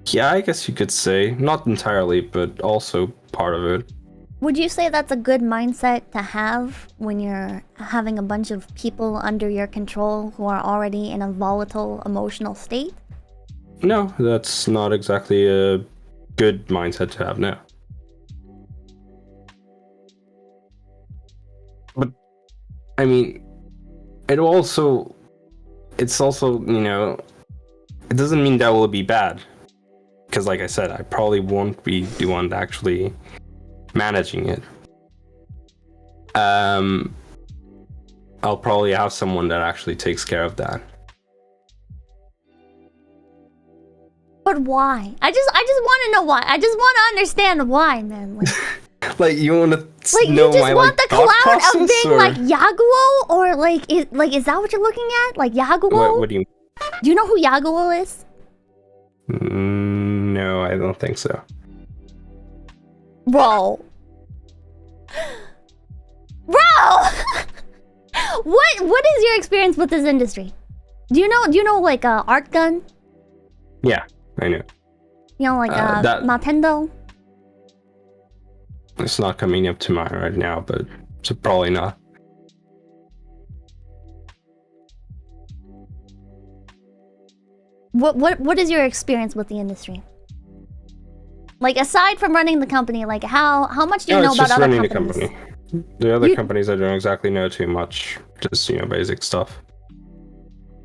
Speaker 2: Yeah, I guess you could say. Not entirely, but also part of it.
Speaker 1: Would you say that's a good mindset to have when you're having a bunch of people under your control who are already in a volatile emotional state?
Speaker 2: No, that's not exactly a good mindset to have, no. But, I mean, it's also, you know, it doesn't mean that will be bad. Because like I said, I probably won't be the one actually managing it. I'll probably have someone that actually takes care of that.
Speaker 1: But why? I just want to know why. I just want to understand why, man.
Speaker 2: Like you want to
Speaker 1: like
Speaker 2: know
Speaker 1: you just
Speaker 2: my
Speaker 1: want
Speaker 2: like,
Speaker 1: the
Speaker 2: thought
Speaker 1: clout of
Speaker 2: process,
Speaker 1: being
Speaker 2: or?
Speaker 1: like 𝐏𝐏𝐿𝐽, or is that what you're looking at? Like 𝐏𝐏𝐿𝐽?
Speaker 2: What do you?
Speaker 1: Do you know who 𝐏𝐏𝐿𝐽 is?
Speaker 2: No, I don't think so.
Speaker 1: Bro. What is your experience with this industry? Do you know like Art Gun?
Speaker 2: Yeah, I know.
Speaker 1: You know like Nintendo?
Speaker 2: It's not coming up to mind right now, but it's probably not.
Speaker 1: What is your experience with the industry? Like aside from running the company, like how much do you know about other companies?
Speaker 2: The company. The other companies I don't exactly know too much, just basic stuff.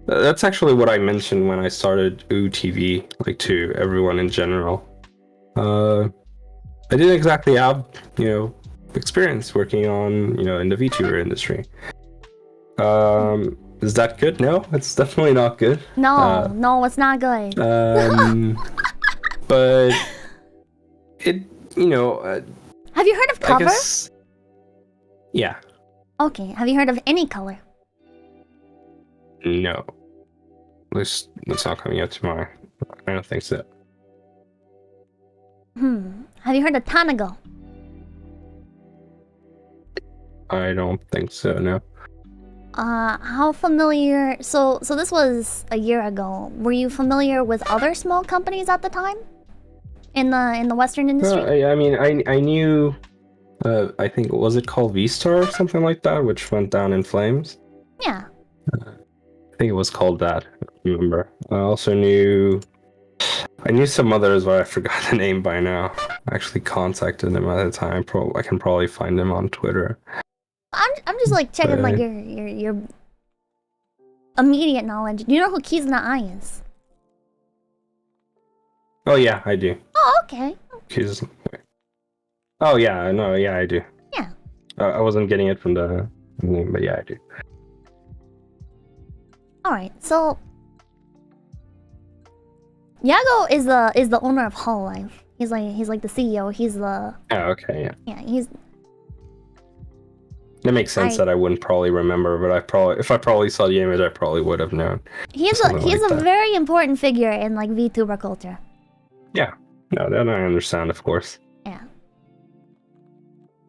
Speaker 2: That's actually what I mentioned when I started 𝑂𝐡V, like to everyone in general. I didn't exactly have experience working on in the VTuber industry. Is that good? No, it's definitely not good.
Speaker 1: No, no, it's not good.
Speaker 2: But it,
Speaker 1: have you heard of Cover?
Speaker 2: Yeah.
Speaker 1: Okay, have you heard of Any Color?
Speaker 2: No. It's not coming up to my... I don't think so.
Speaker 1: Have you heard of 𝐡𝐚𝐭?
Speaker 2: I don't think so, no.
Speaker 1: How familiar... So this was a year ago. Were you familiar with other small companies at the time? In the Western industry?
Speaker 2: I mean, I knew... I think, was it called V-Star or something like that, which went down in flames?
Speaker 1: Yeah.
Speaker 2: I think it was called that, I remember. I also knew... I knew some others, but I forgot the name by now. I actually contacted them at the time. I can probably find them on Twitter.
Speaker 1: I'm just like checking like your immediate knowledge. Do you know who 𝐒𝐡𝐚𝐭 is?
Speaker 2: Oh yeah, I do.
Speaker 1: Oh, okay.
Speaker 2: Oh yeah, no, yeah, I do.
Speaker 1: Yeah.
Speaker 2: I wasn't getting it from the name, but yeah, I do.
Speaker 1: All right, so 𝐏𝐏𝐿 is the owner of Hololive. He's like the CEO. He's the...
Speaker 2: Oh, okay, yeah.
Speaker 1: Yeah, he's...
Speaker 2: It makes sense that I wouldn't probably remember, but if I probably saw the image, I probably would have known.
Speaker 1: He's a very important figure in like VTuber culture.
Speaker 2: Yeah, no, that I understand, of course.
Speaker 1: Yeah.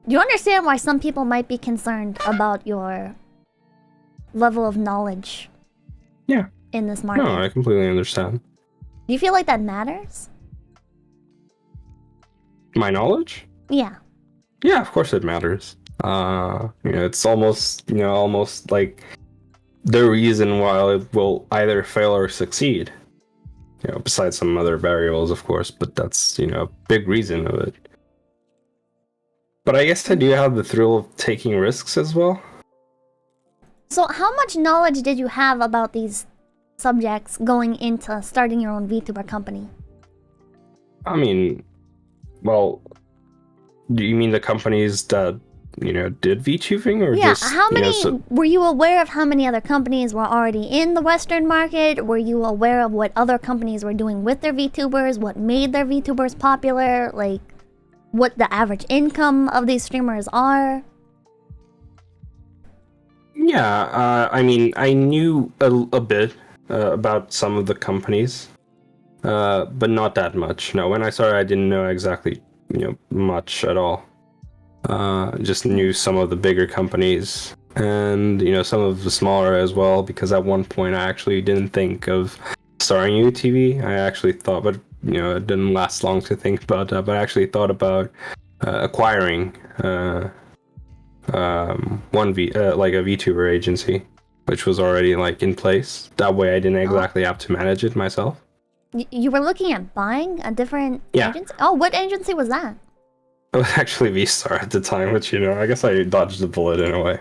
Speaker 1: Do you understand why some people might be concerned about your level of knowledge?
Speaker 2: Yeah.
Speaker 1: In this market?
Speaker 2: No, I completely understand.
Speaker 1: Do you feel like that matters?
Speaker 2: My knowledge?
Speaker 1: Yeah.
Speaker 2: Yeah, of course it matters. It's almost like the reason why it will either fail or succeed. Besides some other variables, of course, but that's, a big reason of it. But I guess I do have the thrill of taking risks as well.
Speaker 1: So how much knowledge did you have about these subjects going into starting your own VTuber company?
Speaker 2: I mean, well, do you mean the companies that did VTubing, or
Speaker 1: yeah,
Speaker 2: just...
Speaker 1: how many... Were you aware of how many other companies were already in the Western market? Were you aware of what other companies were doing with their VTubers? What made their VTubers popular? Like, what the average income of these streamers are?
Speaker 2: Yeah, I mean, I knew a bit about some of the companies, but not that much. No, when I started, I didn't know exactly, much at all. Just knew some of the bigger companies and, some of the smaller as well, because at one point I actually didn't think of starting UTV. I actually thought, but, it didn't last long to think about that, but I actually thought about acquiring like a VTuber agency, which was already like in place. That way I didn't exactly have to manage it myself.
Speaker 1: You were looking at buying a different
Speaker 2: Yeah.
Speaker 1: agency? Oh, what agency was that?
Speaker 2: It was actually V-Star at the time, which, I guess I dodged the bullet in a way.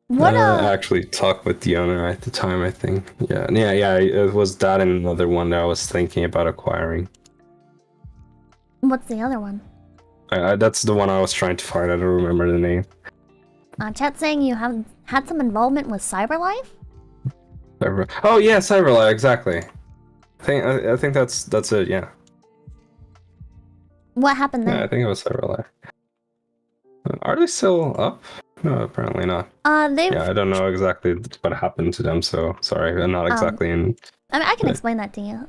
Speaker 1: What
Speaker 2: I actually talked with the owner at the time, I think. Yeah, it was that and another one that I was thinking about acquiring.
Speaker 1: What's the other one?
Speaker 2: That's the one I was trying to find. I don't remember the name.
Speaker 1: Chat saying you have had some involvement with CyberLife?
Speaker 2: Oh yeah, CyberLife, exactly. I think that's it. Yeah.
Speaker 1: What happened there?
Speaker 2: Yeah, I think it was CyberLife. Are they still up? No, apparently not.
Speaker 1: They've...
Speaker 2: Yeah, I don't know exactly what happened to them, so sorry, I'm not exactly in...
Speaker 1: I mean, I can explain that to you.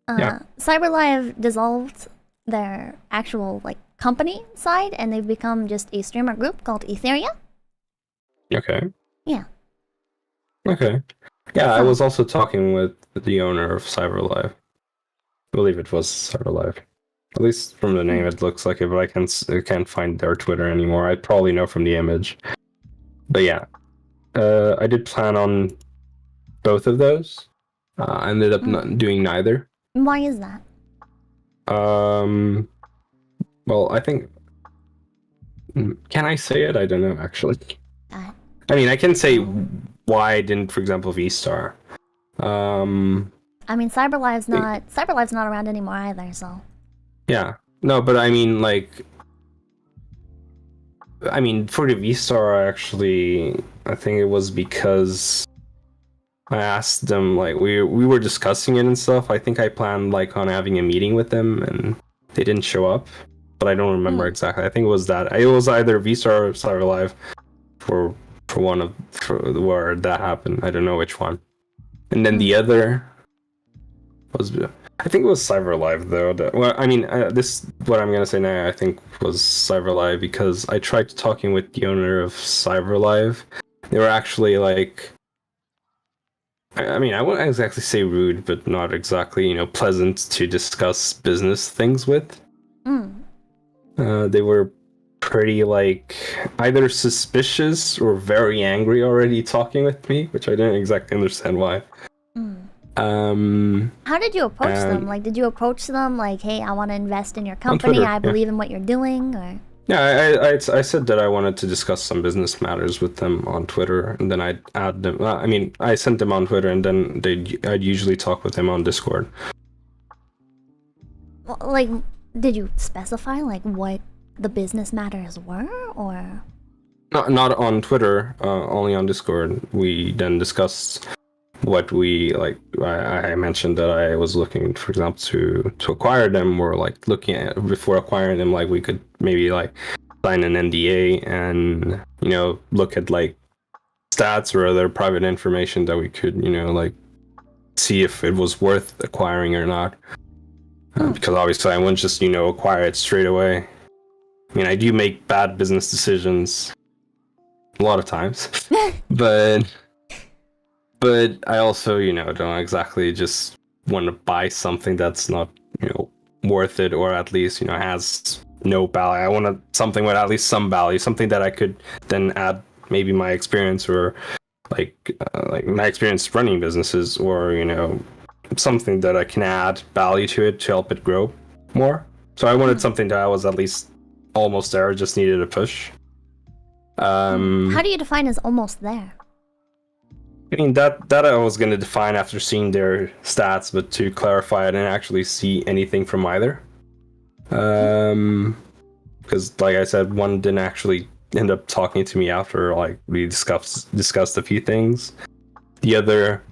Speaker 2: Yeah.
Speaker 1: CyberLive dissolved their actual, company side, and they've become just a streamer group called Etheria.
Speaker 2: Okay.
Speaker 1: Yeah.
Speaker 2: Okay. Yeah, I was also talking with the owner of CyberLive. I believe it was CyberLive. At least from the name, it looks like it, but I can't find their Twitter anymore. I'd probably know from the image. But yeah, I did plan on both of those. I ended up not doing neither.
Speaker 1: Why is that?
Speaker 2: Well, I think... Can I say it? I don't know, actually. I mean, I can say why I didn't, for example, V-Star.
Speaker 1: I mean, CyberLive's not around anymore either, so...
Speaker 2: Yeah. No, but I mean, for the V-Star, actually, I think it was because I asked them, we were discussing it and stuff. I think I planned, on having a meeting with them, and they didn't show up. But I don't remember exactly. I think it was that. It was either V-Star or CyberLive for where that happened. I don't know which one. And then the other was... I think it was CyberLive though. This what I'm gonna say now. I think was CyberLive because I tried talking with the owner of CyberLive. They were actually I wouldn't exactly say rude, but not exactly pleasant to discuss business things with. They were pretty either suspicious or very angry already talking with me, which I didn't exactly understand why.
Speaker 1: How did you approach them? Did you approach them hey, I want to invest in your company,
Speaker 2: Twitter,
Speaker 1: I believe in what you're doing, or...
Speaker 2: Yeah, I said that I wanted to discuss some business matters with them on Twitter, and then I'd add them. I sent them on Twitter, and then I'd usually talk with them on Discord.
Speaker 1: Well, did you specify what the business matters were, or...
Speaker 2: Not on Twitter, only on Discord. We then discussed what we I mentioned that I was looking, for example, to acquire them, or looking at before acquiring them, we could maybe sign an NDA and look at stats or other private information that we could see if it was worth acquiring or not. Because obviously I wouldn't just acquire it straight away. I mean, I do make bad business decisions a lot of times, but I also, don't exactly just want to buy something that's not, worth it, or at least, has no value. I want something with at least some value, something that I could then add maybe my experience, or my experience running businesses, or, something that I can add value to it to help it grow more. So I wanted something that I was at least almost there, just needed a push.
Speaker 1: How do you define as almost there?
Speaker 2: I mean, that I was going to define after seeing their stats, but to clarify, I didn't actually see anything from either. Because, like I said, one didn't actually end up talking to me after we discussed a few things. The other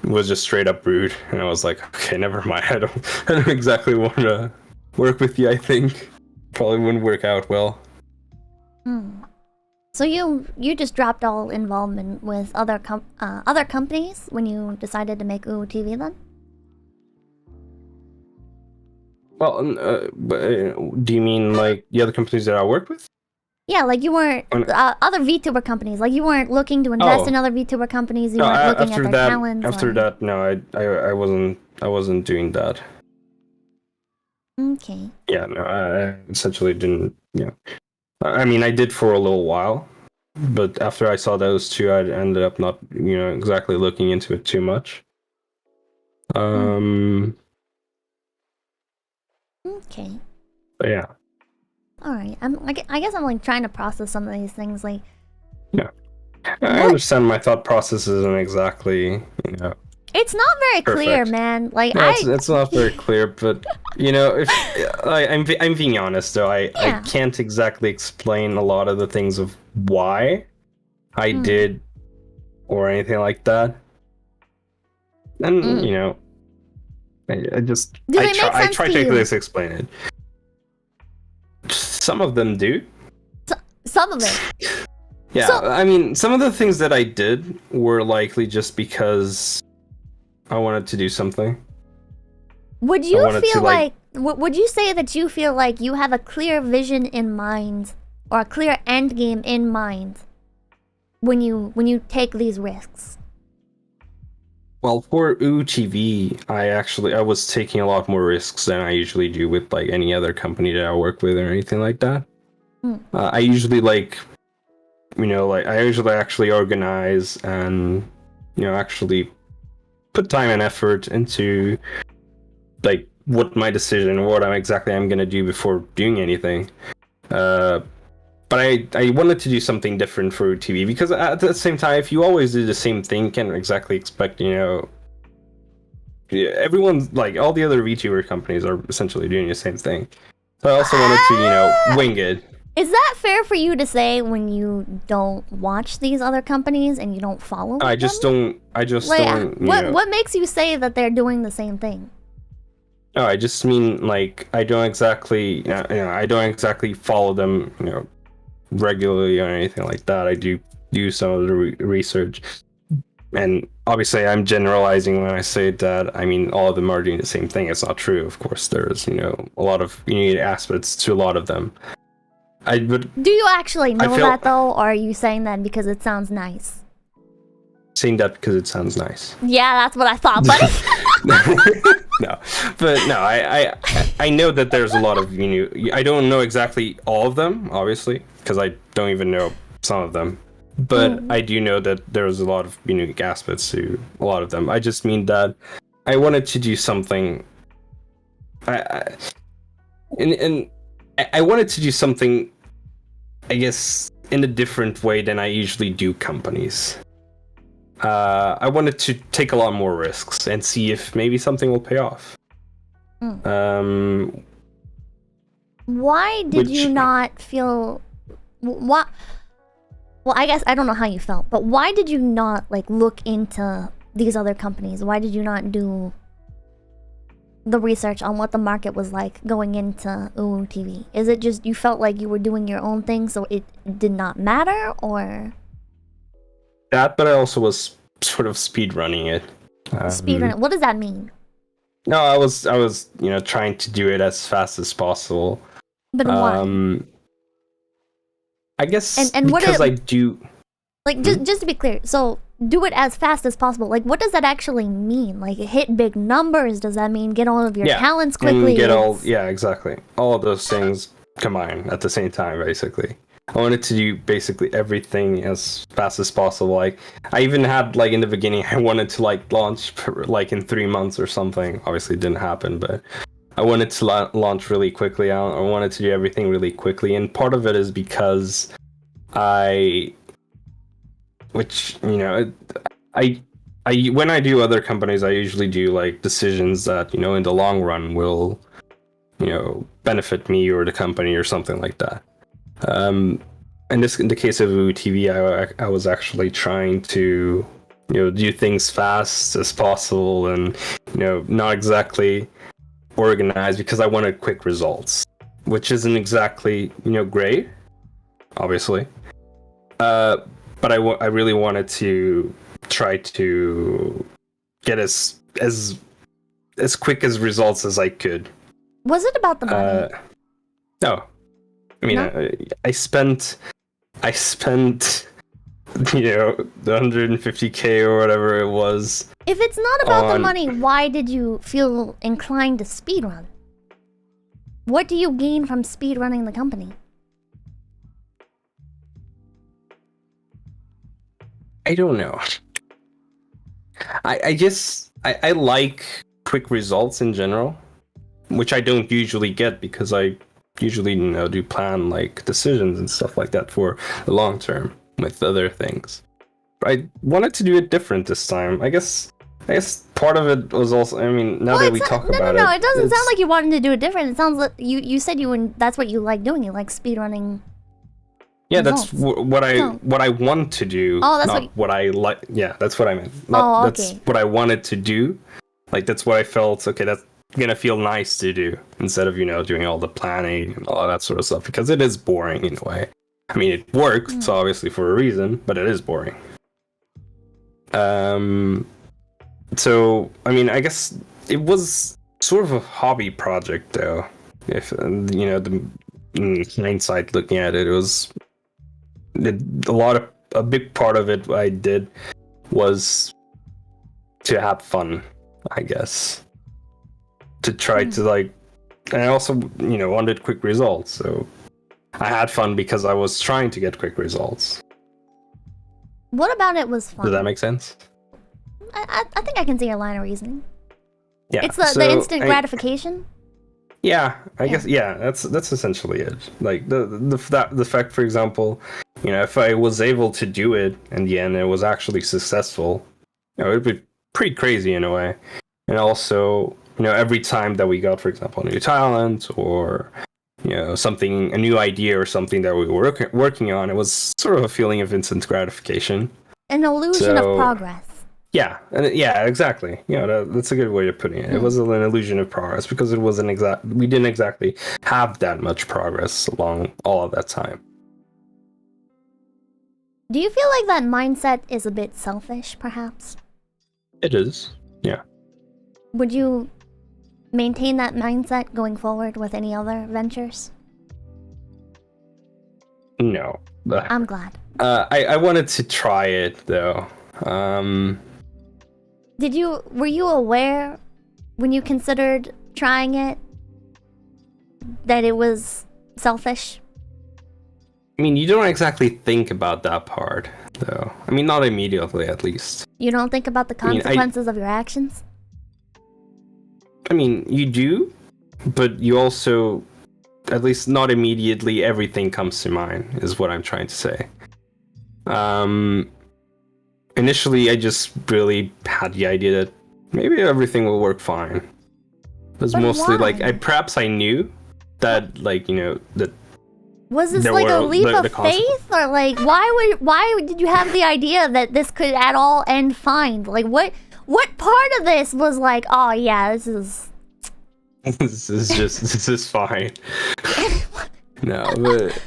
Speaker 2: was just straight up rude, and I was like, okay, never mind. I don't exactly want to work with you. I think probably wouldn't work out well.
Speaker 1: So you just dropped all involvement with other companies when you decided to make TV then?
Speaker 2: Well, do you mean like the other companies that I worked with?
Speaker 1: Yeah, like you weren't other VTuber companies. Like you weren't looking to invest in other VTuber companies. You weren't looking at their talents.
Speaker 2: After that, no, I wasn't doing that.
Speaker 1: Okay.
Speaker 2: Yeah, no, I essentially didn't. Yeah, I mean, I did for a little while, but after I saw those two, I ended up not, exactly looking into it too much.
Speaker 1: Okay.
Speaker 2: But yeah.
Speaker 1: All right. I guess I'm like trying to process some of these things. Like.
Speaker 2: Yeah. I understand my thought process isn't exactly,
Speaker 1: It's not very
Speaker 2: perfect.
Speaker 1: clear, man. Like
Speaker 2: it's not very clear, but if I'm being honest though, I can't exactly explain a lot of the things of why I did or anything like that. And I just I try to at least explain it. Some of them do.
Speaker 1: Some of it.
Speaker 2: Yeah, so, I mean, some of the things that I did were likely just because I wanted to do something.
Speaker 1: Would you feel like would you say that you feel like you have a clear vision in mind or a clear end game in mind when you take these risks?
Speaker 2: Well, for 𝐿 TV, I was taking a lot more risks than I usually do with like any other company that I work with or anything like that. I usually I usually actually organize and actually put time and effort into like what my decision or what I'm gonna do before doing anything. But I wanted to do something different for TV because at the same time, if you always do the same thing, you can't exactly expect everyone's like all the other VTuber companies are essentially doing the same thing. So I also wanted to wing it.
Speaker 1: Is that fair for you to say when you don't watch these other companies and you don't follow them?
Speaker 2: I just don't.
Speaker 1: What makes you say that they're doing the same thing?
Speaker 2: No, I just mean like I don't exactly follow them regularly or anything like that. I do some of the research, and obviously I'm generalizing when I say that. I mean, all of them are doing the same thing. It's not true, of course. There's a lot of unique aspects to a lot of them.
Speaker 1: Do you actually know that though, or are you saying that because it sounds nice?
Speaker 2: Saying that because it sounds nice.
Speaker 1: Yeah, that's what I thought, buddy.
Speaker 2: No, but no, I know that there's a lot of I don't know exactly all of them, obviously, because I don't even know some of them. But I do know that there's a lot of unique aspects to a lot of them. I just mean that I wanted to do something. I wanted to do something, I guess, in a different way than I usually do companies. I wanted to take a lot more risks and see if maybe something will pay off.
Speaker 1: Why did you not feel... What? Well, I guess I don't know how you felt, but why did you not look into these other companies? Why did you not do the research on what the market was like going into TV? Is it just you felt like you were doing your own thing, so it did not matter, or
Speaker 2: that? But I also was sort of speed running it.
Speaker 1: Speedrun. What does that mean?
Speaker 2: No, I was trying to do it as fast as possible.
Speaker 1: But why?
Speaker 2: I guess and because I do.
Speaker 1: Just to be clear, so do it as fast as possible. What does that actually mean? Hit big numbers? Does that mean get all of your talents quickly?
Speaker 2: Exactly. All of those things combined at the same time, basically. I wanted to do basically everything as fast as possible. I even had in the beginning, I wanted to launch in 3 months or something. Obviously, it didn't happen, but I wanted to launch really quickly. I wanted to do everything really quickly, and part of it is because when I do other companies, I usually do decisions that in the long run will benefit me or the company or something like that. In the case of TV, I was actually trying to do things fast as possible and not exactly organized because I wanted quick results, which isn't exactly great, obviously. But I really wanted to try to get as quick as results as I could.
Speaker 1: Was it about the money?
Speaker 2: No. I mean,
Speaker 1: No?
Speaker 2: I spent the 150K or whatever it was.
Speaker 1: If it's not about the money, why did you feel inclined to speedrun? What do you gain from speedrunning the company?
Speaker 2: I don't know. I just like quick results in general, which I don't usually get because I usually do plan like decisions and stuff like that for the long term with other things. But I wanted to do it different this time. I guess part of it was also, I mean, now that we talk about it.
Speaker 1: No, it doesn't sound like you wanted to do it different. It sounds like you said that's what you like doing. You like speedrunning.
Speaker 2: Yeah, that's what I want to do.
Speaker 1: Oh, that's
Speaker 2: not what I like. Yeah, that's what I meant.
Speaker 1: Okay.
Speaker 2: That's what I wanted to do. Like, that's what I felt, okay, that's gonna feel nice to do instead of, doing all the planning and all that sort of stuff, because it is boring in a way. I mean, it works, obviously, for a reason, but it is boring. So, I mean, I guess it was sort of a hobby project, though. If, in hindsight, looking at it, it was a big part of it I did was to have fun, I guess. To try to, like, and I also, wanted quick results, so I had fun because I was trying to get quick results.
Speaker 1: What about it was fun?
Speaker 2: Does that make sense?
Speaker 1: I think I can see your line of reasoning.
Speaker 2: Yeah.
Speaker 1: It's the instant gratification?
Speaker 2: Yeah, I guess, yeah, that's essentially it. Like, the fact, for example, if I was able to do it in the end, it was actually successful, it would be pretty crazy in a way. And also, every time that we got, for example, a new talent or, a new idea or something that we were working on, it was sort of a feeling of instant gratification.
Speaker 1: An illusion of progress.
Speaker 2: Yeah, yeah, exactly. That's a good way of putting it. It was an illusion of progress because we didn't exactly have that much progress along all of that time.
Speaker 1: Do you feel like that mindset is a bit selfish, perhaps?
Speaker 2: It is, yeah.
Speaker 1: Would you maintain that mindset going forward with any other ventures?
Speaker 2: No.
Speaker 1: I'm glad.
Speaker 2: I wanted to try it, though.
Speaker 1: Were you aware when you considered trying it that it was selfish?
Speaker 2: I mean, you don't exactly think about that part, though. I mean, not immediately, at least.
Speaker 1: You don't think about the consequences of your actions?
Speaker 2: I mean, you do, but you also, at least not immediately, everything comes to mind, is what I'm trying to say. Initially, I just really had the idea that maybe everything will work fine. It was mostly
Speaker 1: why?
Speaker 2: like, perhaps I knew that, like, that...
Speaker 1: Was this like a leap of faith? Or like, why did you have the idea that this could at all end fine? Like, what part of this was like, oh yeah, this is...
Speaker 2: this is fine. No, but...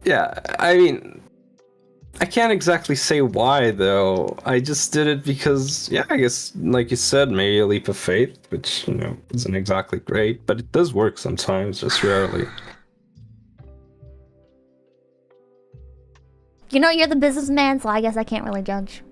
Speaker 2: Yeah, I mean... I can't exactly say why, though. I just did it because, yeah, I guess, like you said, maybe a leap of faith, which, isn't exactly great, but it does work sometimes, just rarely.
Speaker 1: You're the businessman, so I guess I can't really judge.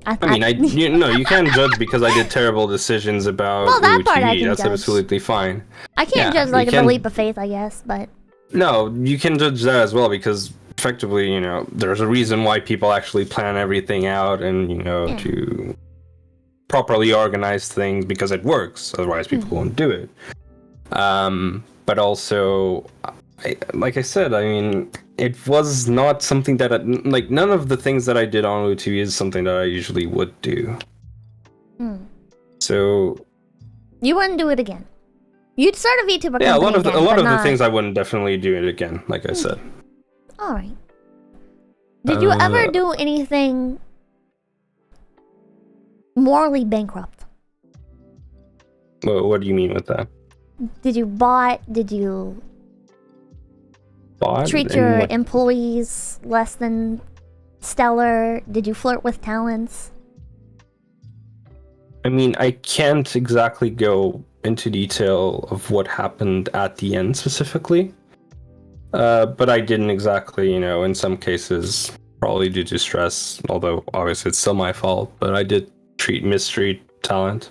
Speaker 2: You can't judge because I did terrible decisions about
Speaker 1: that part I can
Speaker 2: That's
Speaker 1: judge.
Speaker 2: Absolutely fine.
Speaker 1: I can't judge like a leap of faith, I guess, but...
Speaker 2: No, you can judge that as well because effectively, there's a reason why people actually plan everything out and, to properly organize things because it works. Otherwise, people won't do it. But also, like I said, I mean, it was not something that, none of the things that I did on OOTV is something that I usually would do. So...
Speaker 1: You wouldn't do it again? You'd start a VTuber company
Speaker 2: a lot of
Speaker 1: the
Speaker 2: things I wouldn't definitely do it again, like I said.
Speaker 1: Alright. Did you ever do anything morally bankrupt?
Speaker 2: What do you mean with that?
Speaker 1: Did you
Speaker 2: bought.
Speaker 1: treat your employees less than stellar? Did you flirt with talents?
Speaker 2: I mean, I can't exactly go into detail of what happened at the end specifically. But I didn't exactly, in some cases, probably due to stress, although obviously it's still my fault, but I did mistreat talent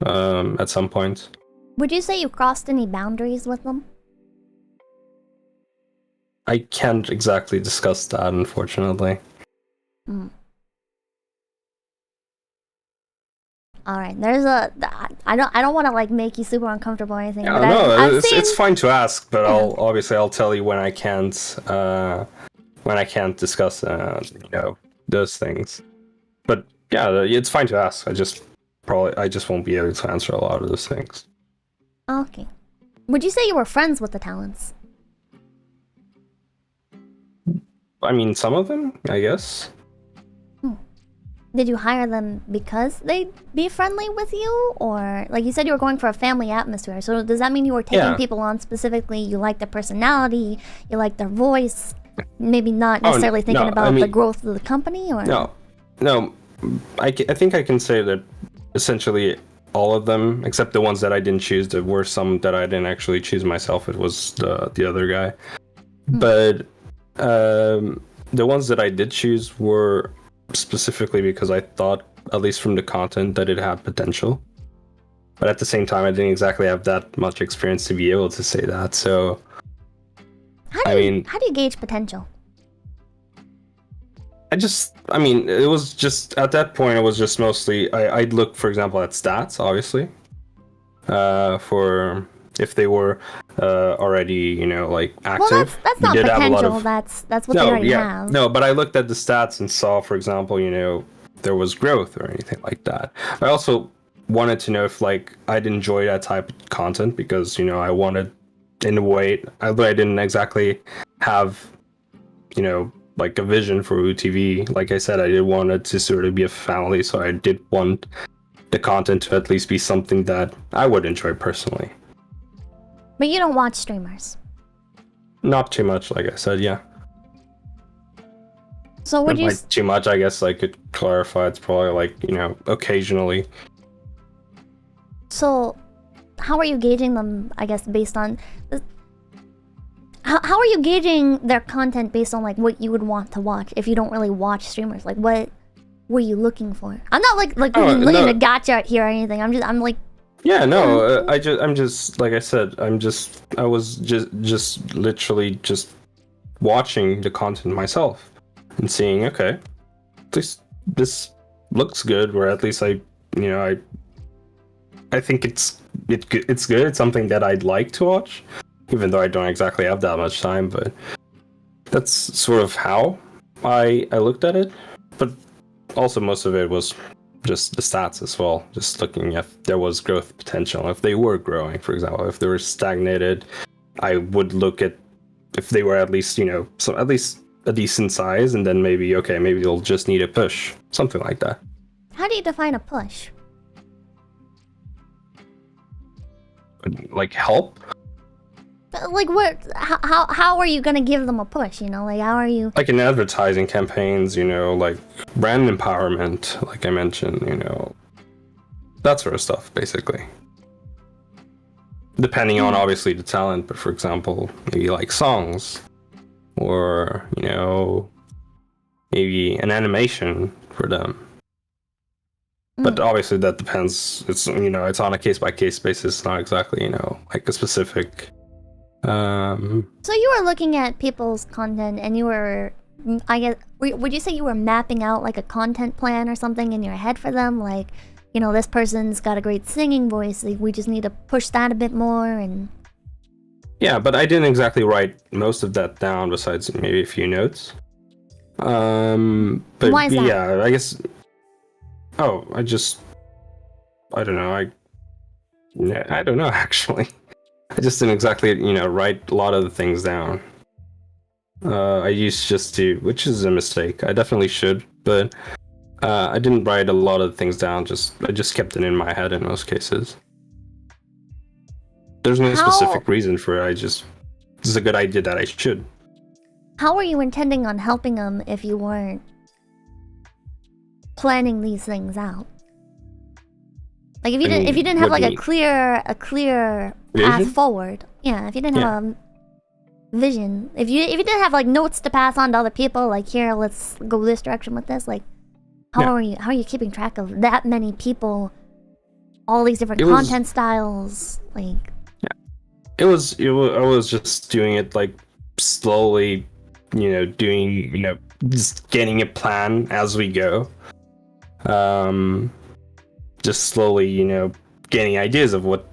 Speaker 2: at some point.
Speaker 1: Would you say you crossed any boundaries with them?
Speaker 2: I can't exactly discuss that, unfortunately.
Speaker 1: All right, there's I don't want to like make you super uncomfortable or anything.
Speaker 2: Yeah,
Speaker 1: but
Speaker 2: no, it's fine to ask, but I'll tell you when I can't discuss those things. But yeah, it's fine to ask. I just won't be able to answer a lot of those things.
Speaker 1: Okay. Would you say you were friends with the talents?
Speaker 2: I mean, some of them, I guess.
Speaker 1: Did you hire them because they'd be friendly with you? Or, like you said, you were going for a family atmosphere. So does that mean you were taking people on specifically? You like their personality, you like their voice, maybe not necessarily thinking about the growth of the company? Or
Speaker 2: No. I think I can say that essentially all of them, except the ones that I didn't choose, there were some that I didn't actually choose myself. It was the other guy. But the ones that I did choose were specifically because I thought, at least from the content, that it had potential. But at the same time, I didn't exactly have that much experience to be able to say that. So,
Speaker 1: how do you gauge potential?
Speaker 2: It was just, at that point, it was just mostly, I'd look, for example, at stats, obviously, for if they were already, like, active.
Speaker 1: Well, that's not potential, that's what they already have.
Speaker 2: No, but I looked at the stats and saw, for example, there was growth or anything like that. I also wanted to know if, like, I'd enjoy that type of content because, I wanted, in a way, I didn't exactly have, like a vision for UTV. Like I said, I did want it to sort of be a family, so I did want the content to at least be something that I would enjoy personally.
Speaker 1: But you don't watch streamers?
Speaker 2: Not too much, like I said, yeah.
Speaker 1: So would you...
Speaker 2: Like, too much, I guess I could clarify. It's probably like, occasionally.
Speaker 1: So, how are you gauging them, I guess, based on... How are you gauging their content based on, like, what you would want to watch if you don't really watch streamers? Like, what were you looking for? I'm not, like looking at gacha here or anything. I'm like...
Speaker 2: Yeah, no, I'm just, like I said, I was just literally just watching the content myself and seeing, okay, this looks good, or at least I think it's good. It's something that I'd like to watch, even though I don't exactly have that much time, but that's sort of how I looked at it. But also most of it was just the stats as well, just looking if there was growth potential, if they were growing, for example. If they were stagnated, I would look at if they were at least, at least a decent size, and then maybe they'll just need a push, something like that.
Speaker 1: How do you define a push?
Speaker 2: Like help?
Speaker 1: Like what? How are you gonna give them a push? Like how are you?
Speaker 2: Like in advertising campaigns, like brand empowerment, like I mentioned, that sort of stuff, basically. Depending on obviously the talent, but for example, maybe like songs, or maybe an animation for them. But obviously that depends. It's it's on a case by case basis, not exactly like a specific.
Speaker 1: So you were looking at people's content, and you were, I guess, would you say you were mapping out like a content plan or something in your head for them? Like, this person's got a great singing voice, like, we just need to push that a bit more, and...
Speaker 2: Yeah, but I didn't exactly write most of that down, besides maybe a few notes. But
Speaker 1: why is that?
Speaker 2: Yeah, I guess... Oh, I don't know, I don't know, actually. I just didn't exactly, write a lot of the things down. I used just to, which is a mistake. I definitely should, but I didn't write a lot of things down. I just kept it in my head in most cases. There's no specific reason for it. I just is a good idea that I should.
Speaker 1: How were you intending on helping them if you weren't planning these things out? Like if you didn't have like a clear path
Speaker 2: vision?
Speaker 1: forward. Yeah, if you didn't have a vision. If you didn't have like notes to pass on to other people, like here, let's go this direction with this, like how are you keeping track of that many people, all these different content styles? Like
Speaker 2: I was just doing it like slowly, just getting a plan as we go. Just slowly, getting ideas of what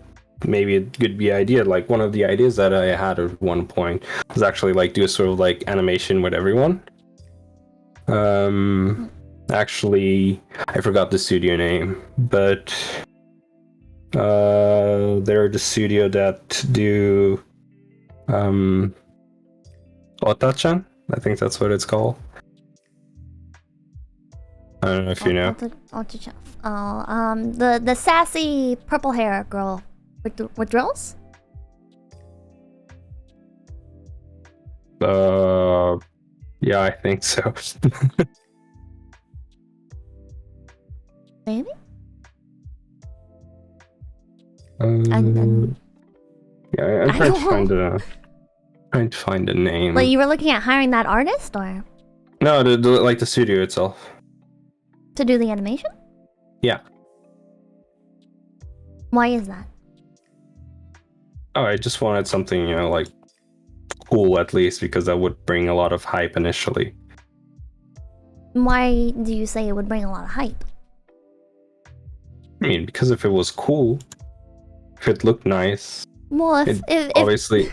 Speaker 2: maybe it could be idea. Like one of the ideas that I had at one point was actually like do a sort of like animation with everyone. Actually, I forgot the studio name, but they're the studio that do Otatane. I think that's what it's called. I don't know if you know.
Speaker 1: The sassy purple hair girl with drills.
Speaker 2: Yeah, I think so.
Speaker 1: Maybe.
Speaker 2: Yeah, I'm trying to find a name.
Speaker 1: Like you were looking at hiring that artist, or?
Speaker 2: No, like the studio itself.
Speaker 1: To do the animation?
Speaker 2: Yeah.
Speaker 1: Why is that?
Speaker 2: Oh, I just wanted something, like cool at least, because that would bring a lot of hype initially.
Speaker 1: Why do you say it would bring a lot of hype?
Speaker 2: I mean, because if it was cool, if it looked nice,
Speaker 1: well, if
Speaker 2: obviously...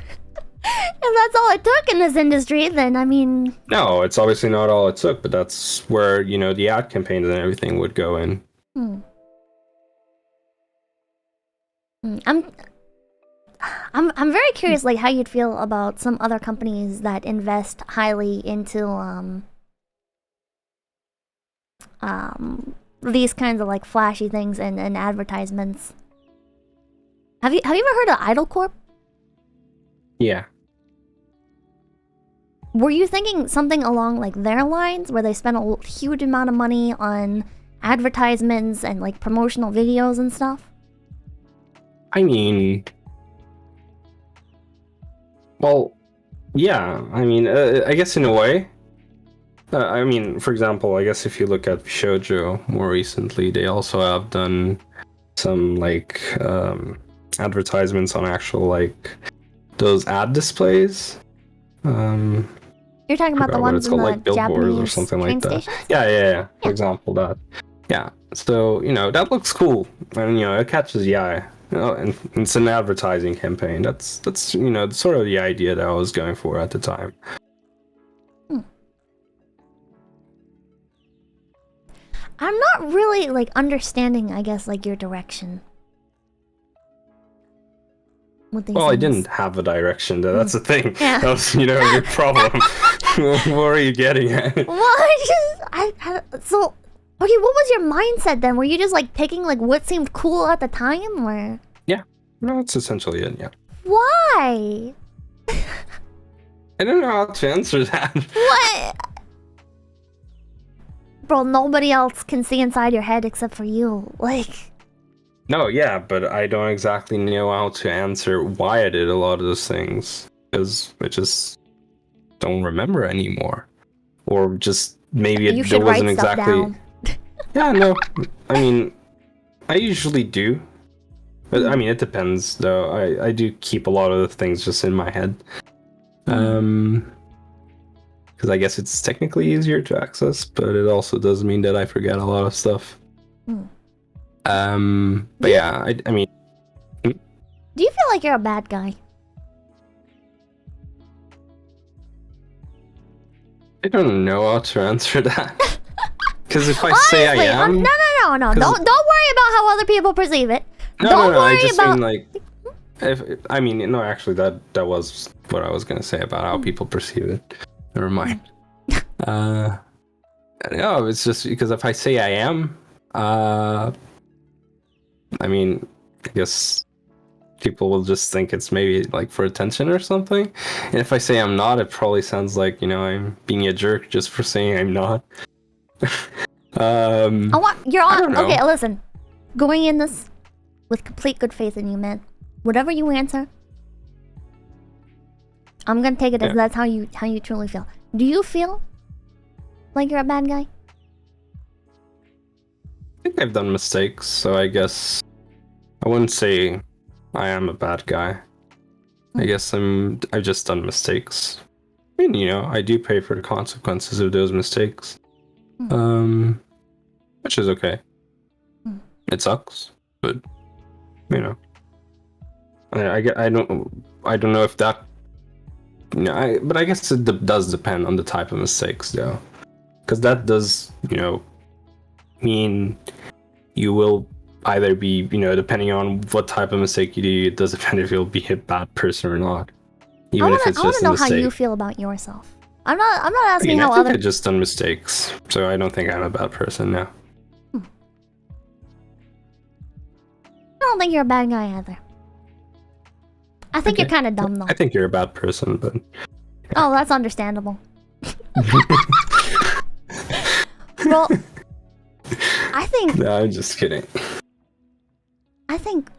Speaker 1: if that's all it took in this industry, then I mean...
Speaker 2: No, it's obviously not all it took, but that's where, the ad campaigns and everything would go in.
Speaker 1: I'm very curious, like, how you'd feel about some other companies that invest highly into, these kinds of, like, flashy things and advertisements. Have you ever heard of Idol Corp?
Speaker 2: Yeah.
Speaker 1: Were you thinking something along, like, their lines, where they spend a huge amount of money on advertisements and, like, promotional videos and stuff?
Speaker 2: I mean... Well, yeah, I mean, I guess in a way. I mean, for example, I guess if you look at Shoujo more recently, they also have done some, like, advertisements on actual, like, those ad displays.
Speaker 1: You're talking about the ones in the
Speaker 2: like billboards
Speaker 1: Japanese
Speaker 2: or something like that.
Speaker 1: stations?
Speaker 2: Yeah. For example, that. Yeah. So, that looks cool. And, it catches the eye. And it's an advertising campaign. That's sort of the idea that I was going for at the time.
Speaker 1: I'm not really, like, understanding, I guess, like, your direction.
Speaker 2: Well, I didn't have a direction. That's the thing.
Speaker 1: Yeah.
Speaker 2: That was, a big problem. What are you getting at?
Speaker 1: Well, so, okay, what was your mindset then? Were you just, like, picking, like, what seemed cool at the time, or?
Speaker 2: Yeah. No, that's essentially it, yeah.
Speaker 1: Why?
Speaker 2: I don't know how to answer that.
Speaker 1: What? Bro, nobody else can see inside your head except for you. Like...
Speaker 2: No, yeah, but I don't exactly know how to answer why I did a lot of those things. Because I just don't remember anymore. Or just maybe it wasn't exactly... Yeah, no. I mean, I usually do. But I mean, it depends, though. I do keep a lot of the things just in my head. Because I guess it's technically easier to access, but it also does mean that I forget a lot of stuff. But yeah, I mean...
Speaker 1: Do you feel like you're a bad guy?
Speaker 2: I don't know how to answer that. Because if I say I am...
Speaker 1: No. Don't worry about how other people perceive it.
Speaker 2: No, I just mean like... No, actually, that was what I was going to say about how people perceive it. Never mind. No, it's just because if I say I am... I mean, I guess people will just think it's maybe like for attention or something. And if I say I'm not, it probably sounds like, you know, I'm being a jerk just for saying I'm not.
Speaker 1: You're on. Okay, listen. Going in this with complete good faith in you, man. Whatever you answer, I'm gonna take it as that's how you truly feel. Do you feel like you're a bad guy?
Speaker 2: I think I've done mistakes, so I guess I wouldn't say I am a bad guy. I guess I've just done mistakes. I mean, you know, I do pay for the consequences of those mistakes. Which is okay. It sucks, but you know, I don't know if that. You know, but I guess it does depend on the type of mistakes, though, because that does, you know, mean you will either be, you know, depending on what type of mistake you do, it does depend if you'll be a bad person or not. Even if it's just a mistake. I want to know how
Speaker 1: you feel about yourself. I'm not asking how other.
Speaker 2: I've just done mistakes, so I don't think I'm a bad person now.
Speaker 1: I don't think you're a bad guy either. I think you're kind of dumb, though.
Speaker 2: I think you're a bad person, but...
Speaker 1: Oh, that's understandable. Well, I think...
Speaker 2: No, I'm just kidding.
Speaker 1: I think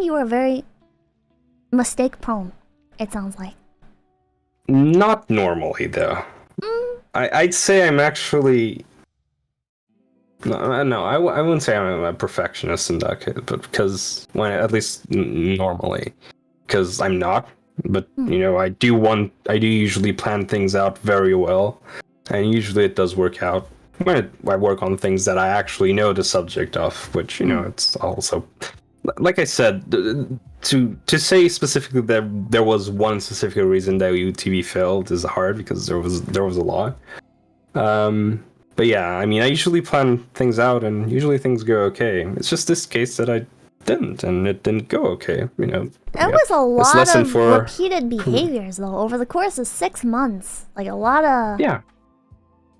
Speaker 1: you are very mistake-prone, it sounds like.
Speaker 2: Not normally, though. I'd say I'm actually... No, I wouldn't say I'm a perfectionist in that case, but because at least normally, because I'm not. But you know, I do usually plan things out very well, and usually it does work out when I work on things that I actually know the subject of, which you know, it's also, like I said, to say specifically that there was one specific reason that UTV failed is hard because there was a lot. But yeah, I mean, I usually plan things out, and usually things go okay. It's just this case that I didn't, and it didn't go okay. You know,
Speaker 1: there was a lot of repeated behaviors though over the course of 6 months. Like a lot of.
Speaker 2: Yeah.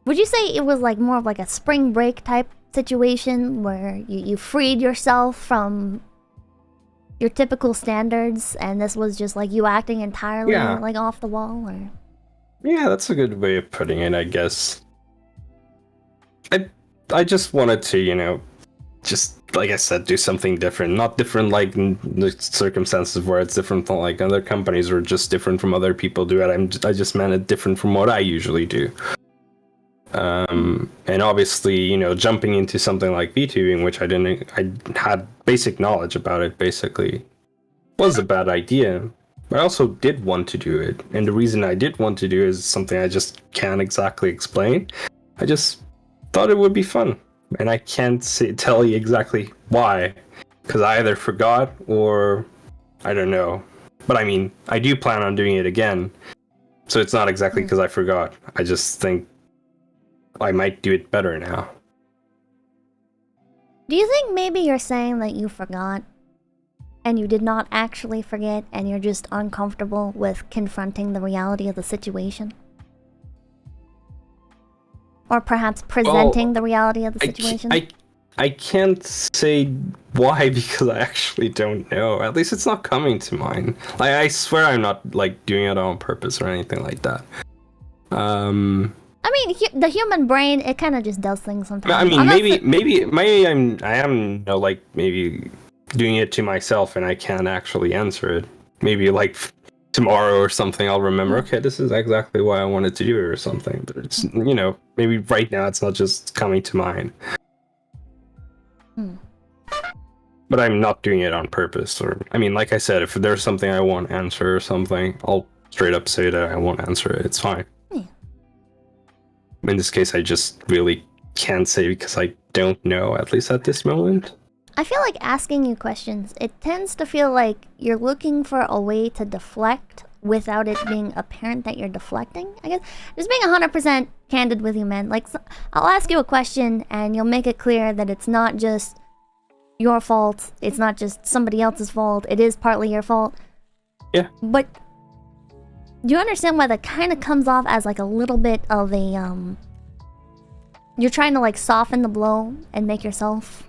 Speaker 1: Would you say it was like more of like a spring break type situation where you freed yourself from your typical standards, and this was just like you acting entirely like off the wall, or?
Speaker 2: Yeah, that's a good way of putting it, I guess. I just wanted to, you know, just like I said, do something different. Not different like in the circumstances where it's different from like other companies or just different from other people do it. I just meant it different from what I usually do. And obviously, you know, jumping into something like VTubing, which I had basic knowledge about it, basically, was a bad idea. But I also did want to do it. And the reason I did want to do it is something I just can't exactly explain. I just thought it would be fun, and I can't tell you exactly why, because I either forgot or I don't know. But I mean, I do plan on doing it again, so it's not exactly because I forgot. I just think I might do it better now.
Speaker 1: Do you think maybe you're saying that you forgot, and you did not actually forget, and you're just uncomfortable with confronting the reality of the situation? Or perhaps presenting the reality of the situation?
Speaker 2: I can't say why, because I actually don't know. At least it's not coming to mind. Like, I swear I'm not like doing it on purpose or anything like that. I
Speaker 1: mean, the human brain, it kind of just does things sometimes.
Speaker 2: I mean, maybe I am, you know, like maybe doing it to myself and I can't actually answer it. Maybe like tomorrow or something I'll remember, okay, this is exactly why I wanted to do it or something. But it's, you know, maybe right now it's not just coming to mind. But I'm not doing it on purpose. Or, I mean, like I said, if there's something I won't answer or something, I'll straight up say that I won't answer it. It's fine. In this case, I just really can't say because I don't know, at least at this moment.
Speaker 1: I feel like asking you questions, it tends to feel like you're looking for a way to deflect without it being apparent that you're deflecting, I guess. Just being 100% candid with you, man. Like, I'll ask you a question and you'll make it clear that it's not just your fault, it's not just somebody else's fault, it is partly your fault.
Speaker 2: Yeah.
Speaker 1: But do you understand why that kind of comes off as like a little bit of a, you're trying to like soften the blow and make yourself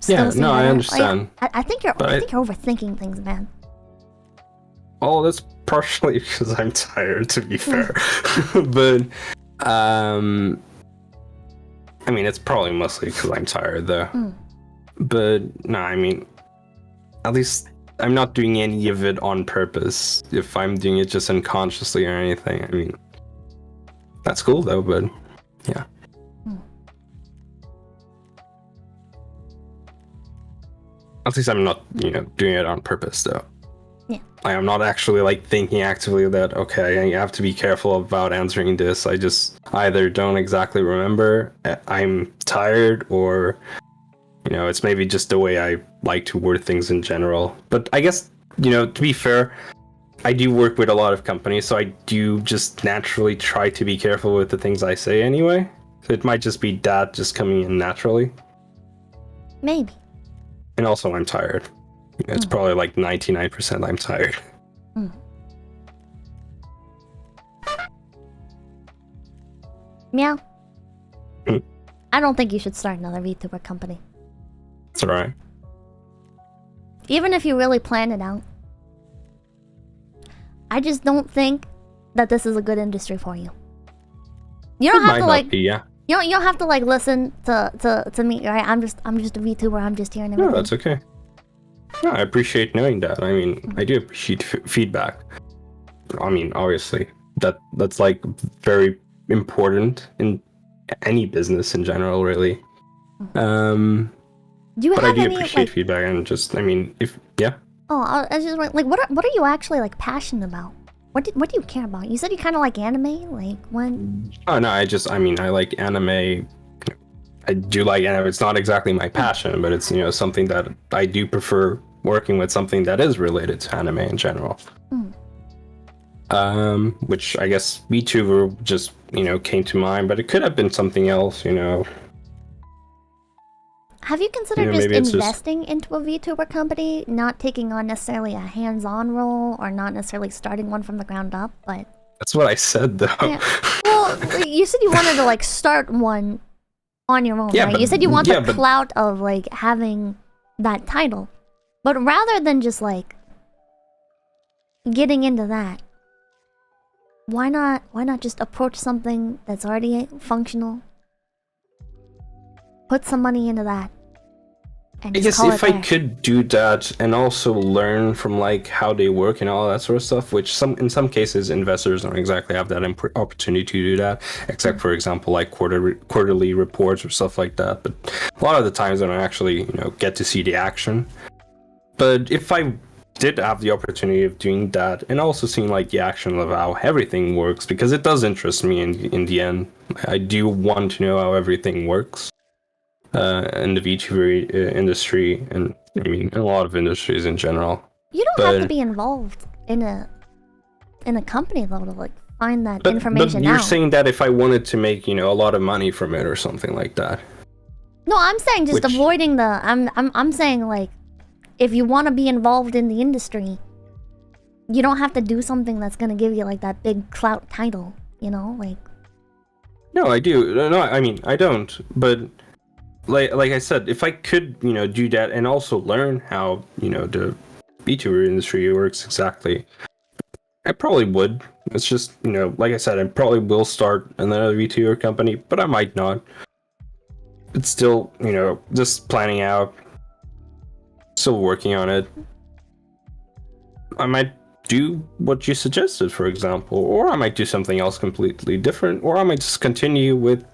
Speaker 1: still seem
Speaker 2: I
Speaker 1: better.
Speaker 2: understand.
Speaker 1: Like, I think you're overthinking things, man.
Speaker 2: Oh, that's partially because I'm tired, to be fair. But I mean, it's probably mostly because I'm tired, though. But no, I mean, at least I'm not doing any of it on purpose. If I'm doing it just unconsciously or anything, I mean, that's cool though. But yeah. At least I'm not, doing it on purpose, though.
Speaker 1: Yeah.
Speaker 2: I'm not actually like thinking actively that, okay, I have to be careful about answering this. I just either don't exactly remember, I'm tired, or, it's maybe just the way I like to word things in general. But I guess, to be fair, I do work with a lot of companies, so I do just naturally try to be careful with the things I say anyway. So it might just be that just coming in naturally.
Speaker 1: Maybe.
Speaker 2: And also, I'm tired. It's probably like 99% I'm tired.
Speaker 1: Meow. I don't think you should start another VTuber company.
Speaker 2: It's alright.
Speaker 1: Even if you really plan it out. I just don't think that this is a good industry for you. You don't have to like...
Speaker 2: yeah.
Speaker 1: You don't have to like listen to me, right? I'm just a VTuber. I'm just here and everything.
Speaker 2: No, that's okay. No, I appreciate knowing that. I mean, I do appreciate feedback. I mean, obviously, that's like very important in any business in general, really.
Speaker 1: Do you
Speaker 2: but
Speaker 1: have
Speaker 2: I do
Speaker 1: any,
Speaker 2: appreciate feedback, and just, I mean, yeah.
Speaker 1: Oh, I was just like, what are you actually like passionate about? What do you care about? You said you kind of like anime, like when?
Speaker 2: Oh no, I like anime. I do like anime. It's not exactly my passion, but it's something that I do prefer working with, something that is related to anime in general. Which I guess Vtuber just came to mind, but it could have been something else.
Speaker 1: Have you considered just investing into a VTuber company, not taking on necessarily a hands-on role, or not necessarily starting one from the ground up, but...
Speaker 2: That's what I said, though.
Speaker 1: Yeah. Well, you said you wanted to, like, start one on your own, right? But, you said you want the clout of, like, having that title. But rather than just, like, getting into that, why not just approach something that's already functional? Put some money into that. And
Speaker 2: I guess if I could do that and also learn from like how they work and all that sort of stuff, which in some cases investors don't exactly have that opportunity to do that, except for example like quarterly reports or stuff like that. But a lot of the times I don't actually get to see the action. But if I did have the opportunity of doing that and also seeing like the action of how everything works, because it does interest me in the end. I do want to know how everything works. In the VTuber industry, and I mean in a lot of industries in general. You
Speaker 1: don't have to be involved in a company though to like find that information out.
Speaker 2: But you're saying that if I wanted to make a lot of money from it or something like that.
Speaker 1: No, I'm saying just avoiding the. I'm saying like, if you want to be involved in the industry, you don't have to do something that's gonna give you like that big clout title. Like. No,
Speaker 2: I do. No, I mean I don't, but. Like I said, if I could, do that and also learn how, the VTuber industry works exactly, I probably would. It's just, like I said, I probably will start another VTuber company, but I might not. It's still, just planning out, still working on it. I might do what you suggested, for example, or I might do something else completely different, or I might just continue with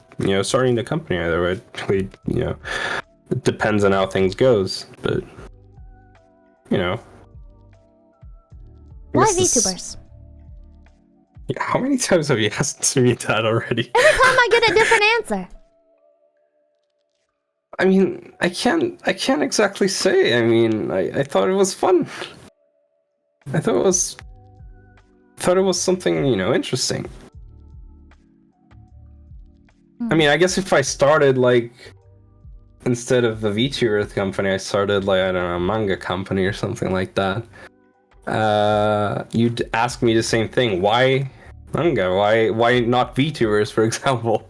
Speaker 2: starting the company. Either way, it depends on how things goes. But
Speaker 1: why VTubers?
Speaker 2: Yeah, how many times have you asked me that already?
Speaker 1: Every time I get a different answer.
Speaker 2: I mean, I can't exactly say. I mean, I thought it was fun. I thought it was something interesting. I mean, I guess if I started, like, instead of a VTuber company, I started, like, I don't know, a manga company or something like that. You'd ask me the same thing. Why manga? Why not VTubers, for example?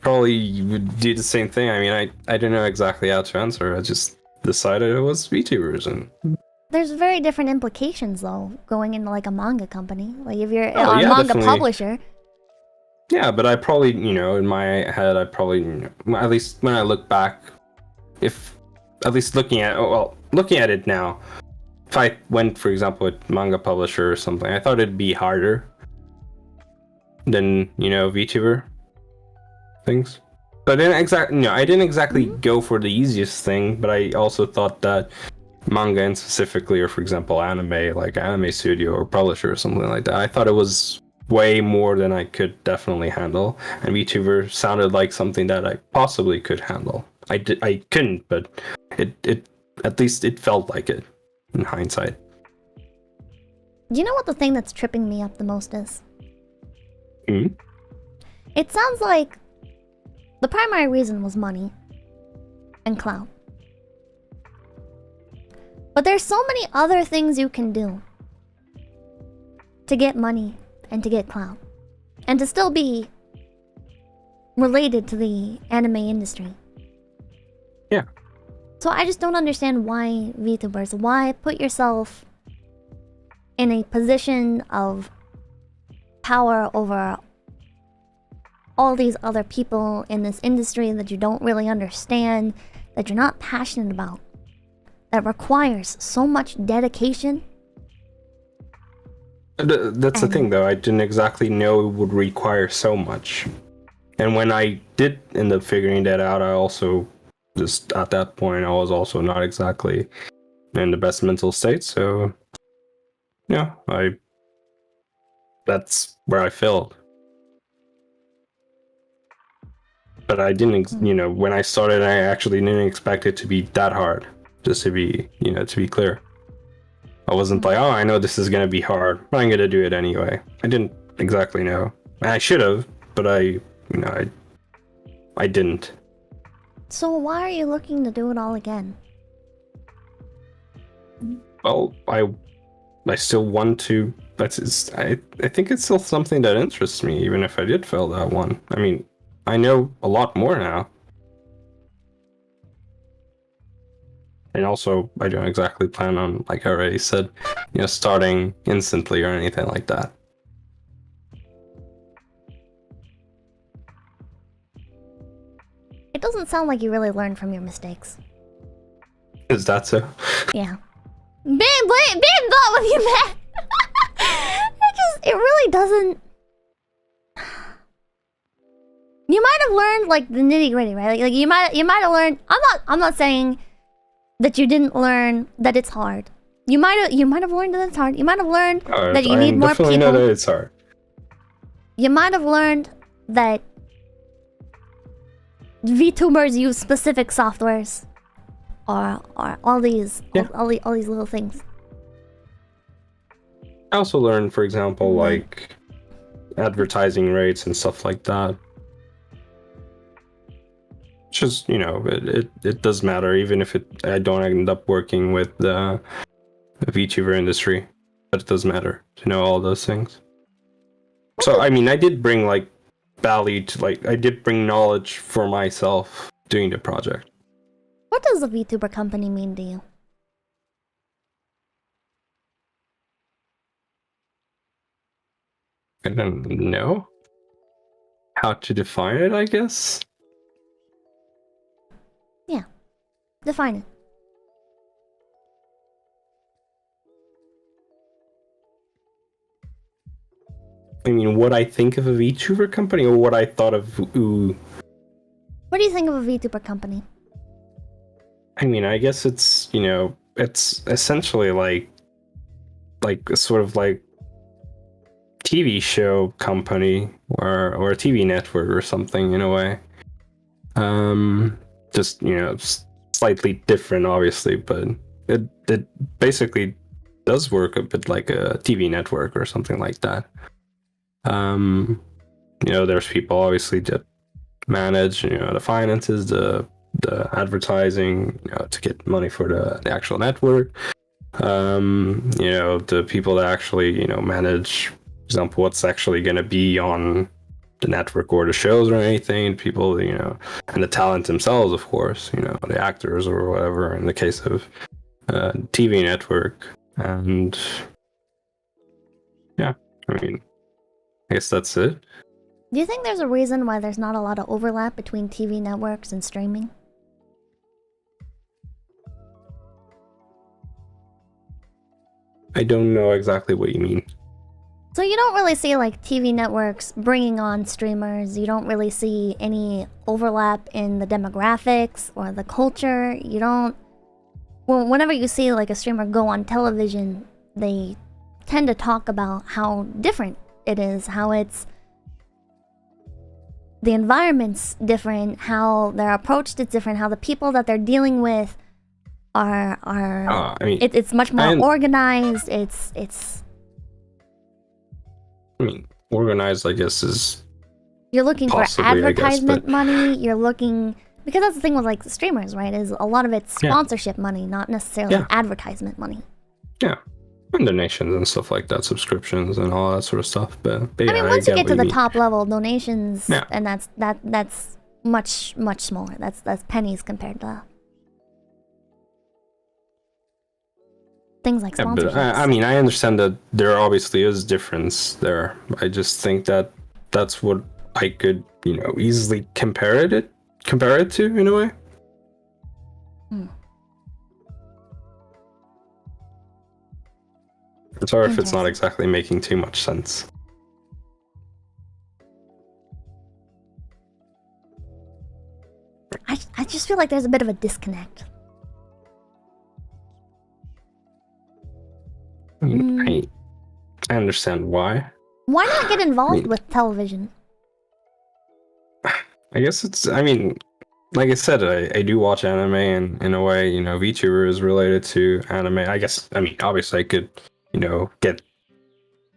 Speaker 2: probably would do the same thing. I mean, I don't know exactly how to answer. I just decided it was VTubers, and
Speaker 1: There's very different implications though, going into like a manga company. Like if you're
Speaker 2: Oh,
Speaker 1: a
Speaker 2: yeah,
Speaker 1: manga
Speaker 2: definitely.
Speaker 1: publisher.
Speaker 2: yeah. But I probably, in my head, I probably, at least when I look back, if at least looking at it now, if I went, for example, with manga publisher or something, I thought it'd be harder than VTuber things. So I didn't exactly go for the easiest thing, but I also thought that manga, and specifically, or for example, anime, like anime studio or publisher or something like that, I thought it was way more than I could definitely handle, and VTuber sounded like something that I possibly could handle. I couldn't, but it at least it felt like it in hindsight.
Speaker 1: Do you know what the thing that's tripping me up the most is?
Speaker 2: Hmm?
Speaker 1: It sounds like the primary reason was money and clout. But there's so many other things you can do to get money and to get clout, and to still be related to the anime industry.
Speaker 2: Yeah.
Speaker 1: So I just don't understand why VTubers, why put yourself in a position of power over all these other people in this industry that you don't really understand, that you're not passionate about, that requires so much dedication.
Speaker 2: That's the thing, though. I didn't exactly know it would require so much. And when I did end up figuring that out, I also just, at that point, I was also not exactly in the best mental state. So, yeah, that's where I failed. But I didn't, when I started, I actually didn't expect it to be that hard. Just to be, to be clear. I wasn't like, oh, I know this is gonna be hard, but I'm gonna do it anyway. I didn't exactly know. I should have, but I didn't.
Speaker 1: So why are you looking to do it all again?
Speaker 2: Well, I still want to. I think it's still something that interests me, even if I did fail that one. I mean, I know a lot more now. And also, I don't exactly plan on, like I already said, starting instantly or anything like that.
Speaker 1: It doesn't sound like you really learned from your mistakes.
Speaker 2: Is that so?
Speaker 1: Yeah. Being bought with you, man. It really doesn't. You might have learned like the nitty gritty, right? Like you might have learned. I'm not saying that you didn't learn that it's hard. You might have learned that it's hard. You might have learned that you need more people.
Speaker 2: Definitely know that it's hard.
Speaker 1: You might have learned that VTubers use specific softwares, or all these all these little things.
Speaker 2: I also learned, for example, like advertising rates and stuff like that. Just it does matter, even if I don't end up working with the VTuber industry, but it does matter to know all those things. So I mean, I did bring value to I did bring knowledge for myself doing the project.
Speaker 1: What does a VTuber company mean to you?
Speaker 2: I don't know how to define it, I guess.
Speaker 1: Yeah, define it.
Speaker 2: I mean, what I think of a VTuber company, or what I thought of What
Speaker 1: do you think of a VTuber company?
Speaker 2: I mean, I guess it's, it's essentially like a sort of TV show company or a TV network or something in a way. Just, slightly different, obviously, but it basically does work a bit like a TV network or something like that. There's people obviously that manage, the finances, the advertising, to get money for the actual network. The people that actually, manage, for example, what's actually going to be on the network or the shows or anything. People, and the talent themselves, of course, the actors or whatever. In the case of TV network, and yeah, I mean, I guess that's it.
Speaker 1: Do you think there's a reason why there's not a lot of overlap between TV networks and streaming?
Speaker 2: I don't know exactly what you mean.
Speaker 1: So you don't really see like TV networks bringing on streamers. You don't really see any overlap in the demographics or the culture. You don't... Well, whenever you see like a streamer go on television, they tend to talk about how different it is, how it's... The environment's different, how their approach is different, how the people that they're dealing with are it's much more organized. It's
Speaker 2: I mean, organized, I guess, is...
Speaker 1: You're looking
Speaker 2: possibly,
Speaker 1: for advertisement
Speaker 2: but...
Speaker 1: money. You're looking... Because that's the thing with, like, streamers, right? Is a lot of it's sponsorship money, not necessarily advertisement money.
Speaker 2: Yeah. And donations and stuff like that, subscriptions and all that sort of stuff. But
Speaker 1: I mean, once you get to the top level, donations, and that's much smaller. That's pennies compared to things like sponsorships.
Speaker 2: But I mean, I understand that there obviously is difference there. I just think that that's what I could, easily compare it to in a way. I'm sorry if it's not exactly making too much sense.
Speaker 1: I just feel like there's a bit of a disconnect.
Speaker 2: I understand why.
Speaker 1: Why not get involved with television?
Speaker 2: I guess it's... I mean, like I said, I do watch anime, and in a way, VTuber is related to anime. I guess, I mean, obviously I could... get,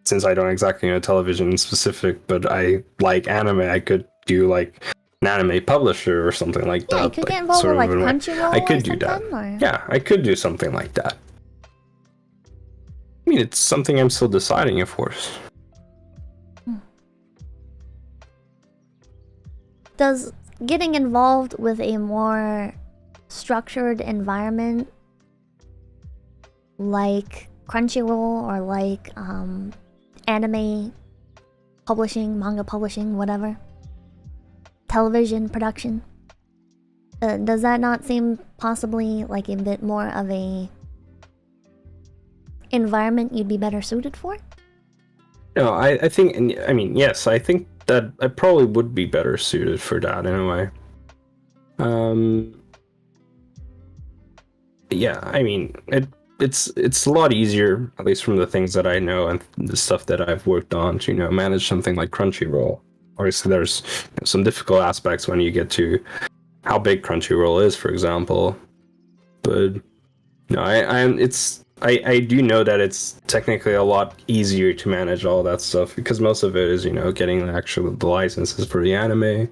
Speaker 2: since I don't exactly know television in specific, but I like anime, I could do like an anime publisher or something like that.
Speaker 1: You could get involved with like Crunchyroll.
Speaker 2: I could do that.
Speaker 1: Or...
Speaker 2: Yeah, I could do something like that. I mean, it's something I'm still deciding, of course.
Speaker 1: Does getting involved with a more structured environment like Crunchyroll or like anime publishing, manga publishing, whatever, television production, does that not seem possibly like a bit more of a environment you'd be better suited for?
Speaker 2: No, I think, I mean, yes, I think that I probably would be better suited for that in a way. Yeah, I mean, it's a lot easier, at least from the things that I know and the stuff that I've worked on, to manage something like Crunchyroll. Obviously, there's some difficult aspects when you get to how big Crunchyroll is, for example. But no, I do know that it's technically a lot easier to manage all that stuff because most of it is, getting the licenses for the anime,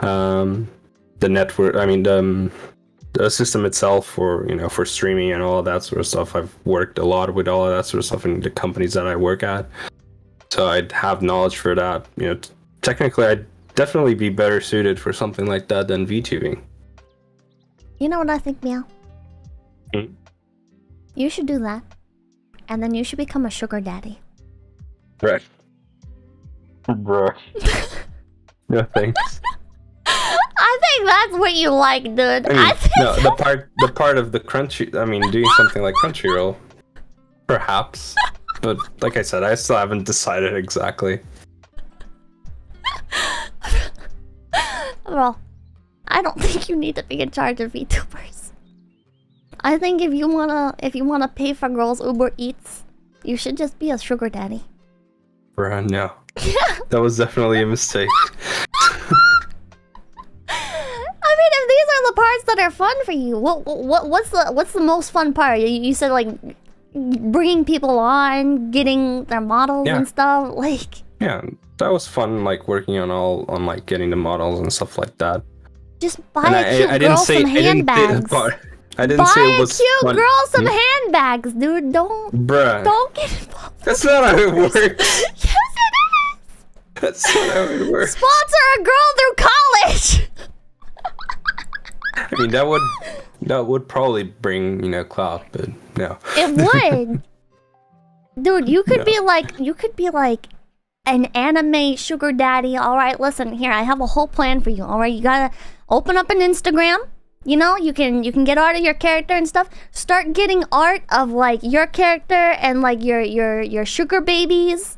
Speaker 2: the network. I mean, the system itself for for streaming and all of that sort of stuff. I've worked a lot with all of that sort of stuff in the companies that I work at, so I'd have knowledge for that. Technically, I'd definitely be better suited for something like that than VTubing.
Speaker 1: You know what I think, Miao? You should do that, and then you should become a sugar daddy.
Speaker 2: Right. Bruh. No thanks.
Speaker 1: I think that's what you like, dude.
Speaker 2: I mean, no, the part of the Crunchy... I mean, doing something like Crunchyroll. Perhaps. But, like I said, I still haven't decided exactly.
Speaker 1: Well, I don't think you need to be in charge of VTubers. I think if you wanna pay for girls' Uber Eats, you should just be a sugar daddy.
Speaker 2: Bruh, no. That was definitely a mistake.
Speaker 1: I mean, if these are the parts that are fun for you, what's the most fun part? You said like bringing people on, getting their models and stuff, like.
Speaker 2: Yeah, that was fun, like working on like getting the models and stuff like that.
Speaker 1: Just buy a cute girl some handbags.
Speaker 2: I didn't say it was
Speaker 1: buy a cute
Speaker 2: fun.
Speaker 1: girl some handbags, dude. Don't get involved.
Speaker 2: That's not how it works.
Speaker 1: Yes, it is.
Speaker 2: That's not how it works.
Speaker 1: Sponsor a girl through college.
Speaker 2: I mean, that would probably bring, you know, clout, but no.
Speaker 1: It would. Dude, you could be like an anime sugar daddy. All right, listen here. I have a whole plan for you. All right, you gotta open up an Instagram. You know, you can get art of your character and stuff. Start getting art of like your character and like your sugar babies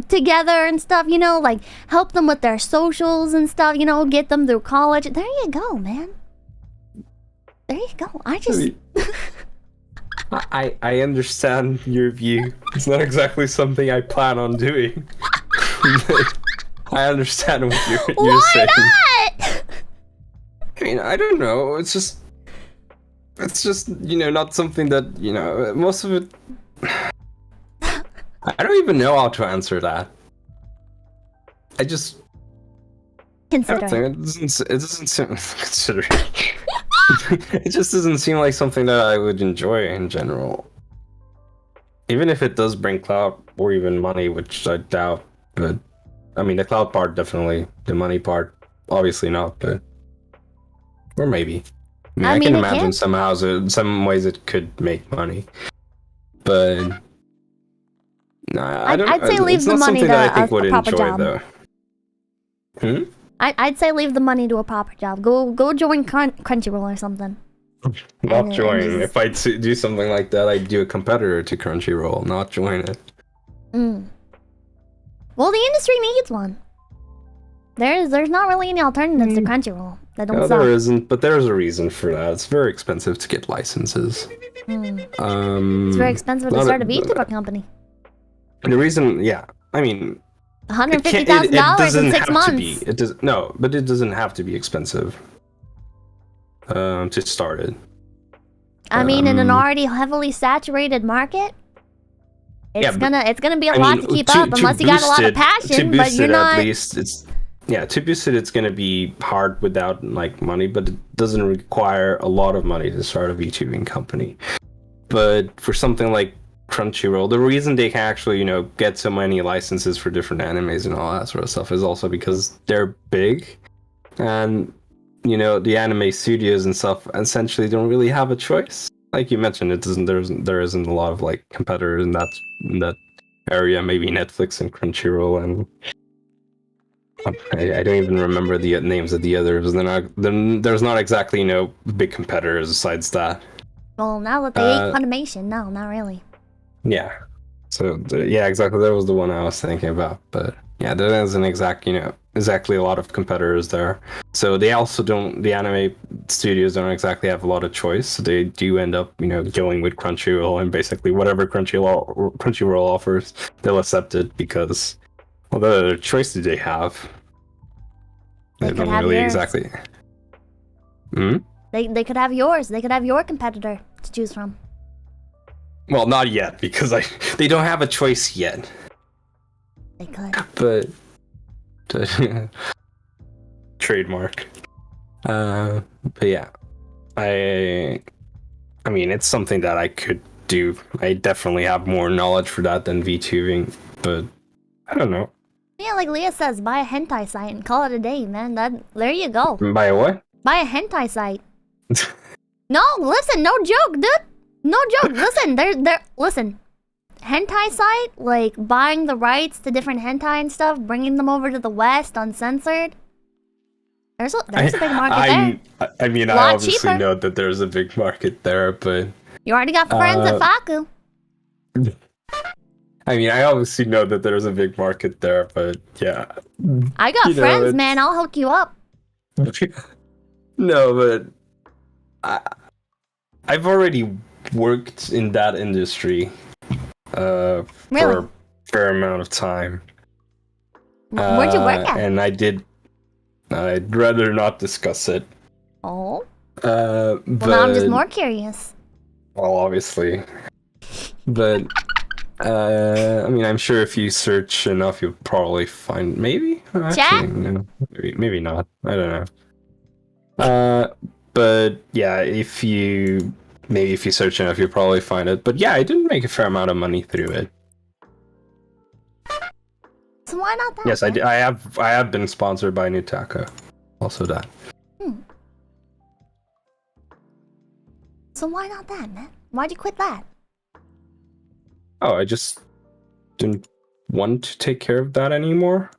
Speaker 1: together and stuff. You know, like help them with their socials and stuff. You know, get them through college. There you go, man. There you go.
Speaker 2: I understand your view. It's not exactly something I plan on doing. I understand what you're saying.
Speaker 1: Why not?
Speaker 2: I mean, I don't know. It's just, you know, not something that, you know, most of it. I don't even know how to answer that. I just.
Speaker 1: Consider
Speaker 2: it doesn't seem consider. It just doesn't seem like something that I would enjoy in general. Even if it does bring clout or even money, which I doubt. But I mean, the clout part definitely. The money part, obviously not. But or maybe. I can imagine some ways it could make money. But nah, I don't.
Speaker 1: I'd say leave the money to a proper job.
Speaker 2: Though.
Speaker 1: I'd say leave the money to a proper job. Go join Crunchyroll or something.
Speaker 2: Not join. If I do something like that, I'd do a competitor to Crunchyroll, not join it.
Speaker 1: Well, the industry needs one. There's not really any alternatives to Crunchyroll. That don't
Speaker 2: there isn't, but there's a reason for that. It's very expensive to get licenses.
Speaker 1: It's very expensive to start a VTuber company.
Speaker 2: The reason, yeah, I mean,
Speaker 1: $150,000 in 6 months.
Speaker 2: But it doesn't have to be expensive to start it.
Speaker 1: I mean, in an already heavily saturated market, it's gonna be a lot to keep up unless you got a lot of passion. But you're not.
Speaker 2: At least to boost it, it's gonna be hard without like money, but it doesn't require a lot of money to start a VTubing company. But for something like Crunchyroll, the reason they can actually, you know, get so many licenses for different animes and all that sort of stuff is also because they're big, and you know, the anime studios and stuff essentially don't really have a choice. Like you mentioned, there isn't a lot of like competitors in that area. Maybe Netflix and Crunchyroll, and I don't even remember the names of the others. There's not exactly, you know, big competitors besides that.
Speaker 1: Well, now that they ate Funimation, no, not really.
Speaker 2: Yeah. So yeah, exactly. That was the one I was thinking about. But yeah, there isn't exactly a lot of competitors there. So they also don't. The anime studios don't exactly have a lot of choice. So they do end up, you know, going with Crunchyroll, and basically whatever Crunchyroll offers, they'll accept it because, well, what other choice do they have?
Speaker 1: They don't really yours.
Speaker 2: Exactly.
Speaker 1: They could have yours. They could have your competitor to choose from.
Speaker 2: Well, not yet, because they don't have a choice yet.
Speaker 1: They could.
Speaker 2: But trademark. But yeah, I mean, it's something that I could do. I definitely have more knowledge for that than VTubing, but I don't know.
Speaker 1: Yeah, like Leah says, buy a hentai site and call it a day, man. There you go.
Speaker 2: Buy a what?
Speaker 1: Buy a hentai site. No, listen, no joke, dude. No joke. Listen, listen. Hentai site, like buying the rights to different hentai and stuff, bringing them over to the West uncensored. There's a big market there.
Speaker 2: I mean, I obviously know that there's a big market there, but
Speaker 1: you already got friends at Faku.
Speaker 2: I mean, I obviously know that there's a big market there, but yeah.
Speaker 1: I got friends, man. I'll hook you up.
Speaker 2: No, but I've already worked in that industry for a fair amount of time.
Speaker 1: Where'd you work at?
Speaker 2: And I'd rather not discuss it.
Speaker 1: Oh?
Speaker 2: Well,
Speaker 1: now I'm just more curious.
Speaker 2: Well, obviously. But, I mean, I'm sure if you search enough, you'll probably find... Maybe?
Speaker 1: Chat?
Speaker 2: No, maybe not. I don't know. But, yeah, if you search enough, you'll probably find it. But, yeah, I did make a fair amount of money through it.
Speaker 1: So why not that?
Speaker 2: Yes, I have been sponsored by Nitro. Also that.
Speaker 1: So why not that, man? Why'd you quit that?
Speaker 2: Oh, I just didn't want to take care of that anymore.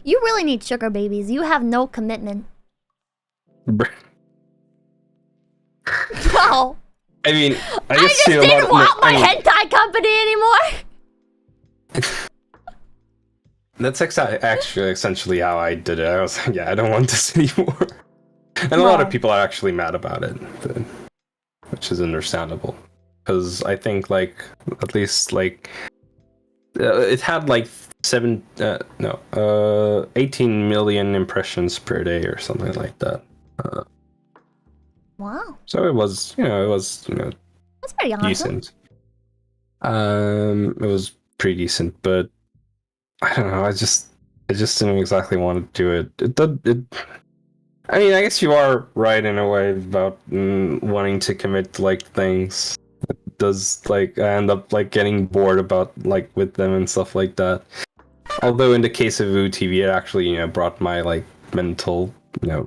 Speaker 1: You really need sugar babies. You have no commitment. Wow.
Speaker 2: I mean, I
Speaker 1: just didn't want my hentai company anymore.
Speaker 2: That's actually essentially how I did it. I was like, yeah, I don't want this anymore. And a lot of people are actually mad about it, which is understandable. Because I think, like, at least, like, it had, like, 18 million impressions per day or something like that.
Speaker 1: Wow.
Speaker 2: So it was,
Speaker 1: that's pretty awesome.
Speaker 2: Decent. It was pretty decent, but I don't know. I just didn't exactly want to do it. I mean, I guess you are right in a way about wanting to commit to, like, things. It does, like, I end up, like, getting bored about, like, with them and stuff like that. Although in the case of VTV, it actually, brought my, like, mental, my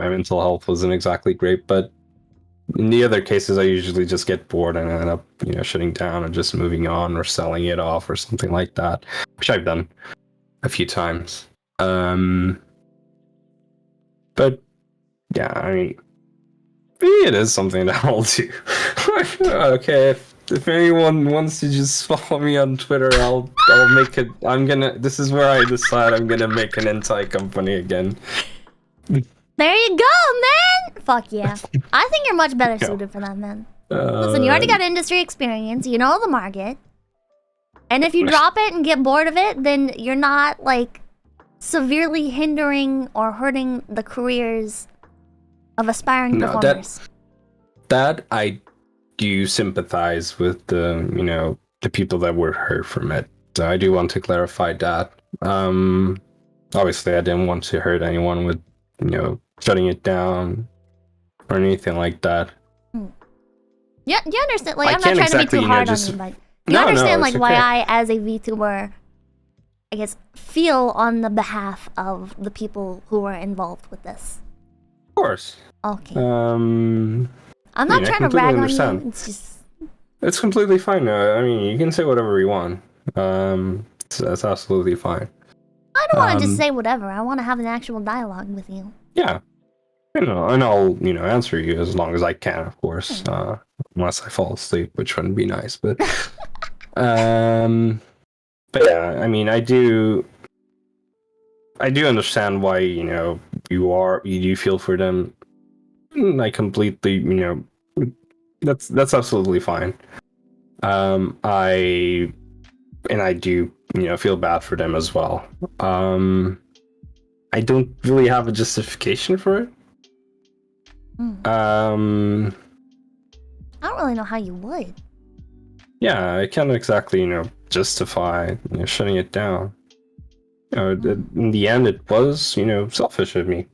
Speaker 2: mental health wasn't exactly great, but in the other cases, I usually just get bored and end up, shutting down and just moving on or selling it off or something like that, which I've done a few times. But yeah, I mean, it is something that I'll do. Okay, if anyone wants to just follow me on Twitter, I'll make it. This is where I decide I'm gonna make an hentai company again.
Speaker 1: There you go, man! Fuck yeah. I think you're much better suited for that, man. Listen, you already got industry experience, you know the market. And if you drop it and get bored of it, then you're not, like, severely hindering or hurting the careers of aspiring performers.
Speaker 2: That I do sympathize with the people that were hurt from it. So I do want to clarify that. Obviously I didn't want to hurt anyone with, shutting it down or anything like that.
Speaker 1: Yeah, you understand, like, I'm not trying to be too hard on you, but you understand, like, why I, as a VTuber, I guess, feel on the behalf of the people who are involved with this.
Speaker 2: Of course.
Speaker 1: Okay. I'm not trying to rag on you, it's just...
Speaker 2: It's completely fine. I mean, you can say whatever you want. That's absolutely fine.
Speaker 1: I don't want to just say whatever. I want to have an actual dialogue with you.
Speaker 2: Yeah. And I'll, answer you as long as I can, of course. Unless I fall asleep, which wouldn't be nice, but... But yeah, I mean, I do understand why, you do feel for them. I completely, that's absolutely fine. I do, feel bad for them as well. I don't really have a justification for it.
Speaker 1: I don't really know how you would.
Speaker 2: Yeah, I can't exactly, justify, shutting it down. In the end, it was, selfish of me.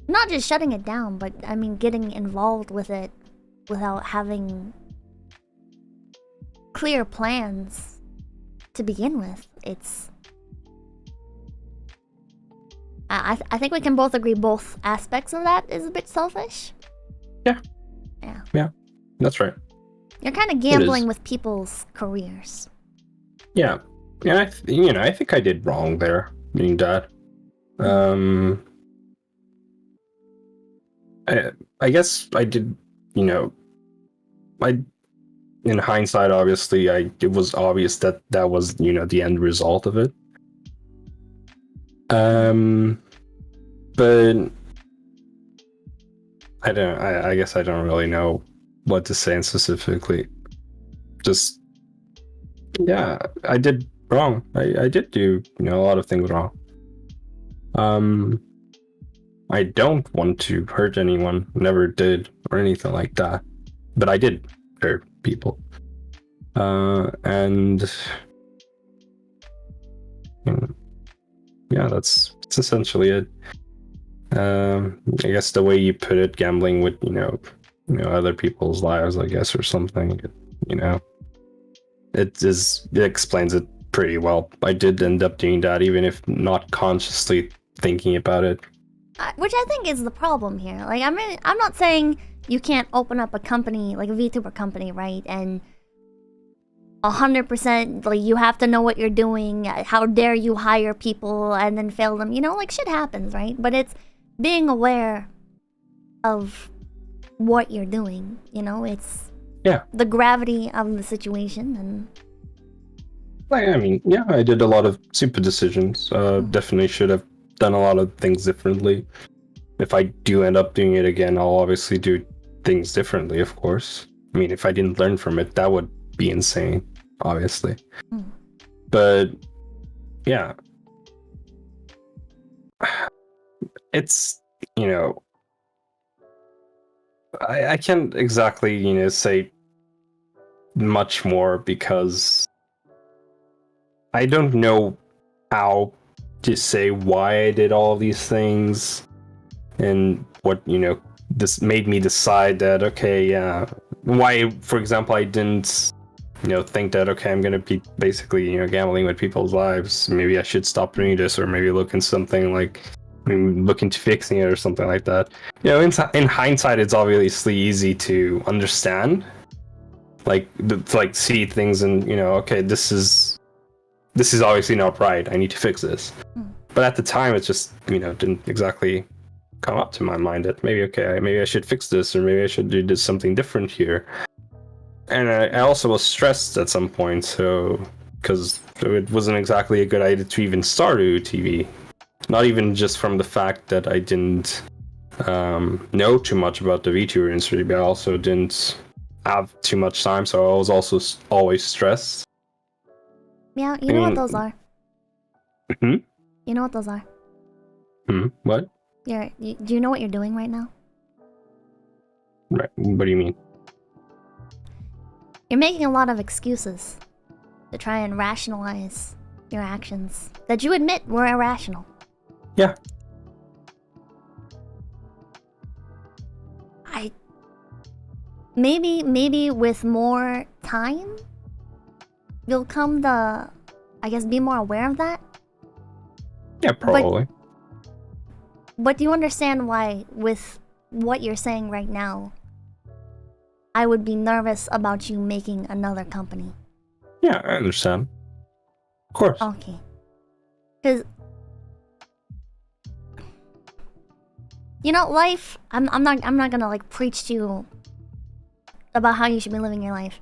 Speaker 1: Not just shutting it down, but, I mean, getting involved with it without having clear plans to begin with. It's... I think we can both agree both aspects of that is a bit selfish.
Speaker 2: Yeah. Yeah, that's right.
Speaker 1: You're kind of gambling with people's careers.
Speaker 2: Yeah. Yeah, I think I did wrong there, being dad. I guess I did, in hindsight, obviously, it was obvious that was, the end result of it. But I guess I don't really know what to say specifically. Just, yeah, I did wrong. I did do, a lot of things wrong. I don't want to hurt anyone, never did, or anything like that. But I did hurt people. And yeah, that's essentially it. I guess the way you put it, gambling with, other people's lives, I guess, or something, it explains it pretty well. I did end up doing that, even if not consciously thinking about it.
Speaker 1: Which I think is the problem here. Like, I'm not saying you can't open up a company, like a VTuber company, right? And 100%, like, you have to know what you're doing. How dare you hire people and then fail them? You know, like, shit happens, right? But it's being aware of what you're doing. You know, it's the gravity of the situation. And
Speaker 2: I mean, yeah, I did a lot of stupid decisions. Definitely should have done a lot of things differently. If I do end up doing it again, I'll obviously do things differently, of course. I mean, if I didn't learn from it, that would be insane, obviously. But yeah, it's, you know, I can't exactly, you know, say much more because I don't know how to say why I did all of these things and what, you know, this made me decide that, okay, yeah, why, for example, I didn't, you know, think that, okay, I'm gonna be basically, you know, gambling with people's lives. Maybe I should stop doing this, or maybe look into something like, look into fixing it or something like that. You know, in hindsight, it's obviously easy to understand, like, to like see things and, you know, okay, this is obviously not right. I need to fix this. But at the time, it just, you know, didn't exactly come up to my mind that maybe, okay, maybe I should fix this, or maybe I should do something different here. And I also was stressed at some point, so because it wasn't exactly a good idea to even start TV. Not even just from the fact that I didn't know too much about the VTuber industry, but I also didn't have too much time, so I was also always stressed.
Speaker 1: Meow, you know what those are?
Speaker 2: Hmm?
Speaker 1: You know what those are?
Speaker 2: What?
Speaker 1: Do you know what you're doing right now?
Speaker 2: Right. What do you mean?
Speaker 1: You're making a lot of excuses to try and rationalize your actions that you admit were irrational.
Speaker 2: Yeah.
Speaker 1: Maybe with more time, you'll come to, I guess, be more aware of that.
Speaker 2: Yeah, probably.
Speaker 1: But do you understand why, with what you're saying right now, I would be nervous about you making another company?
Speaker 2: Yeah, I understand. Of course.
Speaker 1: Okay. Because, you know, life, I'm not gonna, like, preach to you about how you should be living your life.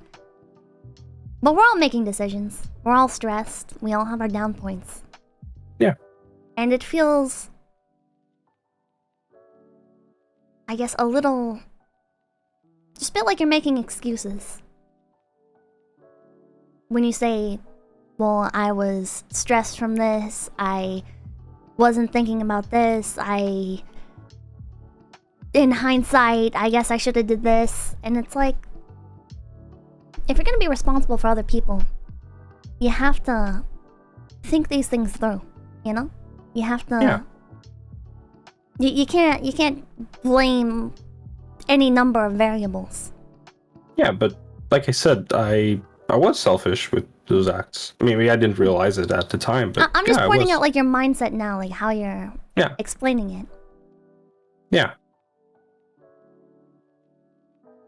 Speaker 1: But we're all making decisions. We're all stressed. We all have our down points.
Speaker 2: Yeah.
Speaker 1: And it feels, I guess, a little, just a bit like you're making excuses. When you say, well, I was stressed from this, I wasn't thinking about this, in hindsight, I guess I should have did this. And it's like, if you're gonna be responsible for other people, you have to think these things through, you know? You have to...
Speaker 2: Yeah.
Speaker 1: You can't blame any number of variables.
Speaker 2: Yeah, but like I said, I was selfish with those acts. I mean, maybe I didn't realize it at the time, but
Speaker 1: I'm just pointing out, like, your mindset now, like, how you're explaining it.
Speaker 2: Yeah.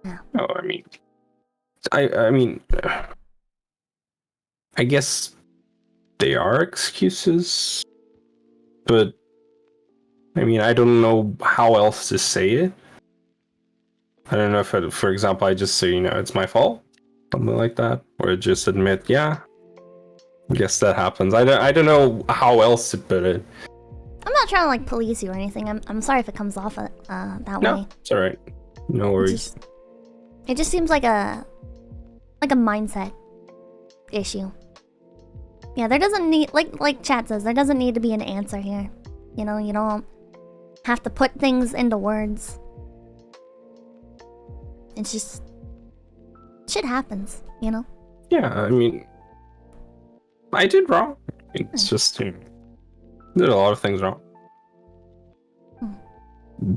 Speaker 1: Yeah.
Speaker 2: No, I mean, I guess they are excuses, but I mean, I don't know how else to say it. I don't know if, for example, I just say, you know, it's my fault, something like that, or just admit, yeah, I guess that happens. I don't know how else to put it.
Speaker 1: I'm not trying to, like, police you or anything. I'm sorry if it comes off that way.
Speaker 2: No, it's alright. No worries.
Speaker 1: It just seems like a mindset issue. Yeah, there doesn't need, like chat says, there doesn't need to be an answer here. You know, you don't have to put things into words. It's just, shit happens, you know?
Speaker 2: Yeah, I mean, I did wrong. It's just, you know, did a lot of things wrong.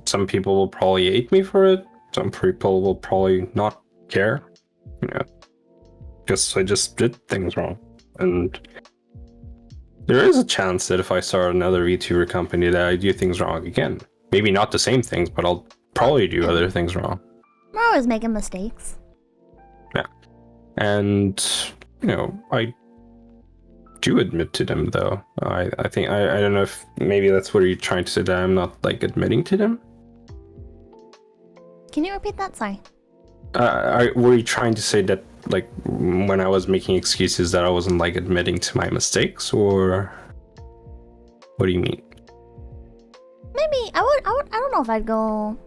Speaker 2: Some people will probably hate me for it. Some people will probably not care. You know, guess I just did things wrong. And there is a chance that if I start another VTuber company that I do things wrong again. Maybe not the same things, but I'll probably do other things wrong.
Speaker 1: We're always making mistakes.
Speaker 2: Yeah. And, you know, I do admit to them, though. I think, I don't know if maybe that's what you're trying to say, that I'm not, like, admitting to them?
Speaker 1: Can you repeat that? Sorry.
Speaker 2: Were you trying to say that, like, when I was making excuses that I wasn't, like, admitting to my mistakes, or what do you mean?
Speaker 1: Maybe I don't know if I'd go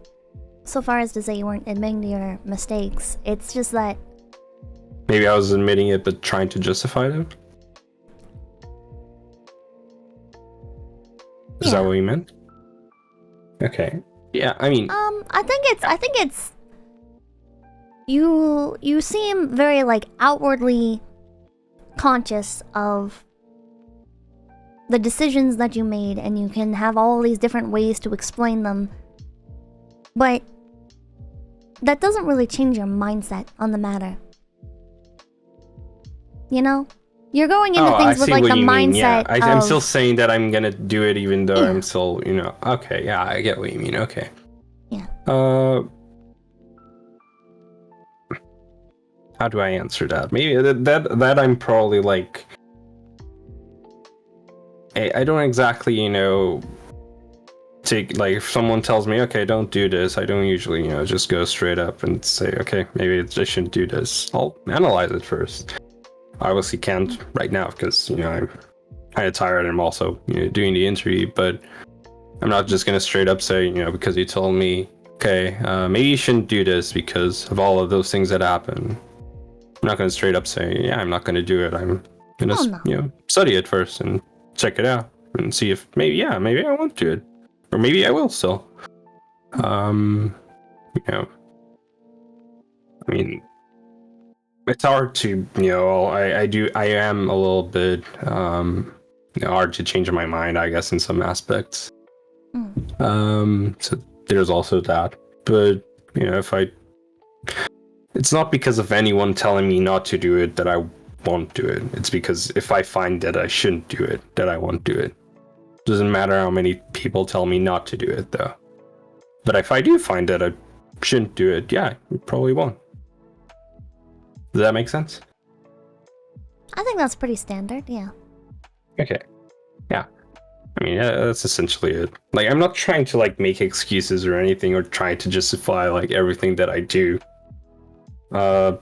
Speaker 1: so far as to say you weren't admitting to your mistakes. It's just that
Speaker 2: maybe I was admitting it but trying to justify them? Is that what you meant? Okay. Yeah, I mean,
Speaker 1: I think it's you seem very, like, outwardly conscious of the decisions that you made, and you can have all these different ways to explain them, but that doesn't really change your mindset on the matter. You know? You're going into things with, like, the mindset of...
Speaker 2: I'm still saying that I'm gonna do it even though I'm still, you know... Okay, yeah, I get what you mean, okay.
Speaker 1: Yeah.
Speaker 2: How do I answer that? Maybe that I'm probably, like... I don't exactly, you know... Take, like, if someone tells me, okay, don't do this, I don't usually, you know, just go straight up and say, okay, maybe I shouldn't do this. I'll analyze it first. I obviously can't right now because, you know, I'm kind of tired and I'm also, you know, doing the interview, but I'm not just going to straight up say, you know, because you told me, okay, maybe you shouldn't do this because of all of those things that happen. I'm not going to straight up say, yeah, I'm not going to do it. I'm going to, you know, study it first and check it out and see if maybe I won't do it. Or maybe I will still. You know, I mean, it's hard to, you know, I am a little bit, you know, hard to change my mind, I guess, in some aspects. So there's also that. But, you know, it's not because of anyone telling me not to do it that I won't do it. It's because if I find that I shouldn't do it, that I won't do it. Doesn't matter how many people tell me not to do it, though. But if I do find that I shouldn't do it, yeah, I probably won't. Does that make sense?
Speaker 1: I think that's pretty standard, yeah.
Speaker 2: Okay. Yeah. I mean, yeah, that's essentially it. Like, I'm not trying to, like, make excuses or anything or try to justify, like, everything that I do. And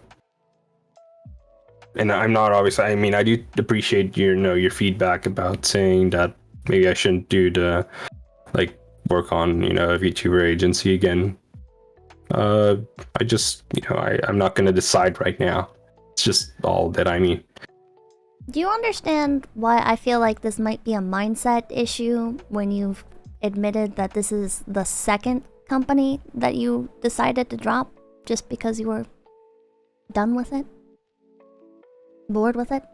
Speaker 2: I'm not obviously, I mean, I do appreciate your feedback about saying that maybe I shouldn't do the, like, work on, you know, a VTuber agency again. I just, you know, I'm not going to decide right now. It's just all that I mean.
Speaker 1: Do you understand why I feel like this might be a mindset issue when you've admitted that this is the second company that you decided to drop just because you were done with it? Bored with it?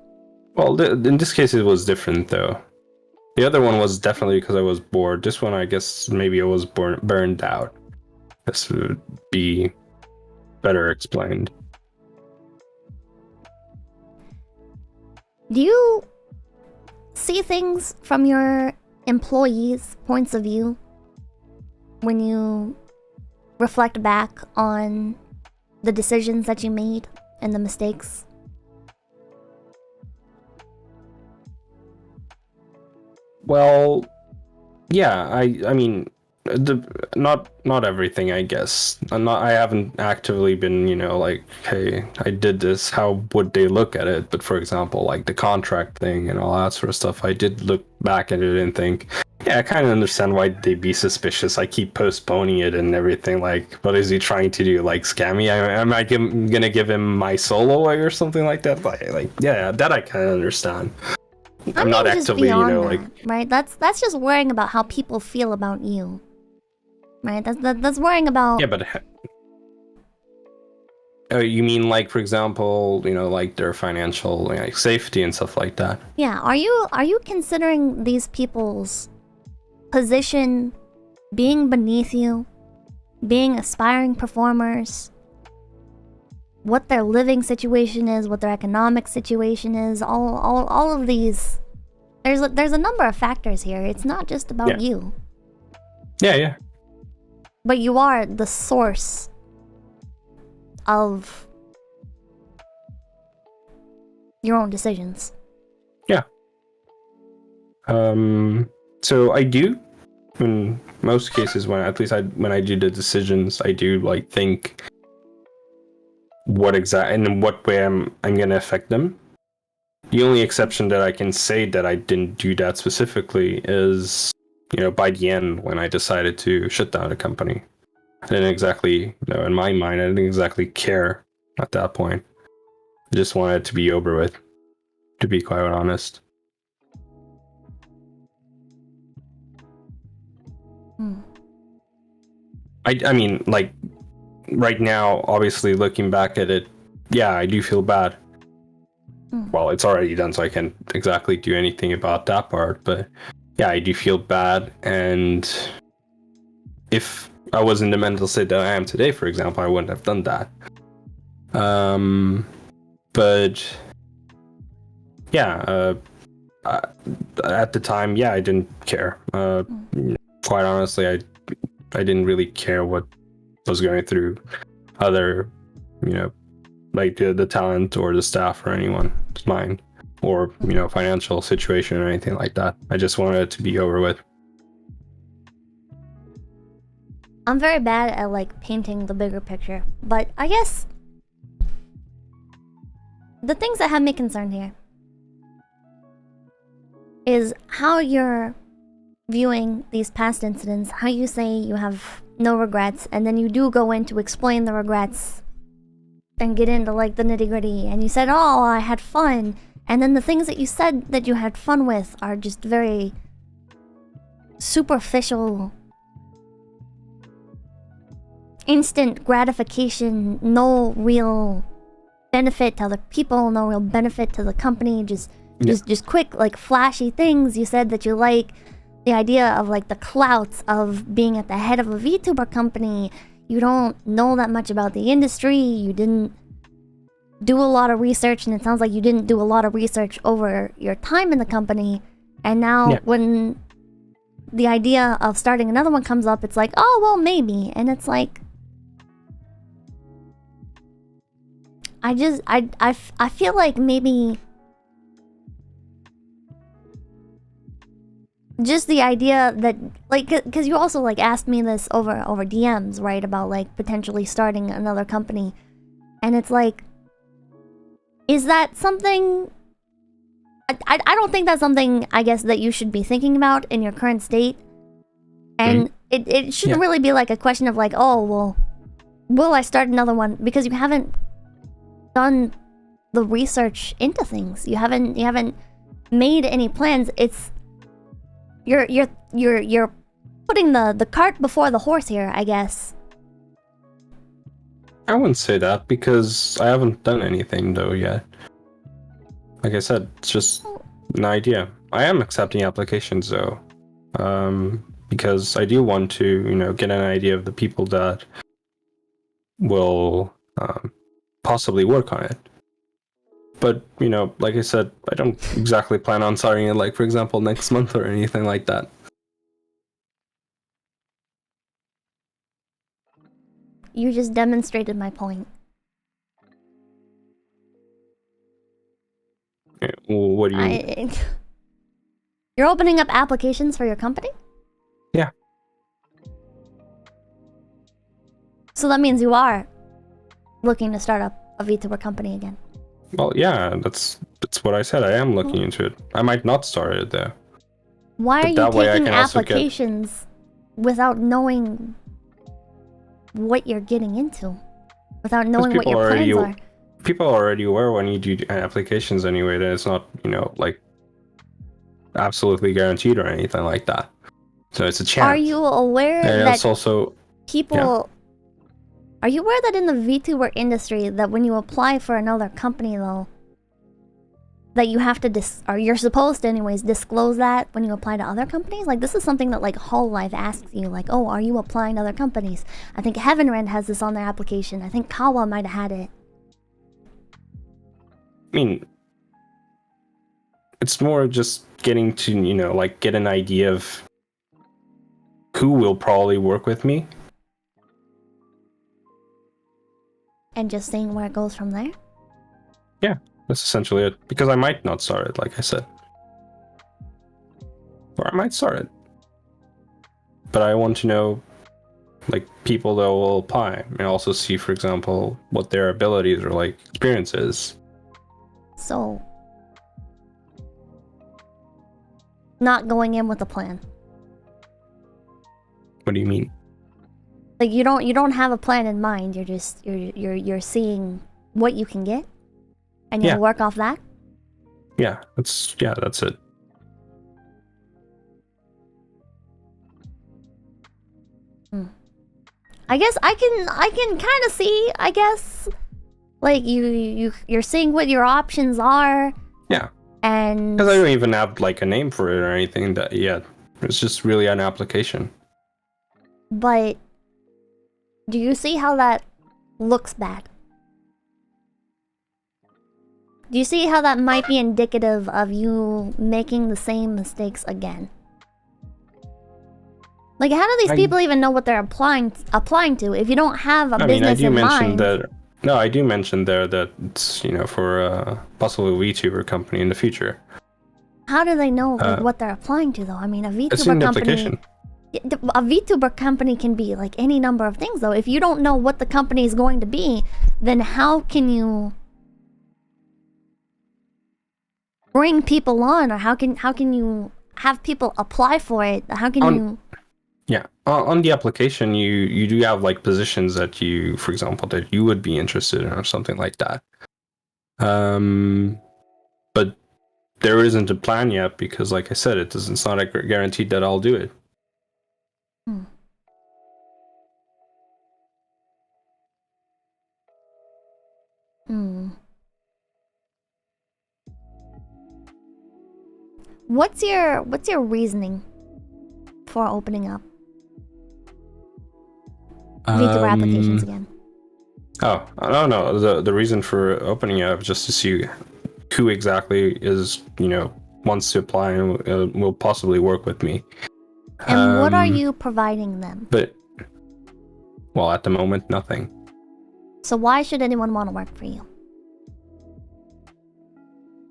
Speaker 2: Well, in this case, it was different, though. The other one was definitely because I was bored. This one, I guess, maybe I was burned out. This would be better explained.
Speaker 1: Do you see things from your employees' points of view when you reflect back on the decisions that you made and the mistakes?
Speaker 2: Well, yeah, I mean, not everything, I guess. I haven't actively been, you know, like, hey, I did this, how would they look at it? But for example, like the contract thing and all that sort of stuff, I did look back at it and think, yeah, I kind of understand why they'd be suspicious. I keep postponing it and everything. Like, what is he trying to do? Like, scam me? Am I gonna give him my solo away or something like that? Like, yeah, that I kind of understand. I'm not actively, you know, like...
Speaker 1: Right? That's just worrying about how people feel about you. Right? That's worrying about...
Speaker 2: Yeah, but... you mean, like, for example, you know, like their financial, like, safety and stuff like that?
Speaker 1: Yeah, are you considering these people's position being beneath you? Being aspiring performers? what their living situation is, what their economic situation is, all of these. There's a number of factors here. It's not just about you.
Speaker 2: Yeah.
Speaker 1: But you are the source of your own decisions.
Speaker 2: Yeah. So I do, in most cases, when I do the decisions, I do like think and in what way I'm gonna affect them. The only exception that I can say that I didn't do that specifically is, by the end when I decided to shut down the company. I didn't exactly, in my mind, I didn't exactly care at that point. I just wanted it to be over with, to be quite honest. I mean, like, right now, obviously, looking back at it, yeah, I do feel bad. Well, it's already done, so I can't exactly do anything about that part, but yeah, I do feel bad, and if I was in the mental state that I am today, for example, I wouldn't have done that. But yeah, at the time, yeah, I didn't care. Quite honestly, I didn't really care what was going through other, like the talent or the staff or anyone's mind, or financial situation or anything like that. I just wanted it to be over with.
Speaker 1: I'm very bad at like painting the bigger picture, but I guess the things that have me concerned here is how you're viewing these past incidents, how you say you have no regrets, and then you do go in to explain the regrets and get into like the nitty-gritty, and you said, oh, I had fun, and then the things that you said that you had fun with are just very superficial, instant gratification, no real benefit to other people, no real benefit to the company, just quick, like, flashy things. You said that you like the idea of like the clouts of being at the head of a VTuber company. You don't know that much about the industry, you didn't do a lot of research, and it sounds like you didn't do a lot of research over your time in the company, and now when the idea of starting another one comes up, it's like, oh, well, maybe, and it's like, I feel like maybe just the idea that, like, because you also like asked me this over DMs, right, about like potentially starting another company, and it's like, is that something? I don't think that's something, I guess, that you should be thinking about in your current state, and it shouldn't really be like a question of like, oh, well, will I start another one, because you haven't done the research into things. You haven't made any plans. It's you're putting the cart before the horse here, I guess.
Speaker 2: I wouldn't say that, because I haven't done anything though yet. Like I said, it's just an idea. I am accepting applications though, because I do want to, get an idea of the people that will possibly work on it. But, like I said, I don't exactly plan on starting it, like, for example, next month or anything like that.
Speaker 1: You just demonstrated my point.
Speaker 2: What do you mean?
Speaker 1: You're opening up applications for your company?
Speaker 2: Yeah.
Speaker 1: So that means you are looking to start up a VTuber company again.
Speaker 2: Well, yeah, that's what I said. I am looking into it. I might not start it though.
Speaker 1: Why are you taking applications without knowing what you're getting into? Without knowing what your plans are?
Speaker 2: People are already aware when you do applications anyway that it's not, like, absolutely guaranteed or anything like that. So it's a chance.
Speaker 1: Are you aware that
Speaker 2: it's also
Speaker 1: people... Yeah. Are you aware that in the VTuber industry, that when you apply for another company, though, that you have to or you're supposed to anyways disclose that when you apply to other companies? Like, this is something that like Hololive asks you, like, oh, are you applying to other companies? I think Heavenrend has this on their application. I think Kawa might have had it.
Speaker 2: mean, it's more just getting to, like, get an idea of who will probably work with me.
Speaker 1: And just seeing where it goes from there?
Speaker 2: Yeah, that's essentially it. Because I might not start it, like I said. Or I might start it. But I want to know, like, people that will apply. And also see, for example, what their abilities or, like, experiences.
Speaker 1: So... not going in with a plan.
Speaker 2: What do you mean?
Speaker 1: Like, you don't have a plan in mind. You're just you're seeing what you can get, and you'll work off that.
Speaker 2: Yeah, that's it.
Speaker 1: I guess I can kind of see. I guess, like you're seeing what your options are.
Speaker 2: Yeah.
Speaker 1: And
Speaker 2: because I don't even have like a name for it or anything that yet. It's just really an application.
Speaker 1: But do you see how that looks bad? Do you see how that might be indicative of you making the same mistakes again? Like, how do these people even know what they're applying to if you don't have a business in mind?
Speaker 2: I do mention there that it's, for a possible VTuber company in the future.
Speaker 1: How do they know what they're applying to, though? I mean, a VTuber company... A VTuber company can be like any number of things, though. If you don't know what the company is going to be, then how can you bring people on, or how can you have people apply for it? How can you...
Speaker 2: Yeah, on the application, you do have like positions that you, for example, that you would be interested in or something like that. But there isn't a plan yet because, like I said, it's not guaranteed that I'll do it.
Speaker 1: What's your reasoning for opening up VTuber applications again?
Speaker 2: Oh, I don't know. The reason for opening it up is just to see who exactly is, wants to apply and will possibly work with me.
Speaker 1: And what are you providing them?
Speaker 2: Well, at the moment, nothing.
Speaker 1: So why should anyone want to work for you?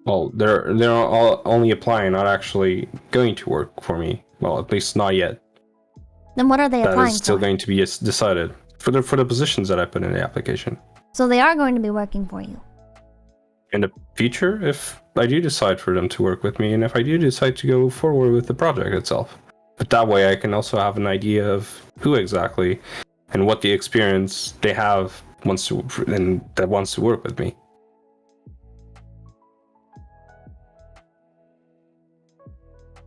Speaker 2: Well, they're all only applying, not actually going to work for me. Well, at least not yet.
Speaker 1: Then what are they applying for?
Speaker 2: That is still going to be decided for the positions that I put in the application.
Speaker 1: So they are going to be working for you
Speaker 2: in the future, if I do decide for them to work with me, and if I do decide to go forward with the project itself. But that way, I can also have an idea of who exactly and what the experience they have wants to work with me.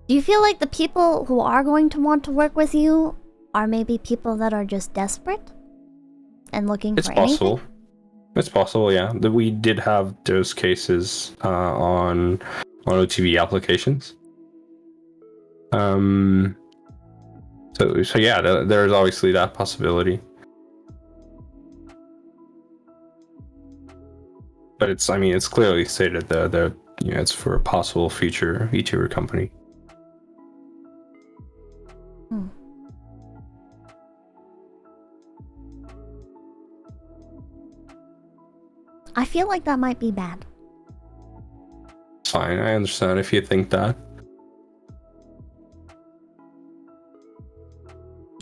Speaker 1: Do you feel like the people who are going to want to work with you are maybe people that are just desperate and looking for anything?
Speaker 2: It's possible. It's possible, yeah. We did have those cases on OTV applications. So yeah, there's obviously that possibility. But it's clearly stated that it's for a possible future VTuber company.
Speaker 1: I feel like that might be bad.
Speaker 2: It's fine, I understand if you think that.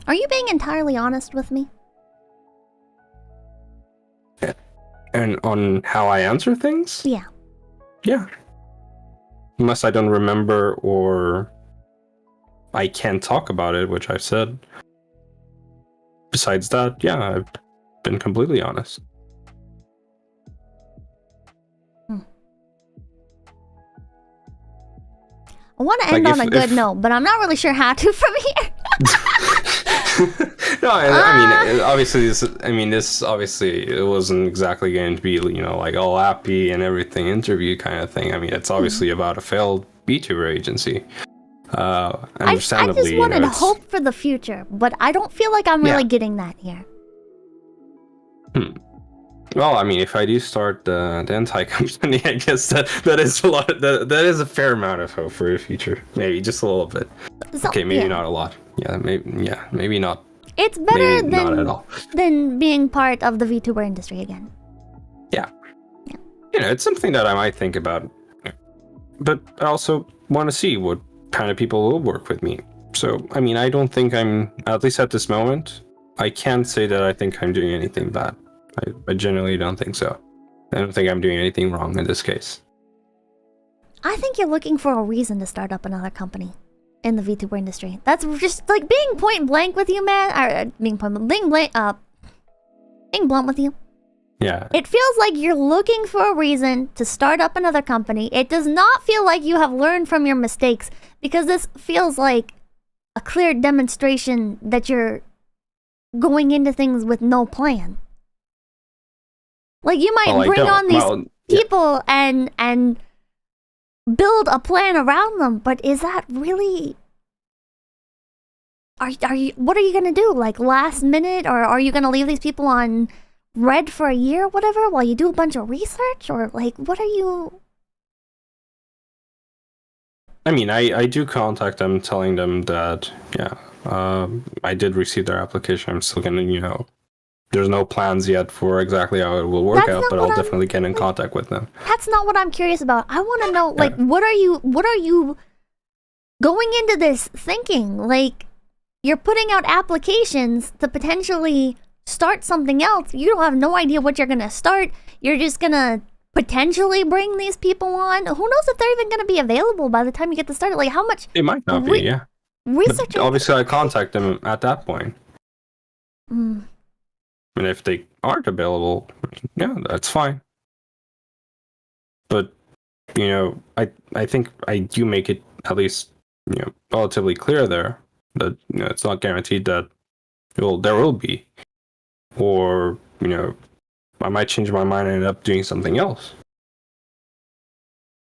Speaker 1: Are you being entirely honest with me?
Speaker 2: Yeah. And on how I answer things?
Speaker 1: Yeah.
Speaker 2: Yeah. Unless I don't remember or I can't talk about it, which I've said. Besides that, yeah, I've been completely honest.
Speaker 1: I want to end on a good note, but I'm not really sure how to from here.
Speaker 2: No, I mean, obviously, this obviously it wasn't exactly going to be, like all happy and everything interview kind of thing. I mean, it's obviously about a failed VTuber agency. Understandably,
Speaker 1: I just wanted hope for the future, but I don't feel like I'm really getting that here.
Speaker 2: Well, I mean, if I do start the hentai company, I guess that is a lot. That is a fair amount of hope for the future. Maybe just a little bit.
Speaker 1: So,
Speaker 2: Okay, maybe
Speaker 1: yeah.
Speaker 2: not a lot. Yeah, maybe not.
Speaker 1: It's better
Speaker 2: Maybe not at all.
Speaker 1: than being part of the VTuber industry again.
Speaker 2: Yeah. It's something that I might think about, but I also want to see what kind of people will work with me. So, I mean, I don't think I'm, at least at this moment, I can't say that I think I'm doing anything bad. I genuinely don't think so. I don't think I'm doing anything wrong in this case.
Speaker 1: I think you're looking for a reason to start up another company in the VTuber industry. That's just like being point blank with you, man. Or being blunt with you.
Speaker 2: Yeah.
Speaker 1: It feels like you're looking for a reason to start up another company. It does not feel like you have learned from your mistakes, because this feels like a clear demonstration that you're going into things with no plan. Like, you might bring on these people and build a plan around them, but is that really... Are you? What are you gonna do? Like, last minute, or are you gonna leave these people on Read for a year or whatever while you do a bunch of research? Or like, what are you...
Speaker 2: I mean, I do contact them, telling them that, I did receive their application. I'm still gonna, there's no plans yet for exactly how it will work out, but I'll definitely get in contact with them.
Speaker 1: That's not what I'm curious about. I want to know, like, what are you going into this thinking? Like, you're putting out applications to potentially start something else. You don't have no idea what you're gonna start. You're just gonna potentially bring these people on. Who knows if they're even gonna be available by the time you get to start it? Like, how much...
Speaker 2: It might not be, yeah.
Speaker 1: Research...
Speaker 2: But obviously, I contact them at that point.
Speaker 1: Mm.
Speaker 2: And if they aren't available, yeah, that's fine. But, I think I do make it at least, relatively clear there that, it's not guaranteed that there will be. Or, I might change my mind and end up doing something else.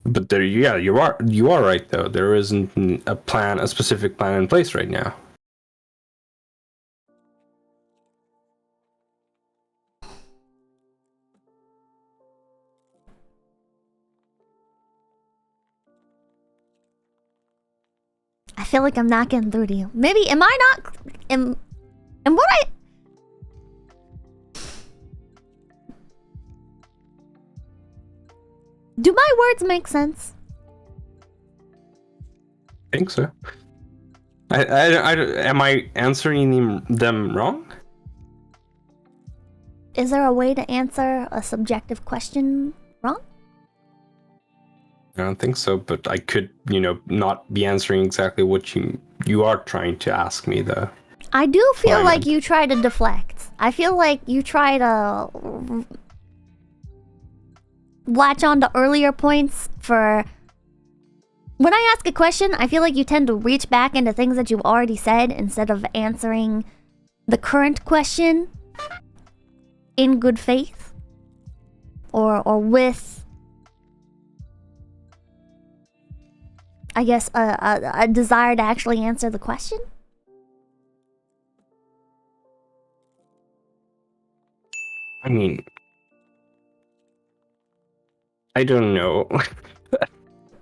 Speaker 2: But there, yeah, you are right though. There isn't a specific plan in place right now.
Speaker 1: I feel like I'm not getting through to you. Maybe, am I not... And what I... Do my words make sense?
Speaker 2: I think so. Am I answering them wrong?
Speaker 1: Is there a way to answer a subjective question wrong?
Speaker 2: I don't think so, but I could, not be answering exactly what you are trying to ask me, though.
Speaker 1: I do feel like you try to deflect. I feel like you try to latch on to earlier points for... When I ask a question, I feel like you tend to reach back into things that you've already said instead of answering the current question in good faith. Or with... I guess a desire to actually answer the question?
Speaker 2: I mean... I don't know.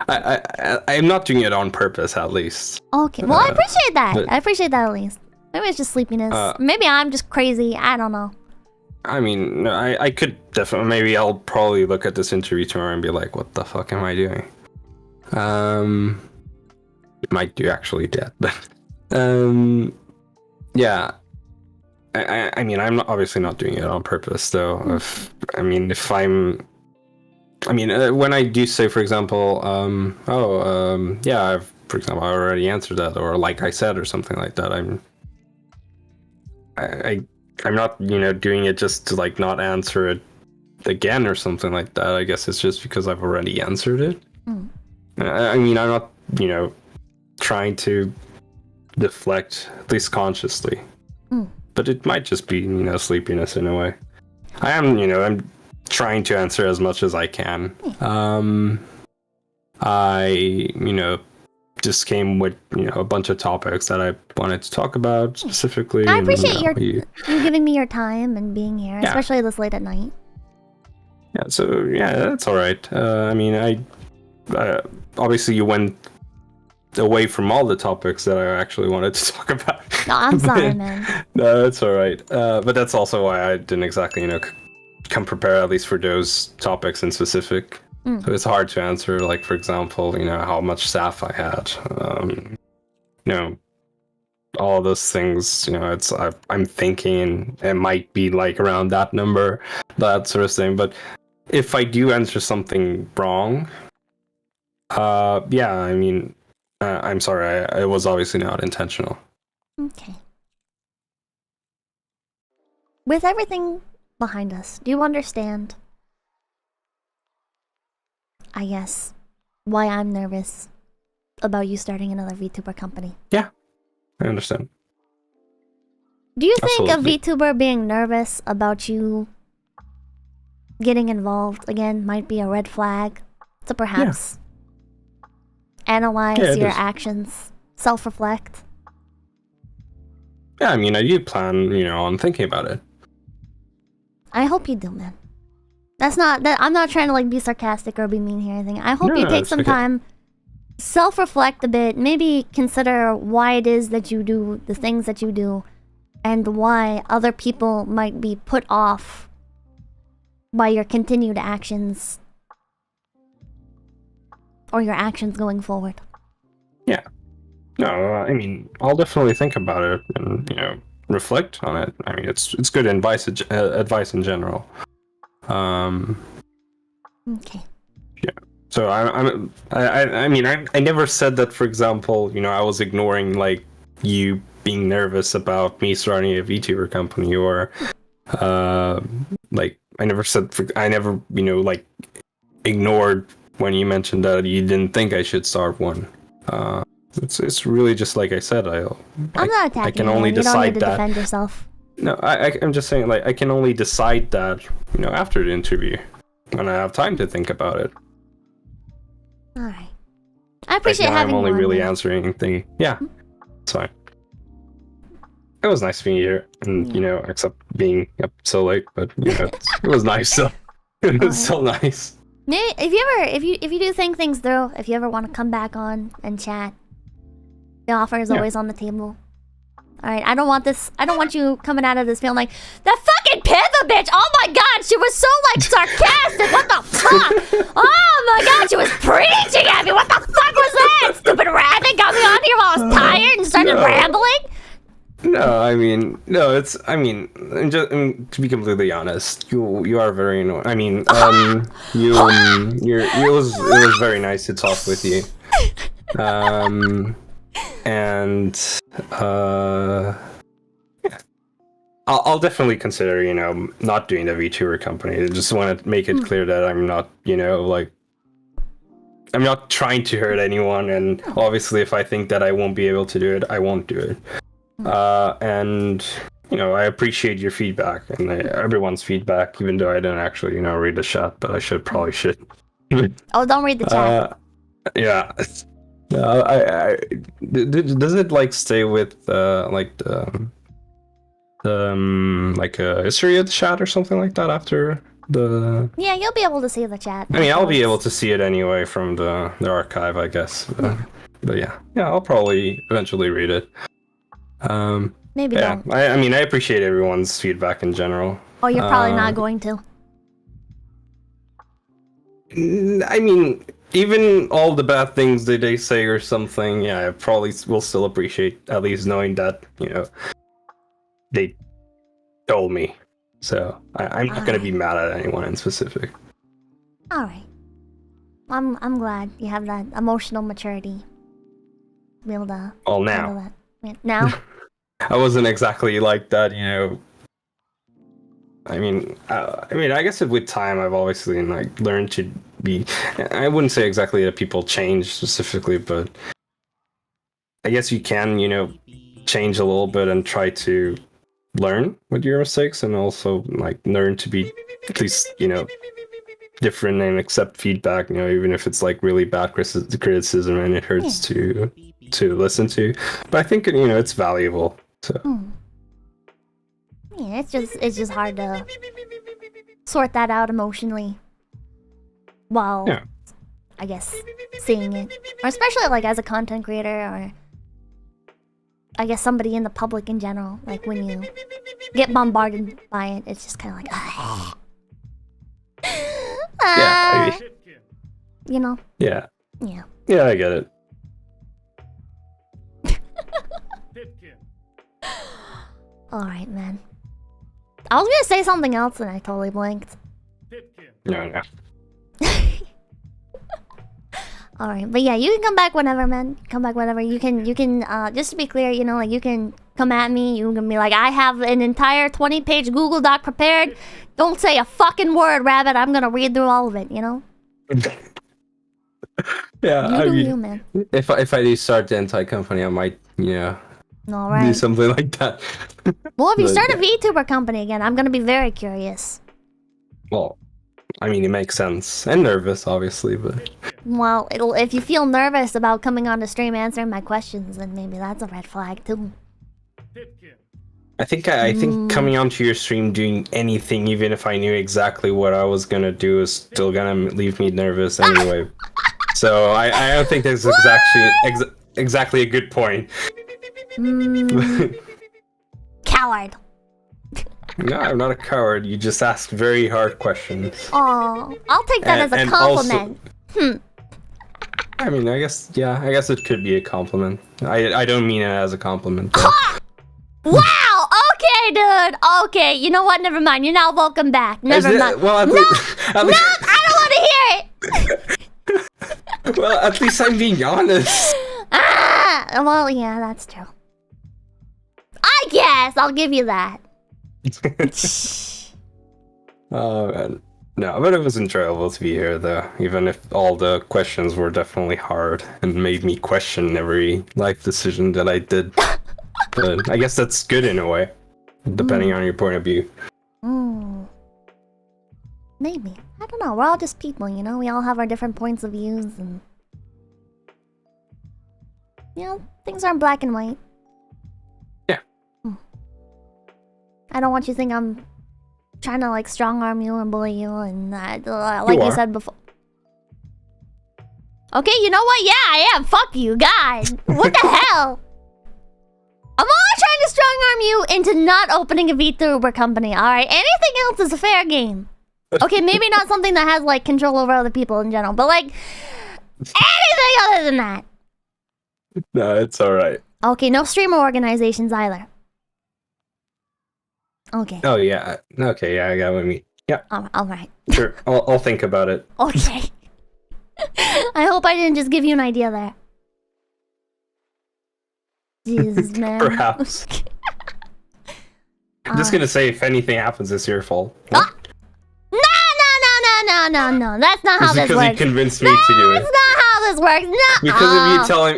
Speaker 2: I'm not doing it on purpose, at least.
Speaker 1: Okay, well, I appreciate that. I appreciate that at least. Maybe it's just sleepiness. Maybe I'm just crazy. I don't know.
Speaker 2: I mean, I could definitely... Maybe I'll probably look at this interview tomorrow and be like, what the fuck am I doing? It might do actually that, but... yeah. I mean, I'm obviously not doing it on purpose, though. When I do say, for example, for example, I already answered that, or like I said, or something like that, I'm not, doing it just to, like, not answer it again or something like that. I guess it's just because I've already answered it. I mean, I'm not, trying to deflect, at least consciously. But it might just be, sleepiness in a way. I am, I'm trying to answer as much as I can. I, just came with, a bunch of topics that I wanted to talk about specifically.
Speaker 1: I appreciate you giving me your time and being here, especially this late at night.
Speaker 2: Yeah, so yeah, that's all right. I mean, I obviously you went away from all the topics that I actually wanted to talk about.
Speaker 1: No, I'm sorry, man.
Speaker 2: No, that's all right. But that's also why I didn't exactly, come prepared at least for those topics in specific. So it's hard to answer. Like, for example, how much staff I had. All those things. I'm thinking it might be like around that number, that sort of thing. But if I do answer something wrong, yeah, I mean, I'm sorry. It was obviously not intentional.
Speaker 1: Okay. With everything behind us, do you understand, I guess, why I'm nervous about you starting another VTuber company?
Speaker 2: Yeah, I understand.
Speaker 1: Do you think
Speaker 2: Absolutely.
Speaker 1: a VTuber being nervous about you getting involved again might be a red flag to perhaps analyze your actions, self-reflect?
Speaker 2: Yeah, I mean, I do plan, on thinking about it.
Speaker 1: I hope you do, man. That's not that I'm not trying to like be sarcastic or be mean here or anything. I hope you take some time, self-reflect a bit, maybe consider why it is that you do the things that you do, and why other people might be put off by your continued actions or your actions going forward.
Speaker 2: Yeah. No, I mean, I'll definitely think about it and, reflect on it. I mean, it's good advice in general.
Speaker 1: Okay.
Speaker 2: Yeah. So I mean, I never said that, for example, I was ignoring like you being nervous about me starting a VTuber company, or like I never like ignored when you mentioned that you didn't think I should start one. It's really just like I said. I'm
Speaker 1: not attacking
Speaker 2: I can
Speaker 1: you,
Speaker 2: only
Speaker 1: man. You
Speaker 2: decide
Speaker 1: don't need to
Speaker 2: that.
Speaker 1: defend yourself.
Speaker 2: No, I'm just saying, like, I can only decide that, after the interview, when I have time to think about it.
Speaker 1: All right. I appreciate
Speaker 2: right now,
Speaker 1: having
Speaker 2: I'm only
Speaker 1: you on,
Speaker 2: really
Speaker 1: man.
Speaker 2: answering anything. Yeah, it's fine. It was nice being here, and except being up so late, but it was nice. So it was still nice.
Speaker 1: Maybe if you do think things through, if you ever want to come back on and chat, the offer is always on the table. Alright, I don't want you coming out of this feeling like, that fucking Pippa bitch! Oh my god, she was so like sarcastic! What the fuck? Oh my god, she was preaching at me! What the fuck was that? Stupid rabbit got me on here while I was tired and started rambling?
Speaker 2: No, I mean, to be completely honest, you are very annoying. I mean, it was very nice to talk with you. And yeah, I'll definitely consider, not doing the VTuber company. I just want to make it clear that I'm not, like, I'm not trying to hurt anyone. And obviously, if I think that I won't be able to do it, I won't do it. And I appreciate your feedback and everyone's feedback, even though I didn't actually, read the chat, but I probably should.
Speaker 1: Oh, don't read the chat.
Speaker 2: Yeah. Does it like stay with like the like a history of the chat or something like that after the?
Speaker 1: Yeah, you'll be able to see the chat.
Speaker 2: I mean, I'll be able to see it anyway from the archive, I guess. But yeah, I'll probably eventually read it.
Speaker 1: Maybe
Speaker 2: yeah,
Speaker 1: don't.
Speaker 2: I mean, I appreciate everyone's feedback in general.
Speaker 1: Oh, you're probably not going to.
Speaker 2: I mean, even all the bad things that they say or something, yeah, I probably will still appreciate at least knowing that, they told me. So I'm not going to be mad at anyone in specific.
Speaker 1: All right. I'm glad you have that emotional maturity to be able to handle that. Yeah, now?
Speaker 2: I wasn't exactly like that, I mean, I guess with time, I've obviously like learned to be. I wouldn't say exactly that people change specifically, but I guess you can, change a little bit and try to learn with your mistakes, and also like learn to be at least, different and accept feedback. Even if it's like really bad criticism and it hurts to listen to. But I think it's valuable. So.
Speaker 1: Yeah, it's just hard to sort that out emotionally while,
Speaker 2: Yeah.
Speaker 1: I guess, seeing it. Or especially, like, as a content creator, or I guess somebody in the public in general. Like, when you get bombarded by it, it's just kind of like,
Speaker 2: Yeah.
Speaker 1: you know?
Speaker 2: Yeah.
Speaker 1: Yeah.
Speaker 2: Yeah, I get it.
Speaker 1: Alright, man. I was gonna say something else and I totally blanked.
Speaker 2: No.
Speaker 1: Alright, but yeah, you can come back whenever, man. Come back whenever. You can, just to be clear, you know, like, you can come at me. You can be like, I have an entire 20-page Google Doc prepared. Don't say a fucking word, Rabbit. I'm gonna read through all of it, you know?
Speaker 2: Yeah,
Speaker 1: You do you, man.
Speaker 2: if I do start the anti-company, I might, do
Speaker 1: Alright.
Speaker 2: something like that.
Speaker 1: Well, if you
Speaker 2: But,
Speaker 1: start a VTuber company again, I'm gonna be very curious.
Speaker 2: Well, I mean, it makes sense. And nervous, obviously, but...
Speaker 1: Well, if you feel nervous about coming on the stream answering my questions, then maybe that's a red flag, too.
Speaker 2: I think coming onto your stream doing anything, even if I knew exactly what I was gonna do, is still gonna leave me nervous anyway. So I don't think that's exactly a good point.
Speaker 1: Coward.
Speaker 2: No, I'm not a coward. You just ask very hard questions.
Speaker 1: Oh, I'll take that as a compliment.
Speaker 2: I mean, I guess it could be a compliment. I don't mean it as a compliment.
Speaker 1: Wow! Okay, dude! Okay, you know what? Never mind. You're now welcome back. Never mind.
Speaker 2: Well,
Speaker 1: No! I don't want to hear it!
Speaker 2: Well, at least I'm being honest.
Speaker 1: Well, yeah, that's true. I guess! I'll give you that.
Speaker 2: Oh, man. No, but it was enjoyable to be here, though. Even if all the questions were definitely hard and made me question every life decision that I did. But I guess that's good in a way, depending on your point of view.
Speaker 1: Maybe. I don't know. We're all just people, you know? We all have our different points of views, and... You know, things aren't black and white.
Speaker 2: Yeah.
Speaker 1: I don't want you to think I'm trying to, like, strong-arm you and bully you, and like you said before. Okay, you know what? Yeah, I am. Fuck you, God. What the hell? I'm only trying to strong-arm you into not opening a VTuber company, alright? Anything else is a fair game. Okay, maybe not something that has, like, control over other people in general, but, like, anything other than that.
Speaker 2: No, it's alright.
Speaker 1: Okay, no streamer organizations either. Okay.
Speaker 2: Oh, yeah. Okay, yeah, I got what you mean. Yeah.
Speaker 1: Alright.
Speaker 2: Sure, I'll think about it.
Speaker 1: Okay. I hope I didn't just give you an idea there. Jesus, man.
Speaker 2: Perhaps. I'm just gonna say, if anything happens, it's your fault.
Speaker 1: No. That's not how this works.
Speaker 2: Because you convinced me to do it.
Speaker 1: That's not how this works. No.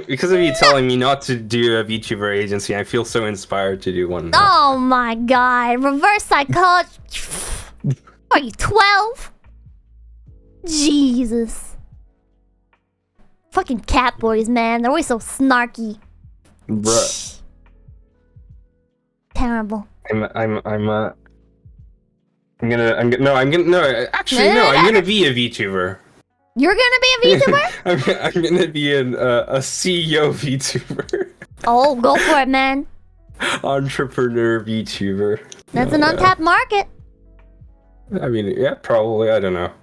Speaker 2: Because of you telling me not to do a VTuber agency, I feel so inspired to do one.
Speaker 1: Oh my god. Reverse psychology. Are you 12? Jesus. Fucking cat boys, man. They're always so snarky.
Speaker 2: Bruh.
Speaker 1: Terrible.
Speaker 2: I'm gonna be a VTuber.
Speaker 1: You're gonna be a VTuber?
Speaker 2: I'm gonna be a CEO VTuber.
Speaker 1: Oh, go for it, man.
Speaker 2: Entrepreneur VTuber.
Speaker 1: That's an untapped market.
Speaker 2: I mean, yeah, probably. I don't know.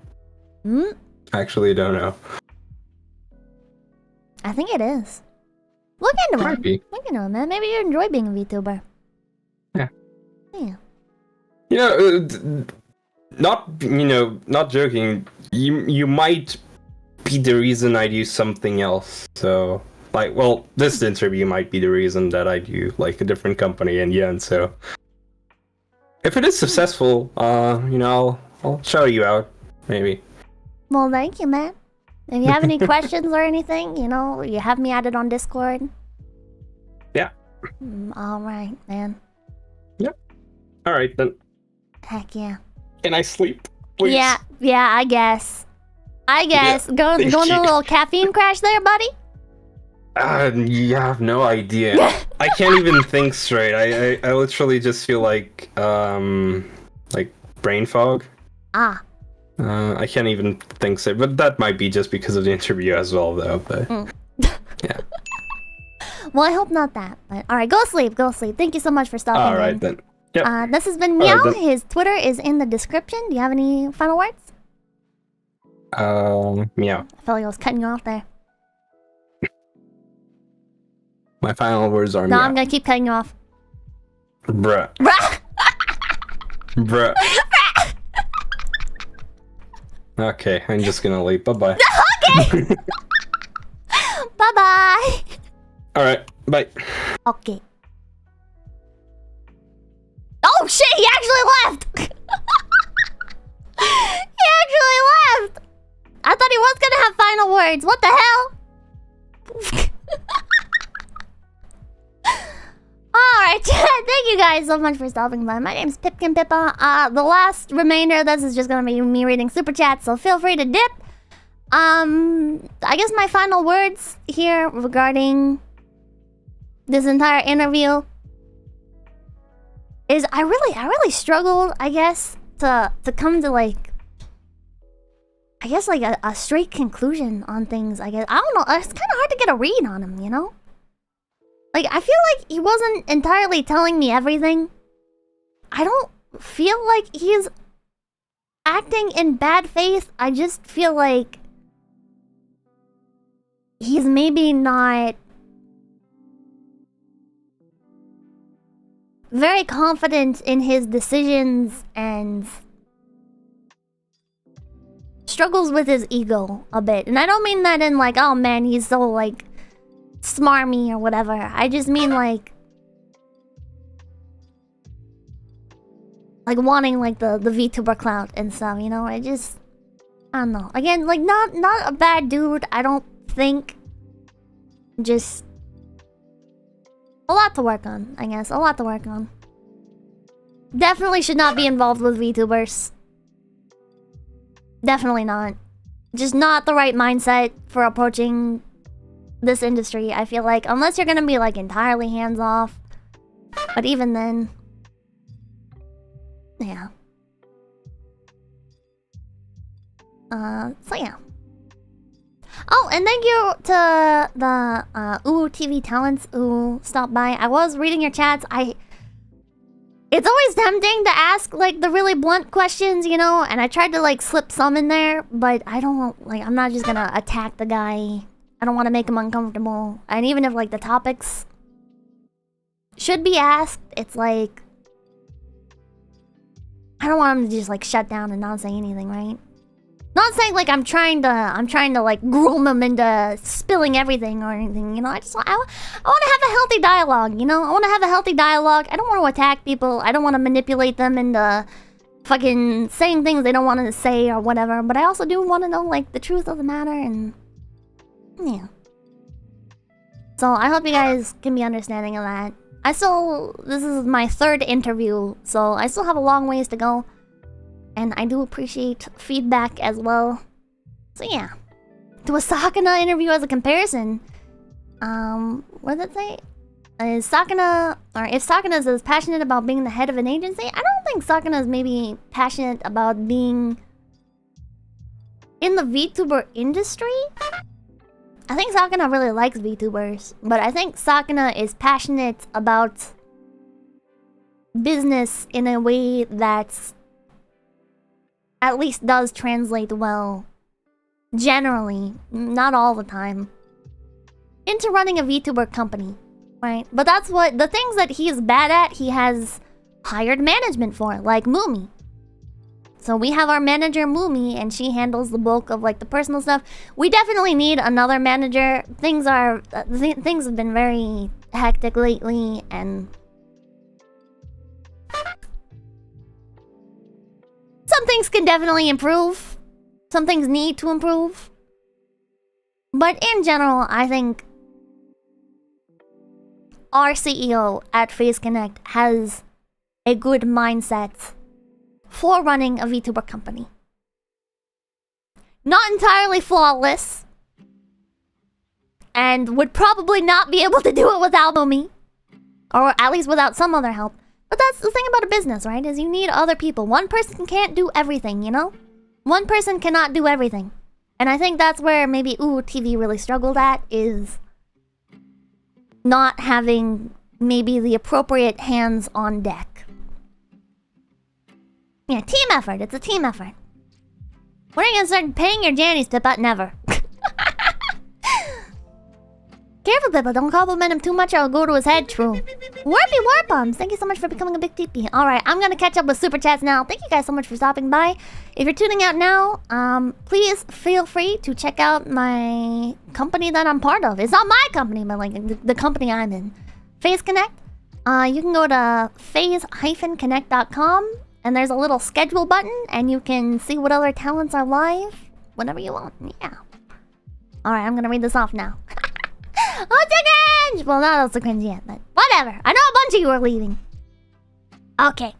Speaker 2: Actually, don't know.
Speaker 1: I think it is. Look into it. Look into it, man. Maybe you enjoy being a VTuber.
Speaker 2: Yeah.
Speaker 1: Yeah.
Speaker 2: You know, not joking. You might be the reason I do something else. So, like, well, this interview might be the reason that I do, like, a different company in the end. So, if it is successful, I'll shout you out, maybe.
Speaker 1: Well, thank you, man. If you have any questions or anything, you have me added on Discord.
Speaker 2: Yeah.
Speaker 1: Alright, man.
Speaker 2: Yep. Alright, then.
Speaker 1: Heck yeah.
Speaker 2: Can I sleep, please?
Speaker 1: Yeah, I guess. Yeah, going to a little caffeine crash there, buddy?
Speaker 2: You have no idea. I can't even think straight. I literally just feel like brain fog. I can't even think so, but that might be just because of the interview as well, though. But yeah.
Speaker 1: Well, I hope not that. But all right, go sleep, go sleep. Thank you so much for stopping.
Speaker 2: All right then. Yep.
Speaker 1: This has been Miao.
Speaker 2: Right,
Speaker 1: his Twitter is in the description. Do you have any final words?
Speaker 2: Meow.
Speaker 1: I felt like I was cutting you off there.
Speaker 2: My final words are
Speaker 1: No,
Speaker 2: meow.
Speaker 1: I'm gonna keep cutting you off.
Speaker 2: Bruh.
Speaker 1: Bruh.
Speaker 2: Bruh. Okay, I'm just gonna leave. Bye-bye.
Speaker 1: Okay. Bye-bye.
Speaker 2: Alright, bye.
Speaker 1: Okay. Oh shit, he actually left! He actually left! I thought he was gonna have final words. What the hell? Alright, thank you guys so much for stopping by. My name's Pipkin Pippa. The last remainder of this is just gonna be me reading super chats, so feel free to dip. I guess my final words here regarding this entire interview is I really struggled, I guess, to come to like a straight conclusion on things, I guess. I don't know, it's kind of hard to get a read on him, you know? Like, I feel like he wasn't entirely telling me everything. I don't feel like he's acting in bad faith. I just feel like he's maybe not very confident in his decisions and struggles with his ego a bit. And I don't mean that in like, oh man, he's so like smarmy or whatever. I just mean like wanting like the VTuber clout and stuff, you know? I don't know. Again, like not a bad dude, I don't think. Just a lot to work on, I guess. A lot to work on. Definitely should not be involved with VTubers. Definitely not. Just not the right mindset for approaching this industry, I feel like. Unless you're gonna be like entirely hands off. But even then, yeah. So yeah. Oh, and thank you to the TV talents who stopped by. I was reading your chats. It's always tempting to ask like the really blunt questions, you know, and I tried to like slip some in there, but I'm not just gonna attack the guy. I don't want to make him uncomfortable. And even if like the topics should be asked, it's like I don't want him to just like shut down and not say anything, right? Not saying like I'm trying to like groom him into spilling everything or anything, you know. I want to have a healthy dialogue, you know. I want to have a healthy dialogue. I don't want to attack people. I don't want to manipulate them into fucking saying things they don't want to say or whatever. But I also do want to know like the truth of the matter, and yeah. So I hope you guys can be understanding of that. This is my 3rd interview, so I still have a long ways to go. And I do appreciate feedback as well. So yeah. Do a Sakana interview as a comparison. What did it say? Is Sakana, or if Sakana is as passionate about being the head of an agency, I don't think Sakana is maybe passionate about being in the VTuber industry. I think Sakana really likes VTubers, but I think Sakana is passionate about business in a way that's at least does translate well, generally, not all the time, into running a VTuber company, right? But that's what, the things that he's bad at, he has hired management for, like Moomy. So we have our manager Moomy, and she handles the bulk of like the personal stuff. We definitely need another manager. Things have been very hectic lately, and some things can definitely improve. Some things need to improve. But in general, I think our CEO at FaZe Connect has a good mindset for running a VTuber company. Not entirely flawless, and would probably not be able to do it without me, or at least without some other help. But that's the thing about a business, right? Is you need other people. One person can't do everything, you know? One person cannot do everything. And I think that's where maybe TV really struggled at, is not having maybe the appropriate hands on deck. Yeah, team effort. It's a team effort. When are you gonna start paying your Jannies, Pippa? Never. Careful, Pippa. Don't compliment him too much or I'll go to his head, true. Warpy Warpums, thank you so much for becoming a big TP. Alright, I'm gonna catch up with Super Chats now. Thank you guys so much for stopping by. If you're tuning out now, please feel free to check out my company that I'm part of. It's not my company, but like the company I'm in. Phase Connect. You can go to phase-connect.com and there's a little schedule button and you can see what other talents are live whenever you want. Yeah. Alright, I'm gonna read this off now. Oh, it's a cringe! Well, not also cringe yet, but whatever. I know a bunch of you are leaving. Okay.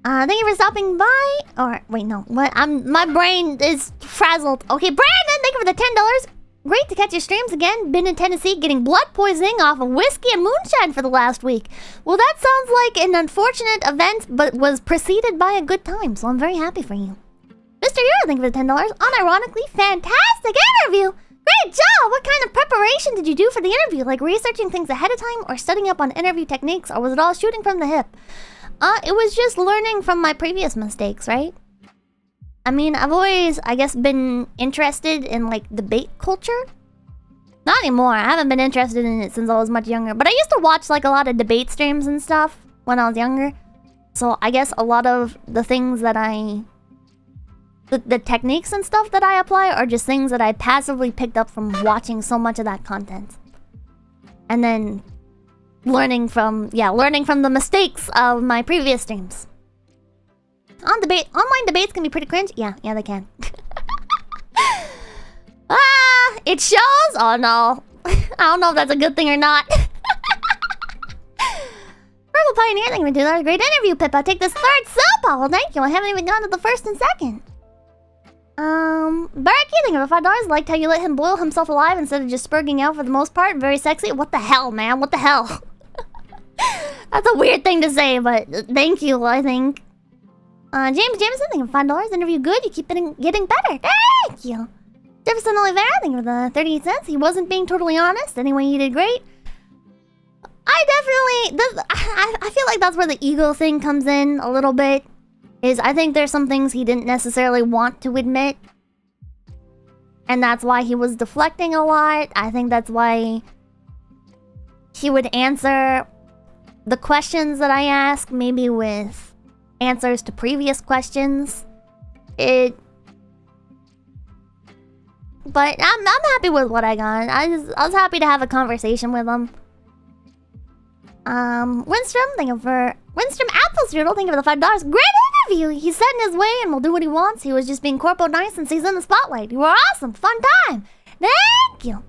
Speaker 1: Thank you for stopping by. Or wait, no. What? My brain is frazzled. Okay, Brandon, thank you for the $10. Great to catch your streams again. Been in Tennessee getting blood poisoning off of whiskey and moonshine for the last week. Well, that sounds like an unfortunate event, but was preceded by a good time, so I'm very happy for you. Mr. Euro, thank you for the $10. Unironically, fantastic interview! Great job! What kind of preparation did you do for the interview? Like researching things ahead of time or studying up on interview techniques, or was it all shooting from the hip? It was just learning from my previous mistakes, right? I mean, I've always, I guess, been interested in like debate culture. Not anymore. I haven't been interested in it since I was much younger. But I used to watch like a lot of debate streams and stuff when I was younger. So I guess a lot of the things that the techniques and stuff that I apply are just things that I passively picked up from watching so much of that content. And then learning from the mistakes of my previous streams. Online debates can be pretty cringe. Yeah, they can. It shows? Oh no. I don't know if that's a good thing or not. Purple Pioneer, thank you for doing that. Great interview, Pippa. Take this third soap. Well, thank you. I haven't even gone to the first and second. Baraki, thank you for $5. Liked how you let him boil himself alive instead of just spurging out for the most part. Very sexy. What the hell, man? What the hell? That's a weird thing to say, but thank you, I think. James Jameson, thank you for $5. Interview good. You keep getting better. Thank you. Jefferson Oliveira, thank you for the 38 cents. He wasn't being totally honest. Anyway, you did great. I feel like that's where the ego thing comes in a little bit. I think there's some things he didn't necessarily want to admit. And that's why he was deflecting a lot. I think that's why he would answer the questions that I ask, maybe with answers to previous questions. But I'm happy with what I got. I was happy to have a conversation with him. Winstrom, thank you for Winstrom Applestrudel, thank you for the $5. Great interview! He's set in his way and will do what he wants. He was just being corpo nice since he's in the spotlight. You were awesome! Fun time! Thank you!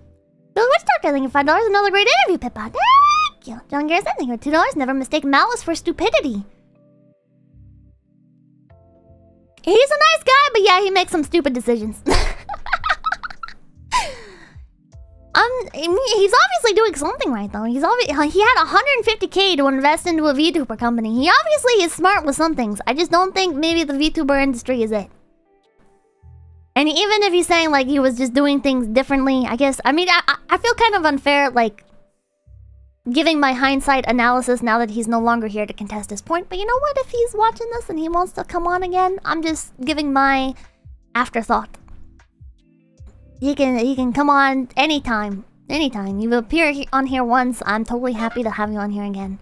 Speaker 1: Bill Witchtalker, thank you for $5. Another great interview, Pippa. Thank you! John Garrison, thank you for $2. Never mistake malice for stupidity. He's a nice guy, but yeah, he makes some stupid decisions. He's obviously doing something right, though. He had $150K to invest into a VTuber company. He obviously is smart with some things. I just don't think maybe the VTuber industry is it. And even if he's saying, like, he was just doing things differently, I guess... I mean, I feel kind of unfair, like, giving my hindsight analysis now that he's no longer here to contest his point. But you know what? If he's watching this and he wants to come on again, I'm just giving my afterthought. He can come on anytime. Anytime. You appear on here once, I'm totally happy to have you on here again.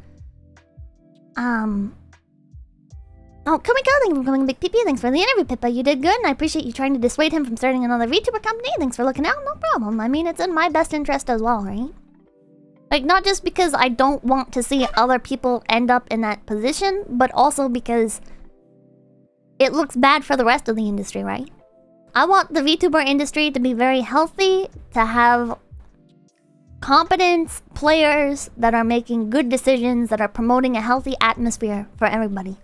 Speaker 1: Oh, Kamiko, thank you for becoming a big PP. Thanks for the interview, Pippa. You did good, and I appreciate you trying to dissuade him from starting another VTuber company. Thanks for looking out. No problem. I mean, it's in my best interest as well, right? Like, not just because I don't want to see other people end up in that position, but also because it looks bad for the rest of the industry, right? I want the VTuber industry to be very healthy, to have competent players that are making good decisions, that are promoting a healthy atmosphere for everybody.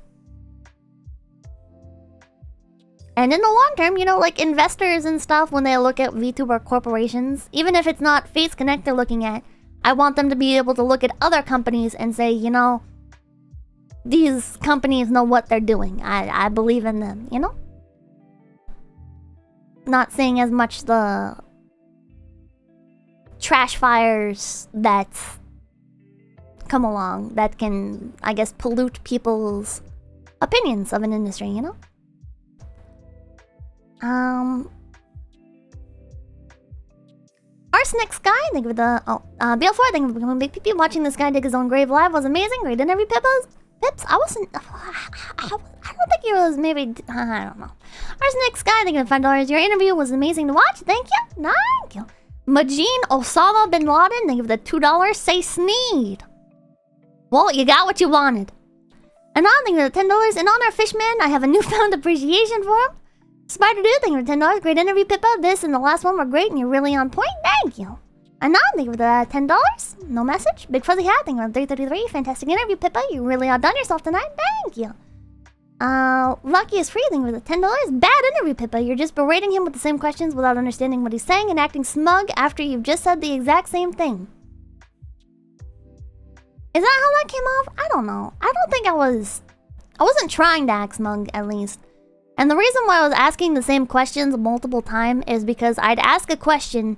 Speaker 1: And in the long term, you know, like investors and stuff, when they look at VTuber corporations, even if it's not Face Connect they're looking at, I want them to be able to look at other companies and say, you know, these companies know what they're doing. I believe in them, you know? not seeing as much the trash fires that come along that can, I guess, pollute people's opinions of an industry, you know? Arsenic Sky, thank you for the... BL4, thank you for becoming Big PP. Watching this guy dig his own grave live was amazing. Great interview, Pips, I wasn't... I don't think it was maybe... I don't know. Arsenic Sky, thank you for $5. Your interview was amazing to watch. Thank you. Thank you. Majin Osama Bin Laden, thank you for the $2. Say Sneed. Well, you got what you wanted. And I thank you for the $10. In honor of Fishman, I have a newfound appreciation for him. Spider Dude, thank you for $10. Great interview, Pippa. This and the last one were great, and you're really on point. Thank you. And now, thank you for the $10. No message. Big Fuzzy Hat, thank you for 333. Fantastic interview, Pippa. You really outdone yourself tonight. Thank you. Lucky is free, thank you for the $10. Bad interview, Pippa. You're just berating him with the same questions without understanding what he's saying and acting smug after you've just said the exact same thing. Is that how that came off? I don't know. I don't think I wasn't trying to act smug, at least. And the reason why I was asking the same questions multiple times is because I'd ask a question,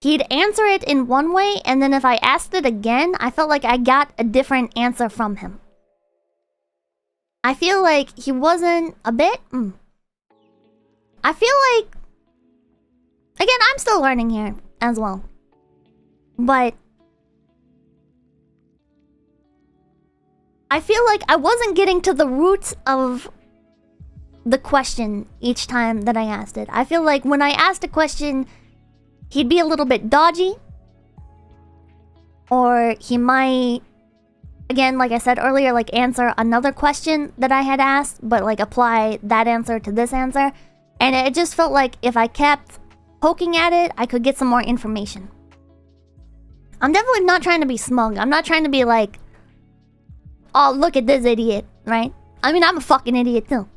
Speaker 1: he'd answer it in one way, and then if I asked it again, I felt like I got a different answer from him. I feel like he wasn't a bit... I feel like... Again, I'm still learning here as well. But... I feel like I wasn't getting to the roots of the question each time that I asked it. I feel like when I asked a question, he'd be a little bit dodgy. Or he might, again, like I said earlier, like answer another question that I had asked, but like apply that answer to this answer. And it just felt like if I kept poking at it, I could get some more information. I'm definitely not trying to be smug. I'm not trying to be like, oh, look at this idiot, right? I mean, I'm a fucking idiot too.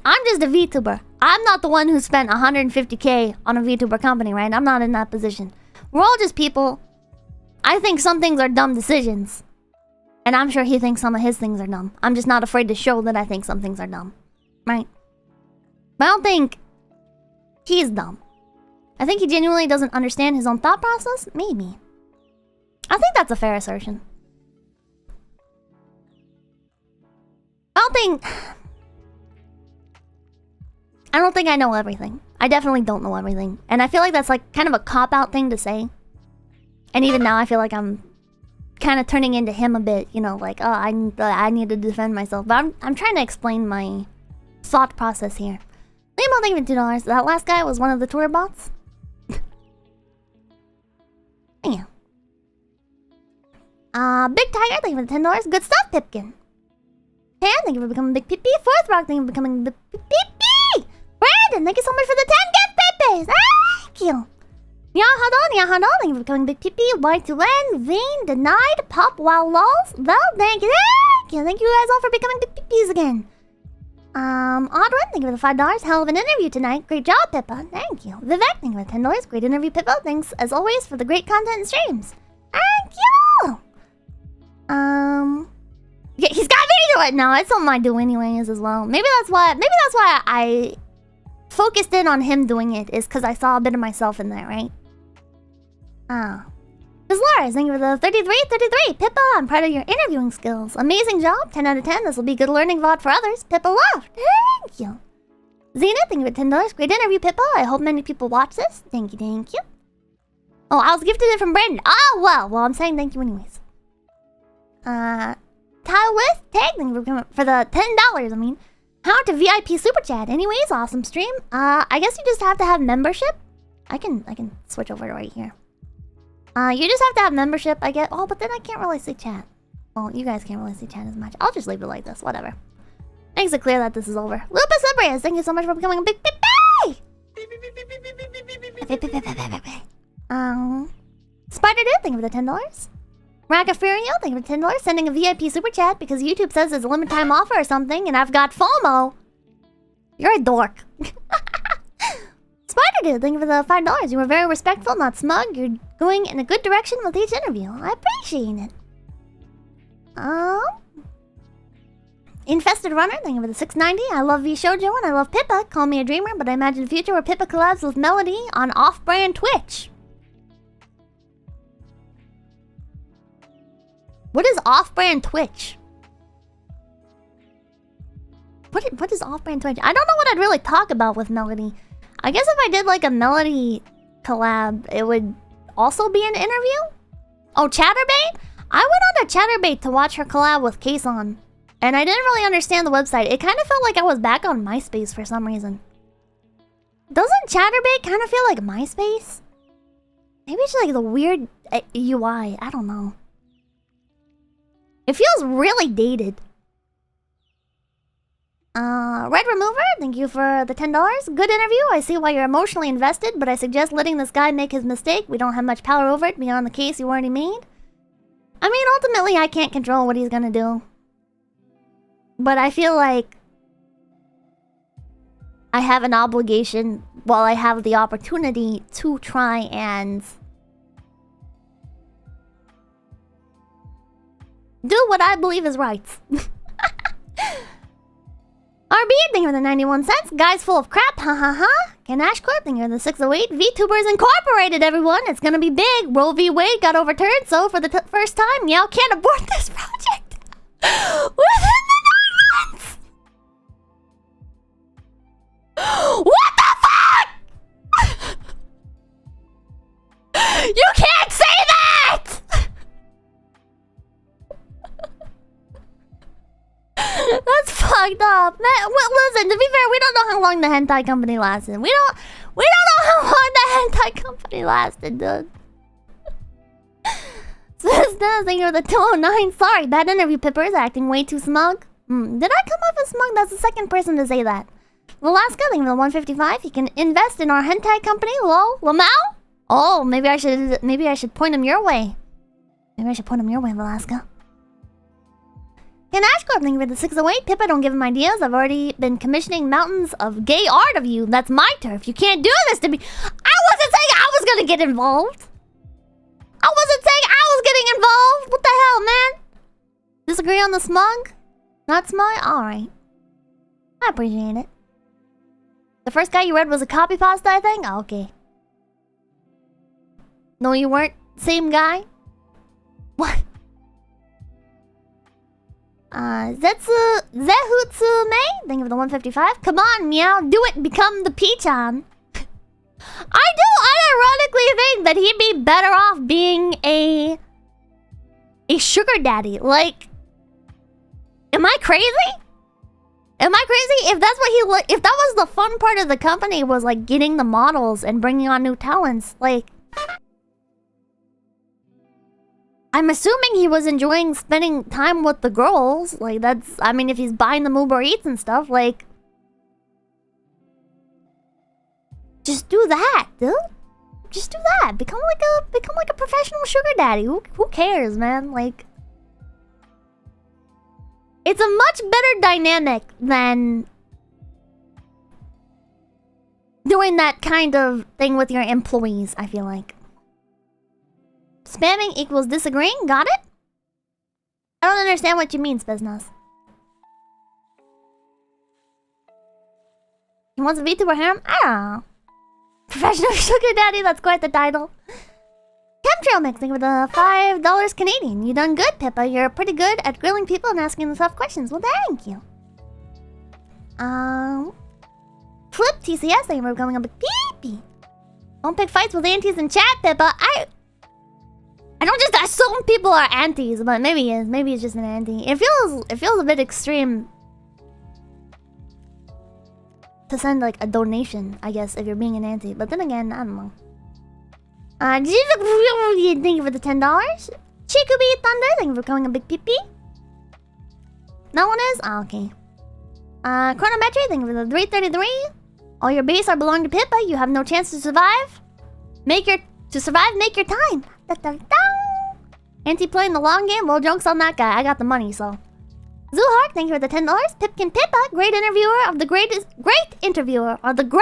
Speaker 1: I'm just a VTuber. I'm not the one who spent 150k on a VTuber company, right? I'm not in that position. We're all just people. I think some things are dumb decisions. And I'm sure he thinks some of his things are dumb. I'm just not afraid to show that I think some things are dumb. Right? But I don't think he's dumb. I think he genuinely doesn't understand his own thought process. Maybe. I think that's a fair assertion. I don't think I know everything. I definitely don't know everything. And I feel like that's like kind of a cop-out thing to say. And even now I feel like I'm kind of turning into him a bit, you know, like, oh, I need to defend myself. But I'm trying to explain my thought process here. Limo, thank you for $2. That last guy was one of the tour bots. Yeah. Big Tiger, thank you for the $10. Good stuff, Pipkin. Pan, thank you for becoming Big Pippi. Fourth Rock, thank you for becoming Big Pippi. Brandon, thank you so much for the 10 gift Pippis. Thank you. Nyahado, thank you for becoming Big Pippi. Y2N, Vane, Denied, Pop, Wow Lols. Well, thank you. Thank you guys all for becoming Big Pippis again. Audrey, thank you for the $5. Hell of an interview tonight. Great job, Pippa. Thank you. Vivek, thank you for the $10. Great interview, Pippa. Thanks, as always, for the great content and streams. Thank you. Yeah, he's got video it now. It's something I do anyways as well. Maybe that's why I focused in on him doing it, is because I saw a bit of myself in there, right? This Lars, thank you for the 33. Pippa, I'm proud of your interviewing skills. Amazing job. 10 out of 10. This will be good learning VOD for others. Pippa love. Thank you. Zenith, thank you for $10. Great interview, Pippa. I hope many people watch this. Thank you. Oh, I was gifted it from Brandon. Oh, well, I'm saying thank you anyways. Tile with tag, thank you for the $10, I mean. How to VIP super chat. Anyways, awesome stream. I guess you just have to have membership. I can switch over to right here. You just have to have membership, I guess. Oh, but then I can't really see chat. Well, you guys can't really see chat as much. I'll just leave it like this, whatever. Makes it clear that this is over. Lupus Embrace, thank you so much for becoming a big Pippi! Spider Dude, thank you for the $10. Rackafurio, thank you for $10. Sending a VIP super chat because YouTube says it's a limited time offer or something, and I've got FOMO. You're a dork. Spider Dude, thank you for the $5. You were very respectful, not smug. You're going in a good direction with each interview. I appreciate it. Infested Runner, thank you for the 690. I love V Shoujo and I love Pippa. Call me a dreamer, but I imagine a future where Pippa collabs with Melody on off-brand Twitch. What is off-brand Twitch? What is off-brand Twitch? I don't know what I'd really talk about with Melody. I guess if I did like a Melody collab, it would also be an interview? Oh, Chatterbait? I went on to Chatterbait to watch her collab with Kason. And I didn't really understand the website. It kind of felt like I was back on MySpace for some reason. Doesn't Chatterbait kind of feel like MySpace? Maybe it's like the weird UI. I don't know. It feels really dated. Red Remover, thank you for the $10. Good interview. I see why you're emotionally invested, but I suggest letting this guy make his mistake. We don't have much power over it beyond the case you already made. I mean, ultimately, I can't control what he's gonna do. But I feel like I have an obligation while I have the opportunity to try and do what I believe is right. RB, thank you for the 91 cents. Guys full of crap, ha ha ha. Kanash Corp, thank you for the 608. Vtubers Incorporated, everyone. It's gonna be big. Roe v. Wade got overturned, so for the first time, Miao can't abort this project. Within the 9 months! What the fuck?! You can't say that! That's fucked up. Man, well, listen, to be fair, we don't know how long the hentai company lasted. We don't know how long the hentai company lasted, dude. Thank you for the 209. Sorry, bad interview, Pippers. Acting way too smug. Did I come off as smug? That's the second person to say that. Velasca, thank you for the 155. You can invest in our hentai company. Lol. Lamau? Oh, maybe I should point him your way. Maybe I should point him your way, Velasca. Can Ashcorp, thank you for the 608. Pippa, don't give him ideas. I've already been commissioning mountains of gay art of you. That's my turf. You can't do this to me. I wasn't saying I was gonna get involved. I wasn't saying I was getting involved. What the hell, man? Disagree on the smug? Not smug? Alright. I appreciate it. The first guy you read was a copy pasta, I think? Oh, okay. No, you weren't? Same guy? What? 𝐶𝑯𝑐𝑒, thank you for the 155. Come on, Miao, do it, become the Pichan. I do unironically think that he'd be better off being a sugar daddy. Like, am I crazy? Am I crazy? If that's what if that was the fun part of the company, was like getting the models and bringing on new talents, like, I'm assuming he was enjoying spending time with the girls. Like, that's, I mean, if he's buying them Uber Eats and stuff, like, just do that, dude. Just do that. Become like a professional sugar daddy. Who cares, man? Like, it's a much better dynamic than doing that kind of thing with your employees, I feel like. Spamming equals disagreeing? Got it? I don't understand what you mean, Spiznos. He wants a VTuber harem? I don't know. Professional sugar daddy, that's quite the title. Chemtrail Mix, thank you for the $5 Canadian. You done good, Pippa. You're pretty good at grilling people and asking the tough questions. Well, thank you. Flip TCS, thank you for coming up with Pee-pee. Don't pick fights with aunties in chat, Pippa. I don't just assume people are aunties, but maybe he is. Maybe he's just an auntie. It feels a bit extreme to send like a donation, I guess, if you're being an auntie. But then again, I don't know. Thank you for the $10. Chikubi Thunder, thank you for coming a big pee-pee. No one is? Oh, okay. Chronometry, thank you for the 333. All your base are belong to Pippa. You have no chance to survive. Make your time. Auntie playing the long game? Well, joke's on that guy. I got the money, so. Zuhart, thank you for the $10. Pipkin Pippa, great interviewer of the great interviewer. Amazing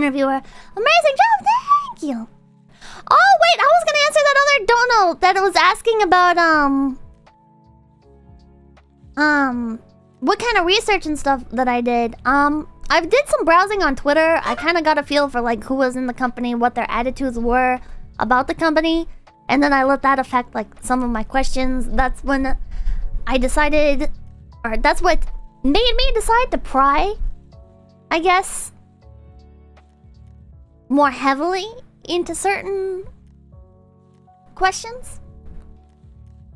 Speaker 1: job, thank you. Oh, wait, I was gonna answer that other dono that was asking about, what kind of research and stuff that I did. I did some browsing on Twitter. I kind of got a feel for like who was in the company, what their attitudes were about the company, and then I let that affect like some of my questions. That's when I decided, or that's what made me decide to pry, I guess, more heavily into certain questions.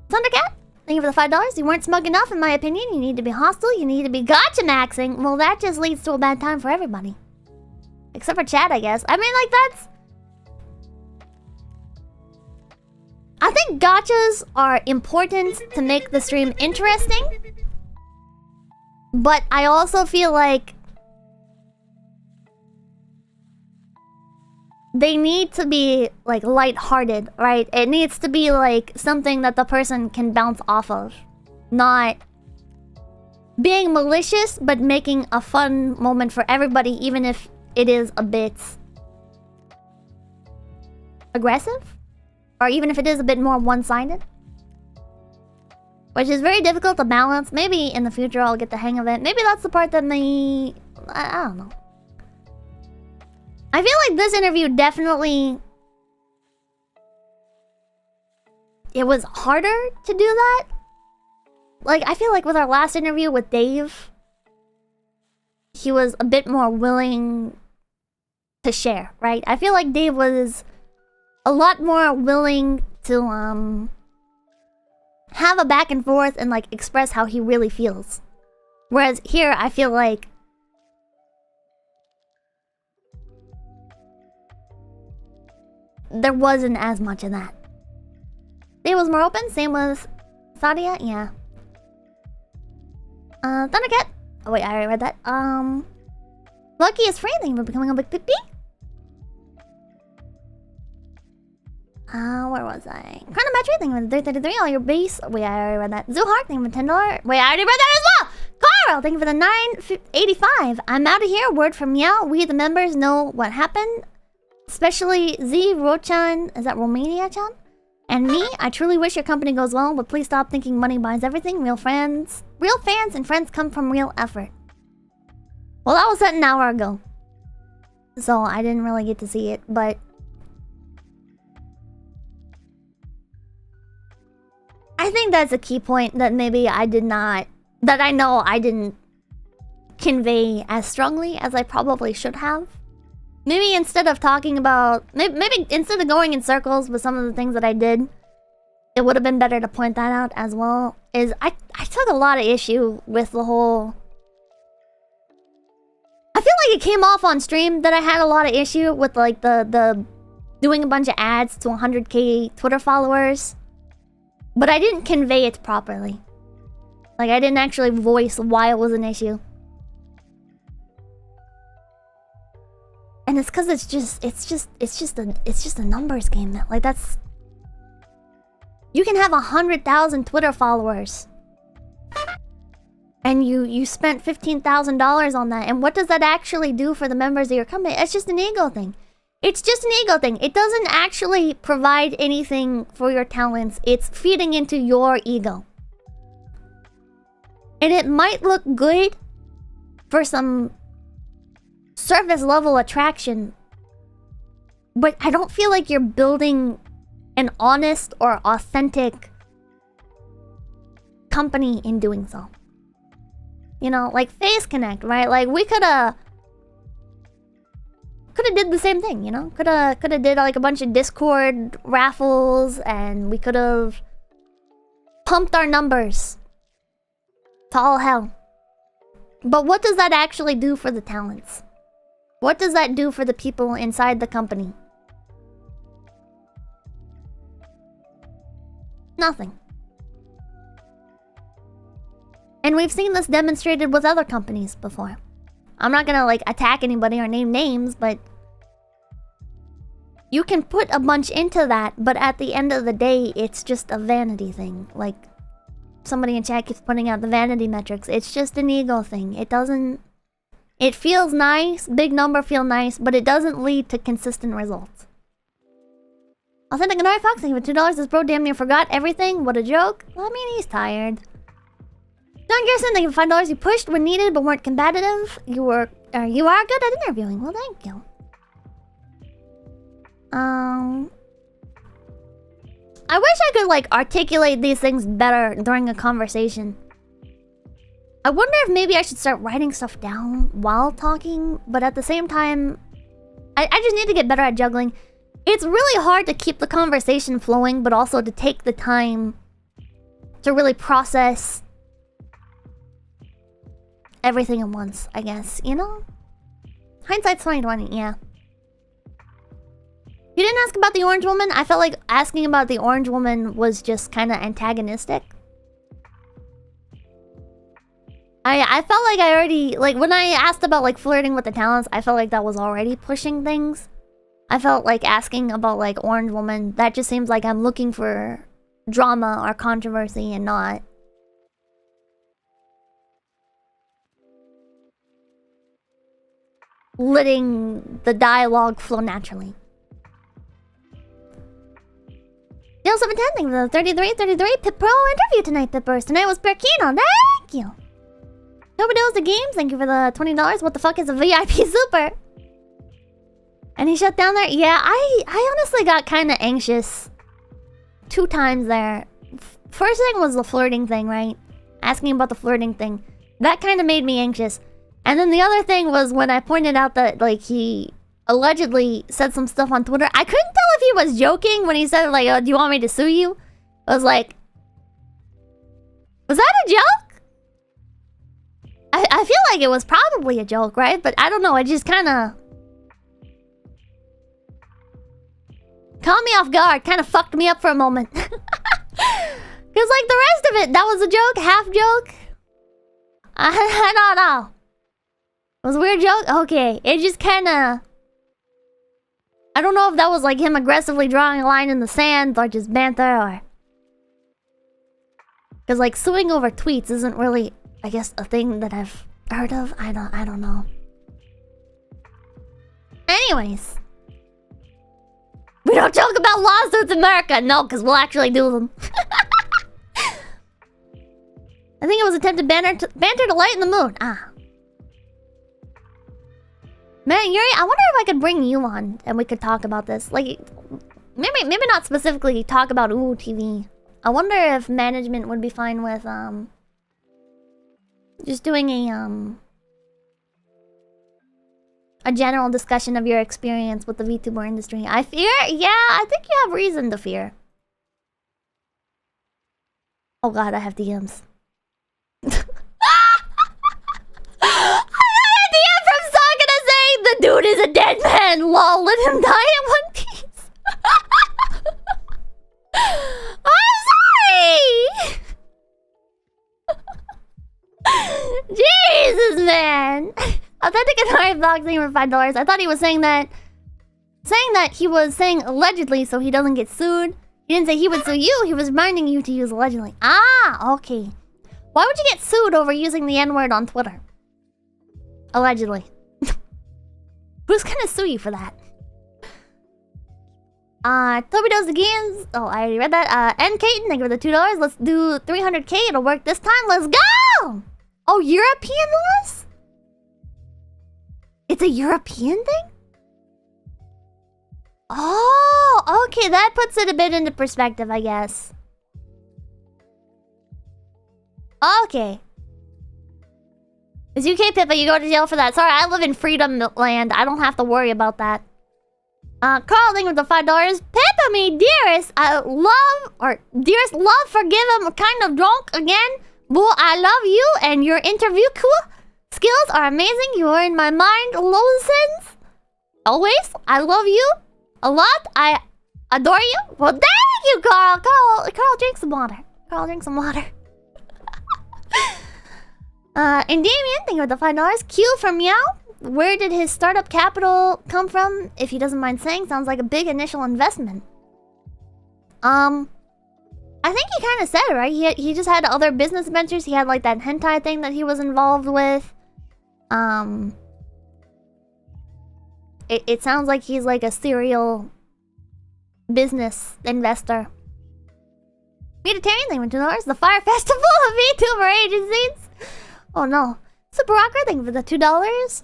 Speaker 1: Thundercat, thank you for the $5. You weren't smug enough, in my opinion. You need to be hostile. You need to be gotcha maxing. Well, that just leads to a bad time for everybody. Except for Chad, I guess. I mean, like, that's... I think gotchas are important to make the stream interesting. But I also feel like they need to be, like, lighthearted, right? It needs to be, like, something that the person can bounce off of. Not being malicious, but making a fun moment for everybody, even if it is a bit aggressive. Or even if it is a bit more one-sided. Which is very difficult to balance. Maybe in the future I'll get the hang of it. Maybe that's the part that may... I don't know. I feel like this interview definitely... It was harder to do that. Like, I feel like with our last interview with Dave, he was a bit more willing to share, right? I feel like Dave was a lot more willing to, have a back and forth and, like, express how he really feels. Whereas here, I feel like there wasn't as much of that. Dave was more open, same with Sadia, yeah. Thundercat. Oh wait, I already read that. Lucky is free, thank you for becoming a big Pippi. Where was I? Chronometry, thank you for the 333, all your base. Wait, I already read that. Zuhark, thank you for $10. Wait, I already read that as well! Carl, thank you for the 985. I'm out of here, word from Miao. We, the members, know what happened. Especially 𝐒𝐡𝐚𝐭, is that Romania-chan? And me, I truly wish your company goes well, but please stop thinking money buys everything. Real fans and friends come from real effort. Well, that was said an hour ago. So I didn't really get to see it, but I think that's a key point that maybe I know I didn't convey as strongly as I probably should have. Maybe instead of talking about... Maybe instead of going in circles with some of the things that I did, it would have been better to point that out as well. I took a lot of issue with the whole... I feel like it came off on stream that I had a lot of issue with, like, the doing a bunch of ads to 100k Twitter followers. But I didn't convey it properly. Like, I didn't actually voice why it was an issue. And it's because it's just a numbers game. Like, that's... You can have 100,000 Twitter followers. And you spent $15,000 on that. And what does that actually do for the members of your company? It's just an ego thing. It's just an ego thing. It doesn't actually provide anything for your talents. It's feeding into your ego. And it might look good for some surface level attraction, but I don't feel like you're building an honest or authentic company in doing so. You know, like Face Connect, right? Like, we coulda did the same thing, you know? Coulda did like a bunch of Discord raffles, and we could've pumped our numbers to all hell. But what does that actually do for the talents? What does that do for the people inside the company? Nothing. And we've seen this demonstrated with other companies before. I'm not gonna, like, attack anybody or name names, but you can put a bunch into that, but at the end of the day, it's just a vanity thing. Like, somebody in chat keeps putting out the vanity metrics. It's just an ego thing. It doesn't... It feels nice, big number feel nice, but it doesn't lead to consistent results. Authentic Annoy Fox, thank you for $2. This bro damn near forgot everything. What a joke. Well, I mean, he's tired. John Garrison, thank you for $5. You pushed when needed but weren't combative. You are good at interviewing. Well, thank you. I wish I could like articulate these things better during a conversation. I wonder if maybe I should start writing stuff down while talking, but at the same time, I just need to get better at juggling. It's really hard to keep the conversation flowing, but also to take the time to really process everything at once, I guess, you know? Hindsight's 20/20, yeah. You didn't ask about the orange woman? I felt like asking about the orange woman was just kind of antagonistic. I felt like I already... Like, when I asked about, like, flirting with the talents, I felt like that was already pushing things. I felt like asking about, like, orange woman, that just seems like I'm looking for drama or controversy and not... letting the dialogue flow naturally. Dale 710, thank you for the 33 Pip Pro interview tonight, Pippers. Tonight was Perkino, thank you. Nobody knows the games, thank you for the $20. What the fuck is a VIP super? And he shut down there? Yeah, I honestly got kind of anxious 2 times there. First thing was the flirting thing, right? Asking about the flirting thing. That kind of made me anxious. And then the other thing was when I pointed out that, like, he allegedly said some stuff on Twitter. I couldn't tell if he was joking when he said, like, oh, do you want me to sue you? I was like, was that a joke? I feel like it was probably a joke, right? But I don't know, it just kind of... caught me off guard, kind of fucked me up for a moment. Because, like, the rest of it, that was a joke, half joke. I don't know. It was a weird joke? Okay, it just kind of... I don't know if that was, like, him aggressively drawing a line in the sand, or just banter, or... Because, like, suing over tweets isn't really... I guess a thing that I've heard of. I don't know. Anyways, we don't joke about lawsuits in America. No, because we'll actually do them. I think it was attempted banter to lighten the mood. Ah, man, Yuri, I wonder if I could bring you on and we could talk about this. Like, maybe not specifically talk about TV. I wonder if management would be fine with just doing a general discussion of your experience with the VTuber industry. I fear? Yeah, I think you have reason to fear. Oh god, I have DMs. I got a DM from Sakura saying the dude is a dead man. Lol, let him die in one piece. I'm sorry! Jesus, man. Authentic and boxing for $5. I thought he was saying that he was saying allegedly so he doesn't get sued. He didn't say he would sue you. He was reminding you to use allegedly. Ah, okay. Why would you get sued over using the N-word on Twitter? Allegedly. Who's gonna sue you for that? Toby does the games. Oh, I already read that. And Kaiten, thank you for the $2. Let's do 300k. It'll work this time. Let's go! Oh, European laws? It's a European thing? Oh, okay. That puts it a bit into perspective, I guess. Okay. Is UK Pippa, you go to jail for that. Sorry, I live in freedom land. I don't have to worry about that. Carl, thank you with the $5. Pippa me, dearest, dearest love, forgive him, kind of drunk again. Boo, I love you and your interview skills are amazing. You are in my mind, Losens. Always, I love you a lot. I adore you. Well, thank you, Carl. Carl, drink some water. Carl, drink some water. And Damien, thank you for the $5. Q from Miao. Where did his startup capital come from? If he doesn't mind saying, sounds like a big initial investment. I think he kind of said it, right? He just had other business ventures. He had like that hentai thing that he was involved with. It sounds like he's like a serial business investor. Vegetarian, thank you for $2. The Fire Festival of VTuber agencies. Oh no. Super Rocker, thank you for the $2.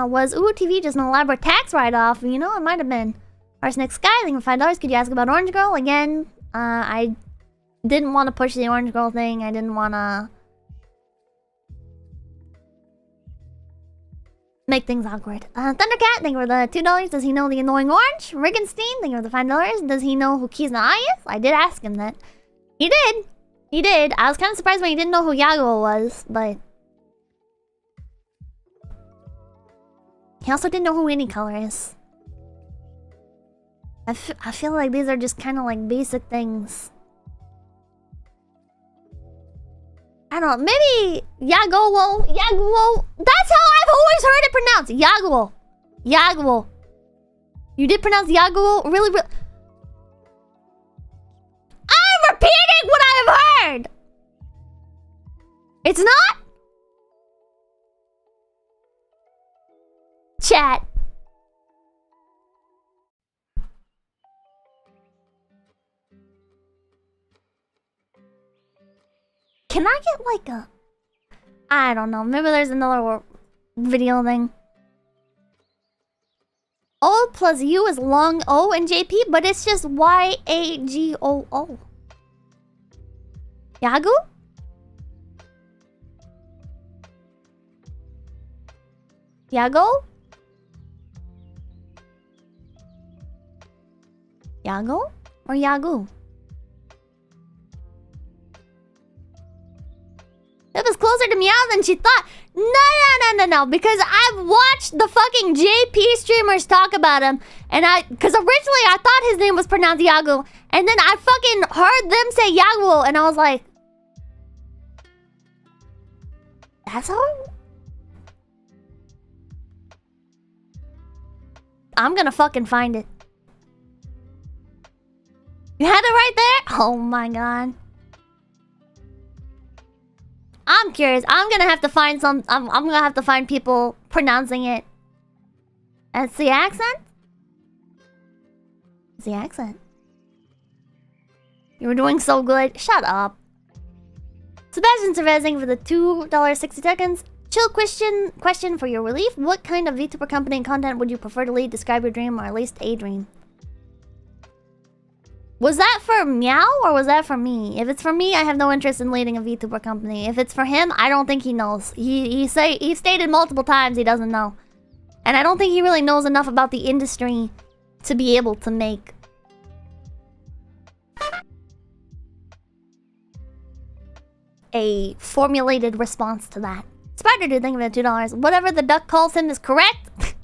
Speaker 1: Was TV just an elaborate tax write-off? You know, it might have been. Arsenic Sky, thank you for $5. Could you ask about Orange Girl? Again, I didn't want to push the Orange Girl thing. I didn't want to make things awkward. Thundercat, thank you for the $2. Does he know the annoying orange? Riggenstein, thank you for the $5. Does he know who 𝐒𝐡𝐚𝐭 is? I did ask him that. He did. He did. I was kind of surprised when he didn't know who 𝐿𝐻𝐿 was, but he also didn't know who any color is. I feel like these are just kind of like basic things. I don't know, maybe 𝐿𝐻𝐿. That's how I've always heard it pronounced. 𝐿𝐻𝐿. You did pronounce 𝐿𝐻𝐿? Really? I'm repeating what I've heard! It's not? Chat. Can I get like a... I don't know. Maybe there's another video thing. O plus U is long O in JP, but it's just YAGOO. Yagu? Yago? Yago? Or Yagu? It was closer to Miao than she thought. No, because I've watched the fucking JP streamers talk about him, and because originally I thought his name was pronounced Yagu, and then I fucking heard them say 𝐿𝐻𝐿, and I was like, that's how? I'm gonna fucking find it. You had it right there? Oh my god. I'm curious. I'm gonna have to find some. I'm gonna have to find people pronouncing it. That's the accent? It's the accent. You were doing so good. Shut up. Sebastian Cervezing for the $2.60. Chill question for your relief. What kind of VTuber company and content would you prefer to lead? Describe your dream, or at least a dream. Was that for Miao or was that for me? If it's for me, I have no interest in leading a VTuber company. If it's for him, I don't think he knows. He stated multiple times he doesn't know. And I don't think he really knows enough about the industry to be able to make a formulated response to that. Spider Dude, thank you for the $2. Whatever the duck calls him is correct.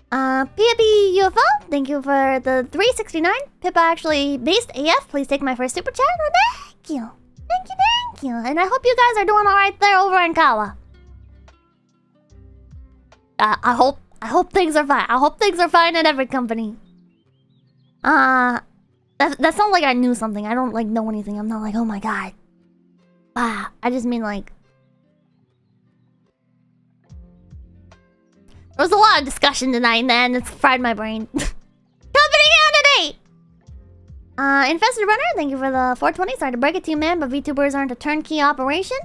Speaker 1: Pippa UFO, thank you for the $3.69. Pippa actually based AF, please take my first super chat. Oh, thank you. Thank you. And I hope you guys are doing alright there over in Kawa. I hope things are fine. I hope things are fine at every company. That sounds like I knew something. I don't like know anything. I'm not like, oh my god. I just mean like there was a lot of discussion tonight, man. It's fried my brain. Company candidate! Infested Runner, thank you for the 420. Sorry to break it to you, man, but VTubers aren't a turnkey operation.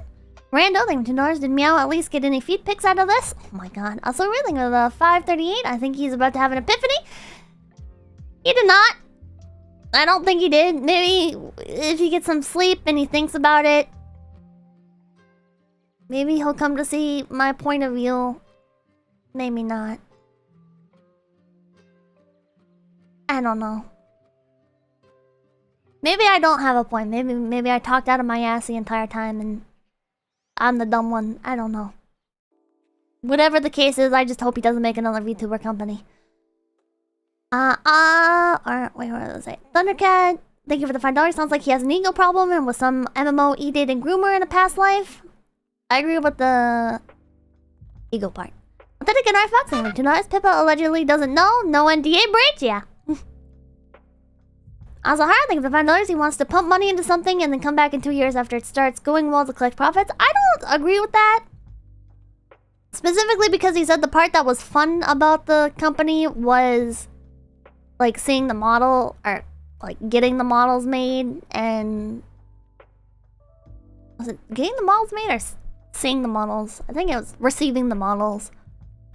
Speaker 1: Rando, thank you for $2. Did Miao at least get any feet pics out of this? Oh my god. Also, really, for the 538. I think he's about to have an epiphany. He did not. I don't think he did. Maybe if he gets some sleep and he thinks about it, maybe he'll come to see my point of view. Maybe not. I don't know. Maybe I don't have a point. Maybe I talked out of my ass the entire time and I'm the dumb one. I don't know. Whatever the case is, I just hope he doesn't make another VTuber company. Wait, what did I say? Thundercat, thank you for the $5. Sounds like he has an ego problem and was some MMO e-dating groomer in a past life. I agree with the ego part. Authentic and Fox, $2. Pippa allegedly doesn't know. No NDA breach, yeah. Also, hard, thank you for $5. He wants to pump money into something and then come back in 2 years after it starts going well to collect profits. I don't agree with that. Specifically because he said the part that was fun about the company was like seeing the model or like getting the models made and... Was it getting the models made or seeing the models? I think it was receiving the models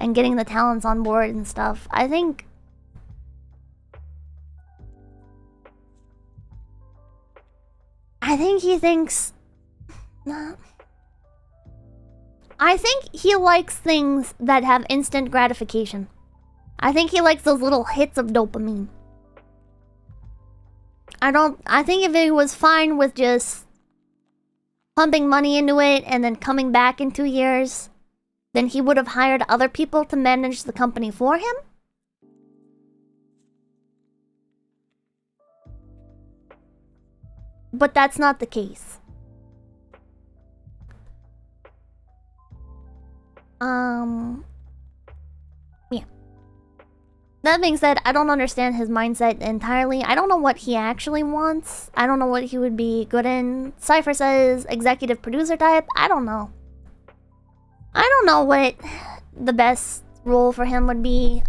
Speaker 1: and getting the talents on board and stuff. I think he thinks... I think he likes things that have instant gratification. I think he likes those little hits of dopamine. I think if he was fine with just pumping money into it and then coming back in 2 years, then he would have hired other people to manage the company for him. But that's not the case. Yeah. That being said, I don't understand his mindset entirely. I don't know what he actually wants. I don't know what he would be good in. Cypher says executive producer type. I don't know. I don't know what the best role for him would be.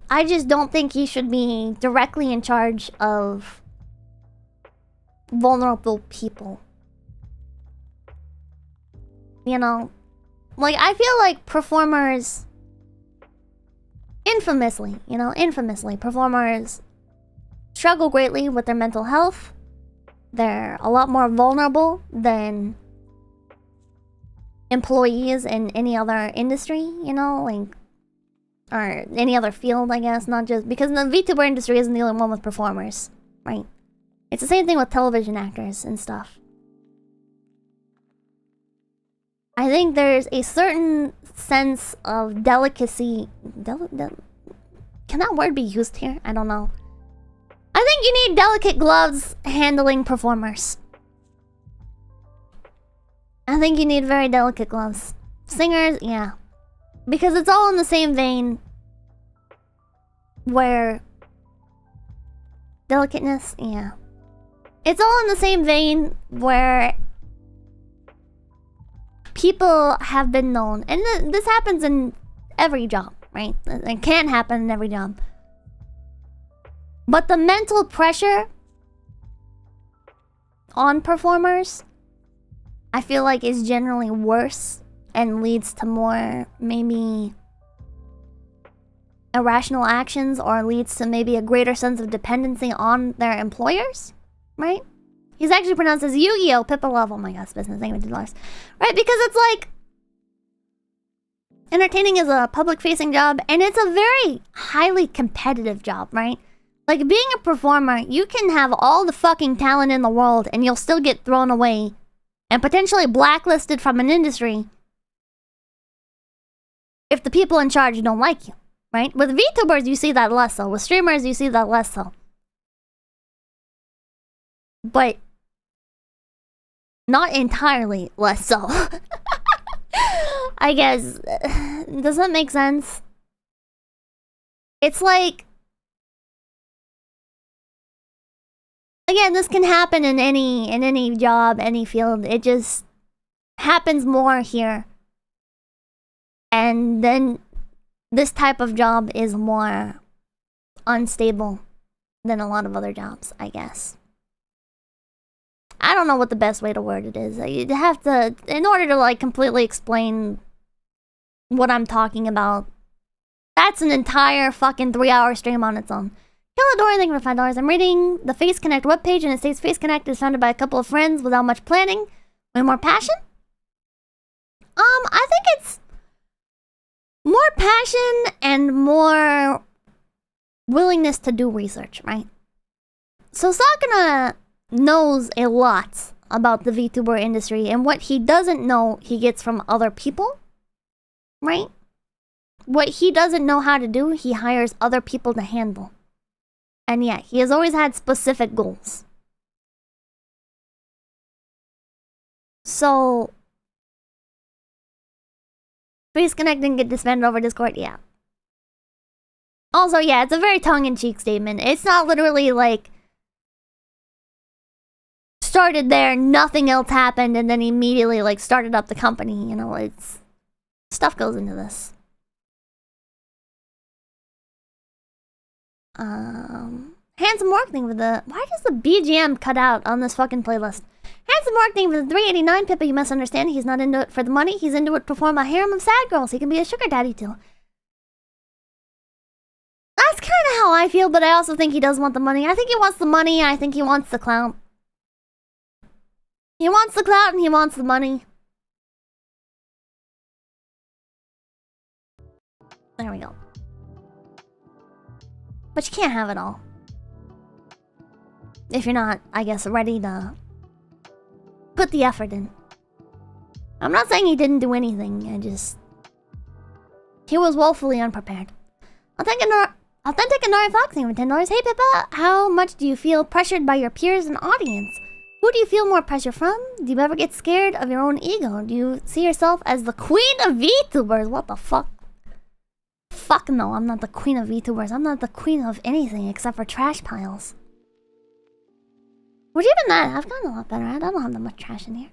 Speaker 1: I just don't think he should be directly in charge of vulnerable people. You know? Like, I feel like performers... Infamously, performers struggle greatly with their mental health. They're a lot more vulnerable than employees in any other industry, like... Or any other field, I guess, not just... Because the VTuber industry isn't the only one with performers, right? It's the same thing with television actors and stuff. I think there's a certain sense of delicacy... Can that word be used here? I don't know. I think you need delicate gloves handling performers. I think you need very delicate gloves. Singers, yeah. Because it's all in the same vein where... Delicateness, yeah. It's all in the same vein where people have been known, and this happens in every job, right? It can happen in every job. But the mental pressure on performers, I feel like, is generally worse and leads to more, maybe, irrational actions, or leads to maybe a greater sense of dependency on their employers, right? He's actually pronounced as Yu-Gi-Oh! Pippa Love. Oh my gosh, business name of $10. Right? Because it's like... Entertaining is a public-facing job, and it's a very highly competitive job, right? Like, being a performer, you can have all the fucking talent in the world, and you'll still get thrown away and potentially blacklisted from an industry if the people in charge don't like you, right? With VTubers, you see that less so. With streamers, you see that less so. But not entirely less so. I guess. Does that make sense? It's like... Again, this can happen in any job, any field. It just happens more here. And then this type of job is more unstable than a lot of other jobs, I guess. I don't know what the best way to word it is. You'd have to, in order to like completely explain what I'm talking about, that's an entire fucking 3-hour stream on its own. Killadori, thank you for $5. I'm reading the Face Connect webpage, and it states Face Connect is founded by a couple of friends without much planning, way more passion. I think it's more passion and more willingness to do research, right? So Sakuna knows a lot about the VTuber industry, and what he doesn't know, he gets from other people, right? What he doesn't know how to do, he hires other people to handle. And yeah, he has always had specific goals. So, Face Connect didn't get disbanded over Discord, yeah. Also, yeah, it's a very tongue-in-cheek statement. It's not literally like started there, nothing else happened, and then immediately like started up the company. You know, it's stuff goes into this. Handsome Marketing with the... Why does the BGM cut out on this fucking playlist? Handsome Marketing with the 389. Pippa, you must understand. He's not into it for the money. He's into it to perform a harem of sad girls. He can be a sugar daddy too. That's kind of how I feel, but I also think he does want the money. I think he wants the money. I think he wants the clout. He wants the clout and he wants the money. There we go. But you can't have it all. If you're not, I guess, ready to put the effort in. I'm not saying he didn't do anything. He was woefully unprepared. Authentic and Foxing for $10. Hey Pippa, how much do you feel pressured by your peers and audience? Who do you feel more pressure from? Do you ever get scared of your own ego? Do you see yourself as the queen of VTubers? What the fuck? Fuck no, I'm not the queen of VTubers. I'm not the queen of anything except for trash piles. Which even that, I've gotten a lot better at. I don't have that much trash in here.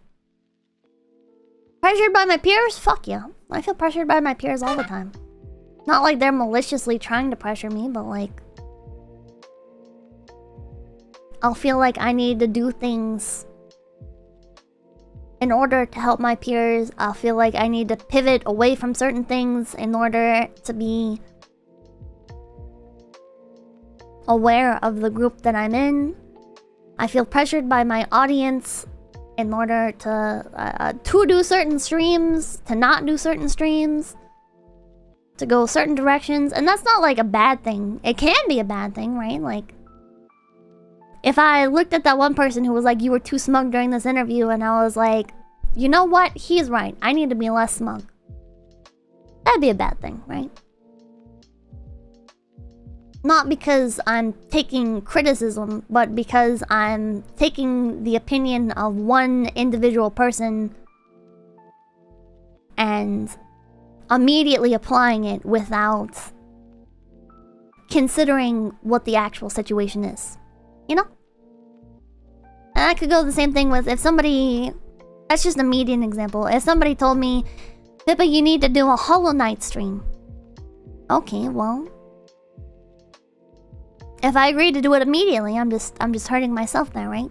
Speaker 1: Pressured by my peers? Fuck yeah. I feel pressured by my peers all the time. Not like they're maliciously trying to pressure me, but like... I'll feel like I need to do things in order to help my peers. I'll feel like I need to pivot away from certain things in order to be aware of the group that I'm in. I feel pressured by my audience in order to do certain streams, to not do certain streams, to go certain directions. And that's not like a bad thing. It can be a bad thing, right? Like, if I looked at that one person who was like, you were too smug during this interview, and I was like, you know what? He's right. I need to be less smug. That'd be a bad thing, right? Not because I'm taking criticism, but because I'm taking the opinion of one individual person and immediately applying it without considering what the actual situation is. You know? And I could go the same thing with if somebody... That's just a median example. If somebody told me, Pippa, you need to do a Hollow Knight stream. Okay, well... If I agree to do it immediately, I'm just hurting myself there, right?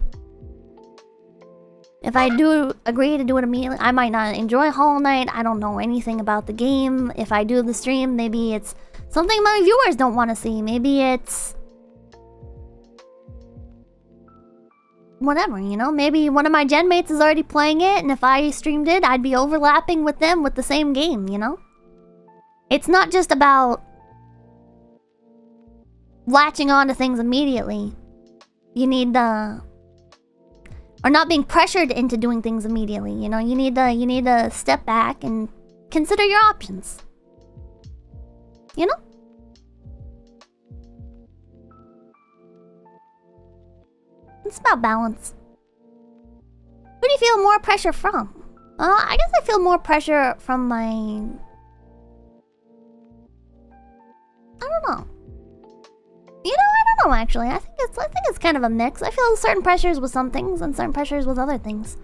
Speaker 1: If I do agree to do it immediately, I might not enjoy Hollow Knight. I don't know anything about the game. If I do the stream, maybe it's something my viewers don't want to see. Maybe it's... whatever, you know? Maybe one of my gen mates is already playing it, and if I streamed it, I'd be overlapping with them with the same game, you know? It's not just about latching on to things immediately. You need the... or not being pressured into doing things immediately, you know? You need to step back and consider your options. You know? It's about balance. Who do you feel more pressure from? I guess I feel more pressure from my... I don't know. You know, I don't know actually. I think it's kind of a mix. I feel certain pressures with some things and certain pressures with other things.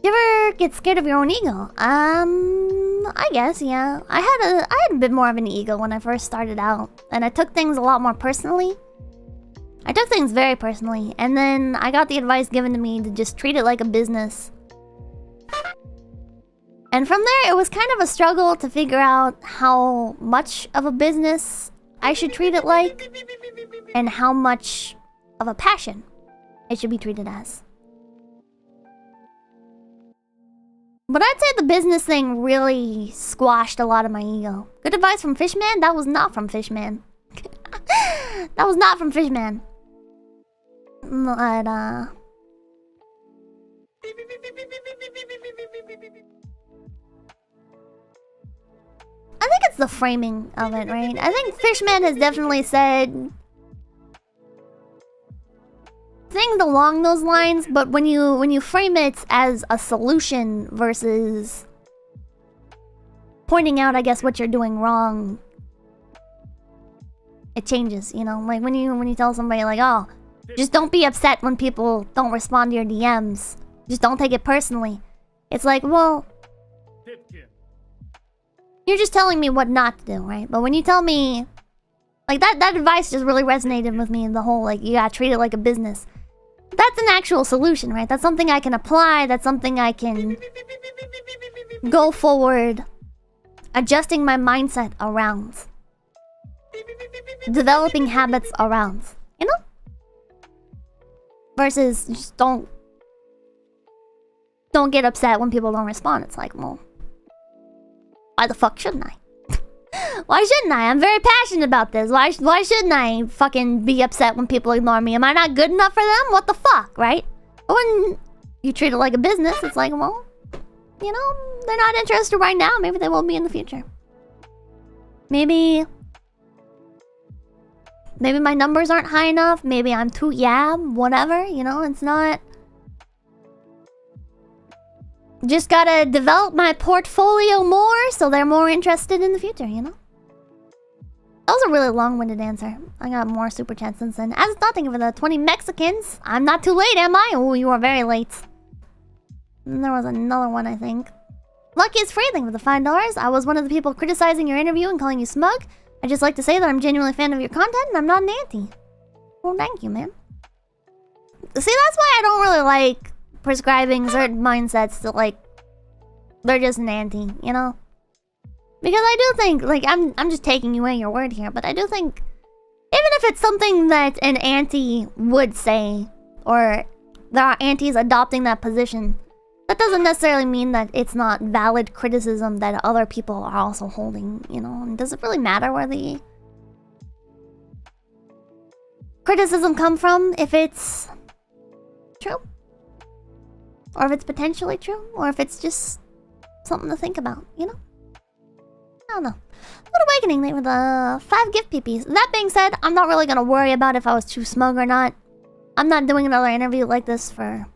Speaker 1: You ever get scared of your own ego? I guess, yeah. I had a bit more of an ego when I first started out, and I took things a lot more personally. I took things very personally, and then I got the advice given to me to just treat it like a business. And from there, it was kind of a struggle to figure out how much of a business I should treat it like, and how much of a passion it should be treated as. But I'd say the business thing really squashed a lot of my ego. Good advice from Fishman? That was not from Fishman. That was not from Fishman. But, I think it's the framing of it, right? I think Fishman has definitely said things along those lines, but when you frame it as a solution versus pointing out, I guess, what you're doing wrong, it changes, you know? Like when you tell somebody like, oh, just don't be upset when people don't respond to your DMs. Just don't take it personally. It's like, well, You're just telling me what not to do, right? But when you tell me... Like, that advice just really resonated with me. The whole, like, you gotta treat it like a business. That's an actual solution, right? That's something I can apply. That's something I can... go forward. Adjusting my mindset around. Developing habits around. You know? Versus just don't get upset when people don't respond. It's like, well, why the fuck shouldn't I? Why shouldn't I? I'm very passionate about this. Why shouldn't I fucking be upset when people ignore me? Am I not good enough for them? What the fuck, right? But when you treat it like a business, it's like, well, you know, they're not interested right now. Maybe they will be in the future. Maybe my numbers aren't high enough. Maybe I'm too whatever, you know, it's not... Just gotta develop my portfolio more so they're more interested in the future, you know? That was a really long-winded answer. I got more super chats since then. As nothing for the 20 Mexicans. I'm not too late, am I? Oh, you are very late. And there was another one, I think. Lucky is free, thank you for the $5. I was one of the people criticizing your interview and calling you smug. I just like to say that I'm genuinely a fan of your content and I'm not an anti. Well, thank you, man. See, that's why I don't really like prescribing certain mindsets that, like, they're just an anti, you know? Because I do think, like, I'm just taking away your word here, but I do think, even if it's something that an anti would say, or there are antis adopting that position, that doesn't necessarily mean that it's not valid criticism that other people are also holding, you know? And does it really matter where the criticism come from, if it's true? Or if it's potentially true? Or if it's just something to think about, you know? I don't know. What awakening they were the 5 gift peepees. That being said, I'm not really gonna worry about if I was too smug or not. I'm not doing another interview like this for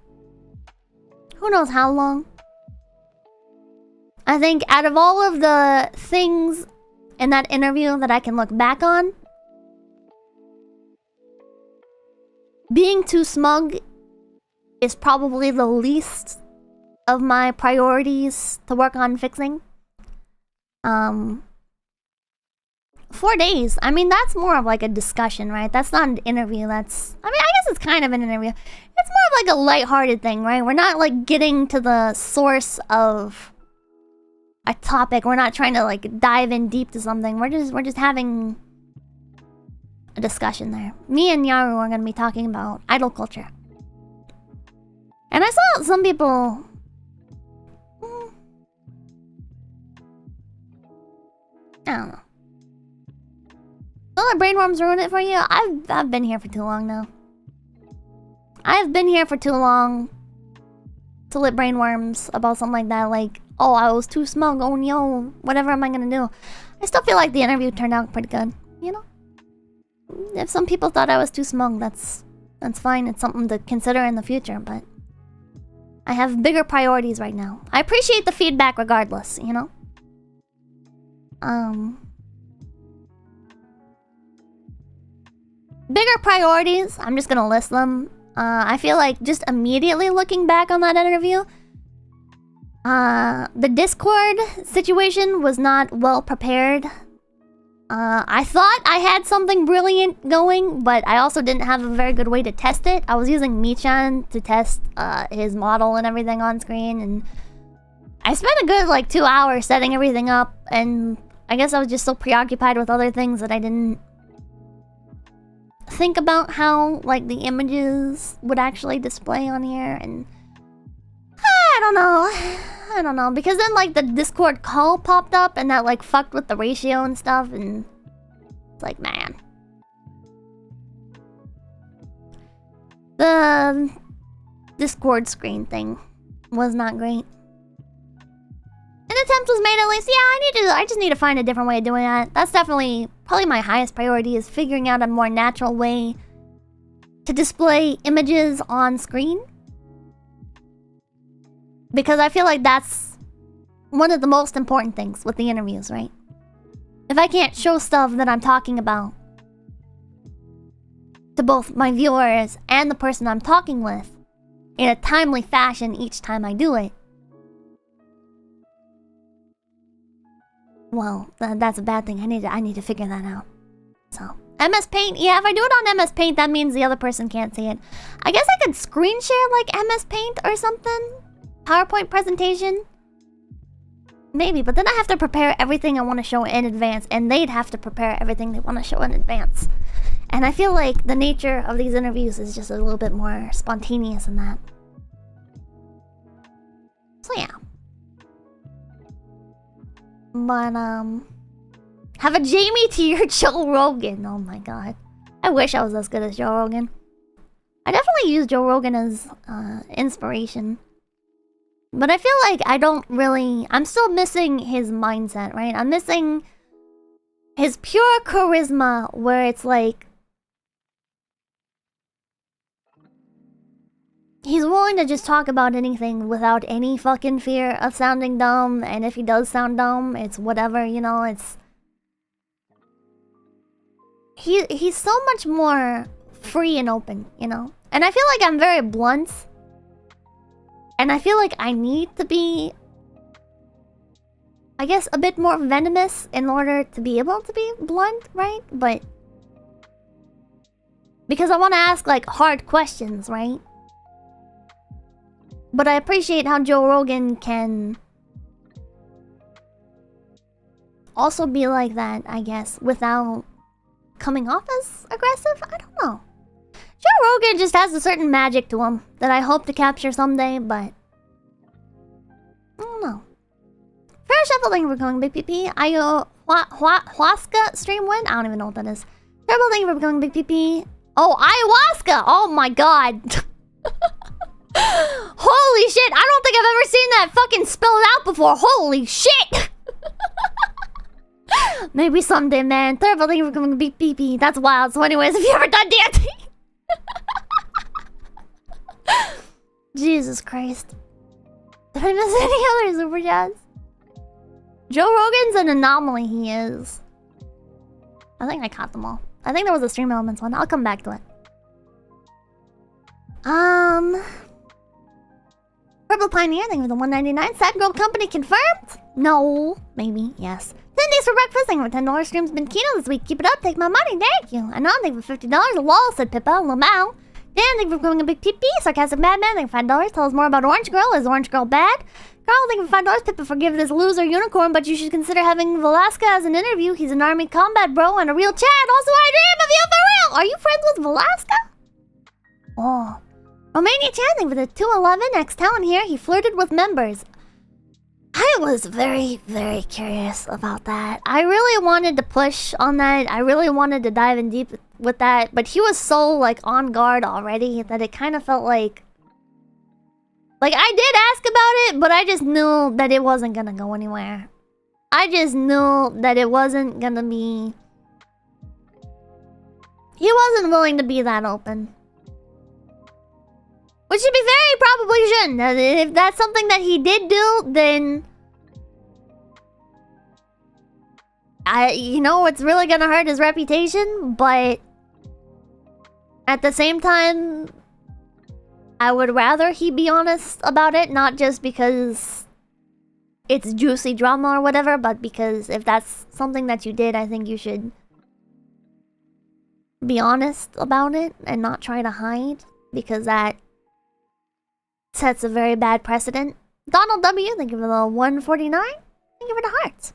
Speaker 1: who knows how long. I think out of all of the things in that interview that I can look back on, being too smug is probably the least of my priorities to work on fixing. 4 days. I mean, that's more of like a discussion, right? That's not an interview. That's... I mean, I guess it's kind of an interview. It's more of like a lighthearted thing, right? We're not like getting to the source of a topic. We're not trying to like dive in deep to something. We're just having a discussion there. Me and Yaru are going to be talking about idol culture. And I saw some people... I don't know. Don't let brainworms ruin it for you. I've been here for too long now. I've been here for too long to let brainworms about something like that. Like, oh, I was too smug. Oh, yo, whatever am I gonna do? I still feel like the interview turned out pretty good. You know, if some people thought I was too smug, that's fine. It's something to consider in the future. But I have bigger priorities right now. I appreciate the feedback regardless. You know. Bigger priorities, I'm just gonna list them. I feel like just immediately looking back on that interview, the Discord situation was not well prepared. I thought I had something brilliant going, but I also didn't have a very good way to test it. I was using Michan to test his model and everything on screen, and I spent a good like 2 hours setting everything up, and I guess I was just so preoccupied with other things that I didn't think about how like the images would actually display on here. And I don't know, because then like the Discord call popped up and that like fucked with the ratio and stuff, and it's like, man, the Discord screen thing was not great. An attempt was made at least. Yeah, I just need to find a different way of doing that. That's definitely probably my highest priority, is figuring out a more natural way to display images on screen. Because I feel like that's one of the most important things with the interviews, right? If I can't show stuff that I'm talking about to both my viewers and the person I'm talking with in a timely fashion each time I do it, Well, that's a bad thing. I need to figure that out. So, MS Paint. Yeah, if I do it on MS Paint, that means the other person can't see it. I guess I could screen share like MS Paint or something. PowerPoint presentation. Maybe, but then I have to prepare everything I want to show in advance, and they'd have to prepare everything they want to show in advance. And I feel like the nature of these interviews is just a little bit more spontaneous than that. So yeah. But have a Jamie tier Joe Rogan. Oh my god. I wish I was as good as Joe Rogan. I definitely use Joe Rogan as inspiration. But I feel like I don't really... I'm still missing his mindset, right? I'm missing his pure charisma where it's like... he's willing to just talk about anything without any fucking fear of sounding dumb. And if he does sound dumb, it's whatever, you know, it's... He's so much more free and open, you know? And I feel like I'm very blunt. And I feel like I need to be, I guess, a bit more venomous in order to be able to be blunt, right? But... because I want to ask, like, hard questions, right? But I appreciate how Joe Rogan can also be like that, I guess, without coming off as aggressive? I don't know. Joe Rogan just has a certain magic to him that I hope to capture someday, but... I don't know. Fair Shuffle, thank you for becoming Big PP. Ayahuasca stream win? I don't even know what that is. Terrible, thank you for becoming Big PP. Oh, ayahuasca! Oh my god. Holy shit, I don't think I've ever seen that fucking spelled out before. Holy shit! Maybe someday, man. Terrible, thank you for becoming Big PP. That's wild. So anyways, have you ever done dancing? Jesus Christ. Did I miss any other super chats? Joe Rogan's an anomaly, he is. I think I caught them all. I think there was a Stream Elements one. I'll come back to it. Purple Pioneer, thank you for the 199. Sad Girl Company confirmed? No. Maybe. Yes. 10 days for breakfast. Thank you for $10. Stream's been Kino this week. Keep it up. Take my money. Thank you. Anon, thank you for $50. Lol, said Pippa. Lamau. Dan, thank you for becoming a Big PP. Sarcastic Madman, thank you for $5. Tell us more about Orange Girl. Is Orange Girl bad? Carl, thank you for $5. Pippa, forgive this loser unicorn, but you should consider having Velasca as an interview. He's an army combat bro and a real Chad. Also, I dream of you for real. Are you friends with Velasca? Oh. Romania Chan, thank you for the 211. X-Talent here. He flirted with members. I was very, very curious about that. I really wanted to push on that. I really wanted to dive in deep with that. But he was so, like, on guard already that it kind of felt like... like, I did ask about it, but I just knew that it wasn't gonna go anywhere. I just knew that it wasn't gonna be... he wasn't willing to be that open. Which should be very probably shouldn't. If that's something that he did do, then... you know, it's really gonna hurt his reputation, but... at the same time... I would rather he be honest about it, not just because... it's juicy drama or whatever, but because if that's something that you did, I think you should... be honest about it and not try to hide, because that... sets a very bad precedent. Donald W, thank you for the 149. Thank you for the hearts.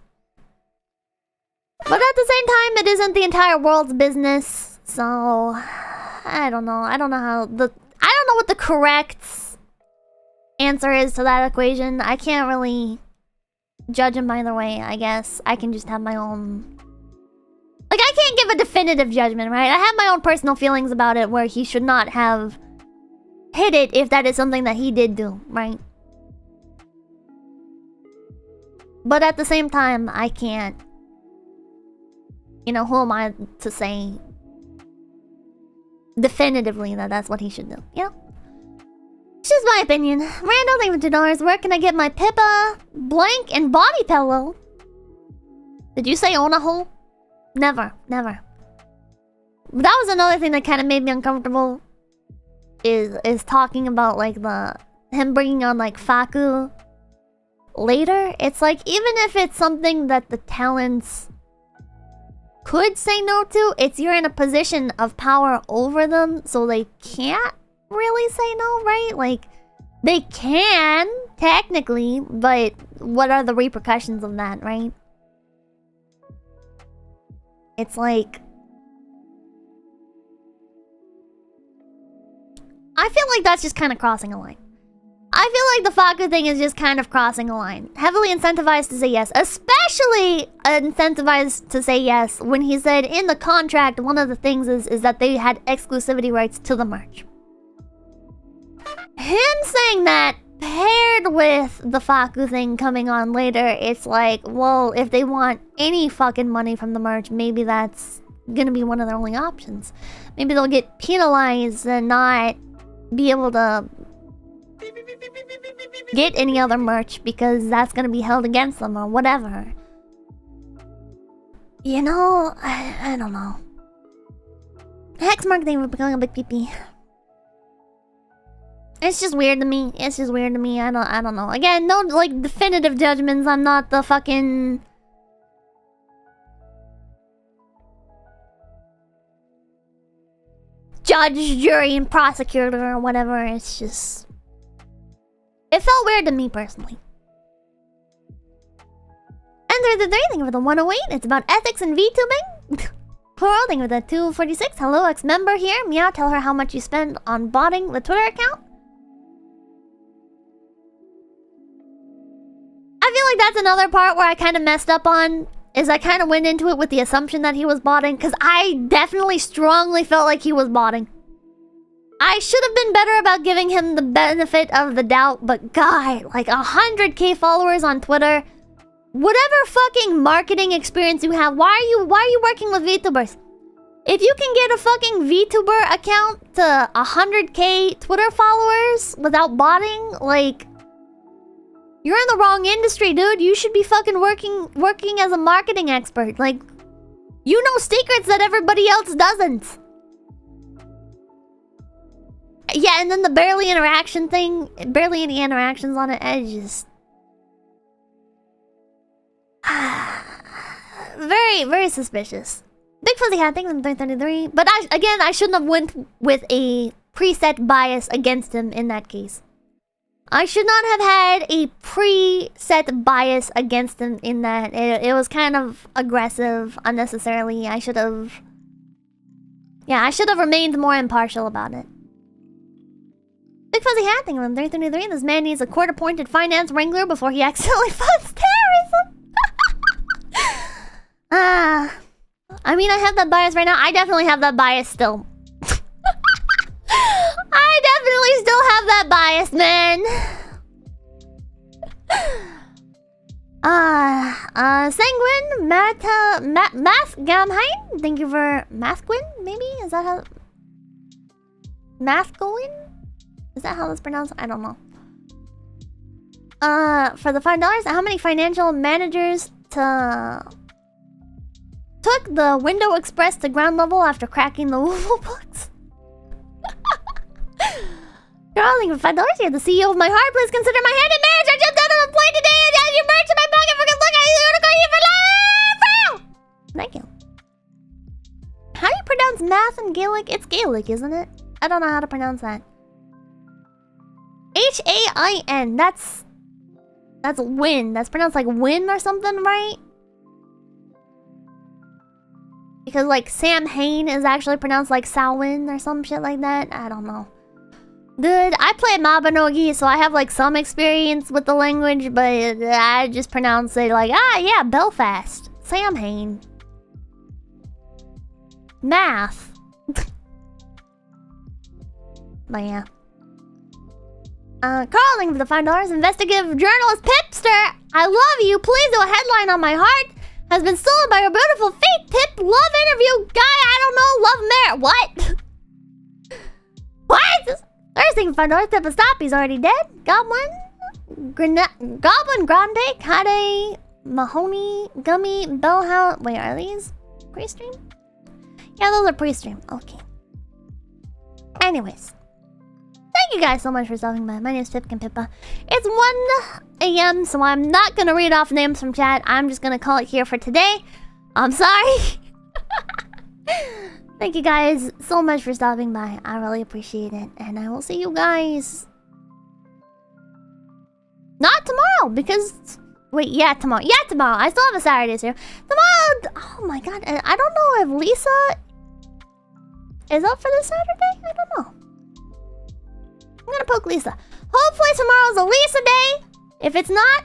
Speaker 1: But at the same time, it isn't the entire world's business. So, I don't know. I don't know what the correct answer is to that equation. I can't really judge him either way, I guess. I can just have my own... like, I can't give a definitive judgment, right? I have my own personal feelings about it where he should not have... hit it if that is something that he did do, right? But at the same time, I can't... you know, who am I to say definitively that that's what he should do, you know? It's just my opinion. Randall, thank you for $2. Where can I get my Pippa, blank, and body pillow? Did you say own a hole? Never, never. That was another thing that kind of made me uncomfortable. Is talking about like him bringing on like Faku later, it's like, even if it's something that the talents could say no to, it's you're in a position of power over them, so they can't really say no, right? Like, they can, technically, but what are the repercussions of that, right? It's like... I feel like that's just kind of crossing a line. I feel like the Faku thing is just kind of crossing a line. Heavily incentivized to say yes. Especially incentivized to say yes when he said in the contract, one of the things is that they had exclusivity rights to the merch. Him saying that paired with the Faku thing coming on later, it's like, well, if they want any fucking money from the merch, maybe that's gonna be one of their only options. Maybe they'll get penalized and not be able to get any other merch because that's gonna be held against them or whatever. You know, I don't know. Hex marketing for becoming a big PP. It's just weird to me. It's just weird to me. I don't know. Again, no like definitive judgments. I'm not the fucking judge, jury, and prosecutor or whatever. It's just... it felt weird to me personally. Enter the 3 thing for the 108. It's about ethics and VTubing. Plural thing for the 246. Hello, ex-member here. Miao, tell her how much you spend on botting the Twitter account. I feel like that's another part where I kind of messed up on. Is I kind of went into it with the assumption that he was botting. Because I definitely strongly felt like he was botting. I should have been better about giving him the benefit of the doubt, but God, like 100k followers on Twitter, whatever fucking marketing experience you have, why are you working with VTubers? If you can get a fucking VTuber account to 100k Twitter followers without botting, like, you're in the wrong industry, dude. You should be fucking working as a marketing expert. Like, you know secrets that everybody else doesn't. Yeah, and then the barely interaction thing, barely any interactions on it, I just... very, very suspicious. Big Fuzzy Hat, thank you for 333. But I shouldn't have went with a preset bias against him in that case. I should not have had a preset bias against him in that. It was kind of aggressive, unnecessarily. I should have remained more impartial about it. Big Fuzzy Hat, thank you for 333. This man needs a court-appointed finance wrangler before he accidentally funds terrorism. I mean, I have that bias right now. I definitely have that bias still. I definitely still have that bias, man. Sanguine, Mathgamhain. Thank you for Mathguin, maybe? Is that how... Mathgoin? Is that how that's pronounced? I don't know. For the $5, how many financial managers took the Window Express to ground level after cracking the Wooble books? You're all for $5. You're the CEO of my heart. Please consider my hand in marriage. I jumped out of a plane today and had your merch in my pocket. For good luck, I for life. Thank you. How do you pronounce math in Gaelic? It's Gaelic, isn't it? I don't know how to pronounce that. H-A-I-N. That's win. That's pronounced like win or something, right? Because like Sam Hain is actually pronounced like Samhain or some shit like that. I don't know. Dude, I play Mabinogi, so I have like some experience with the language, but I just pronounce it like, yeah, Belfast. Sam Hain. Math. But yeah. Carling for the $5. Investigative journalist Pipster. I love you. Please do a headline on my heart. Has been stolen by your beautiful feet. Pip. Love interview. Guy. I don't know. Love merit. What? What? Thursday for $5. Pippa stop. He's already dead. Goblin. Goblin Grande. Kade. Mahoney. Gummy. Bellhouse. Wait, are these pre-stream? Yeah, those are pre-stream. Okay. Anyways. Thank thank you guys so much for stopping by. My name is Pipkin Pippa. It's 1 a.m., so I'm not gonna read off names from chat. I'm just gonna call it here for today. I'm sorry. Thank you guys so much for stopping by. I really appreciate it. And I will see you guys... not tomorrow, because... wait, yeah, tomorrow. Yeah, tomorrow. I still have a Saturday here. Tomorrow... oh my god. And I don't know if Lisa... is up for this Saturday? I don't know. I'm gonna poke Lisa. Hopefully tomorrow's a Lisa day. If it's not...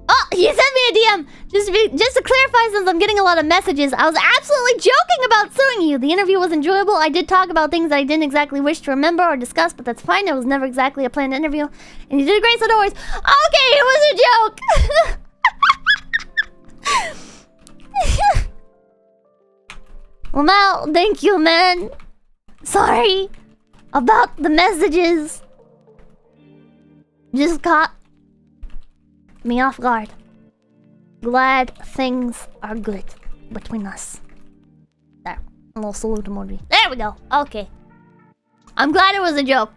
Speaker 1: oh, he sent me a DM. Just to clarify, since I'm getting a lot of messages, I was absolutely joking about suing you. The interview was enjoyable. I did talk about things that I didn't exactly wish to remember or discuss, but that's fine. It was never exactly a planned interview. And you did great, so no worries. Okay, it was a joke. Well, Mal, thank you, man. Sorry about the messages. Just caught me off guard. Glad things are good between us. There, a little salute emoji. There we go. Okay. I'm glad it was a joke.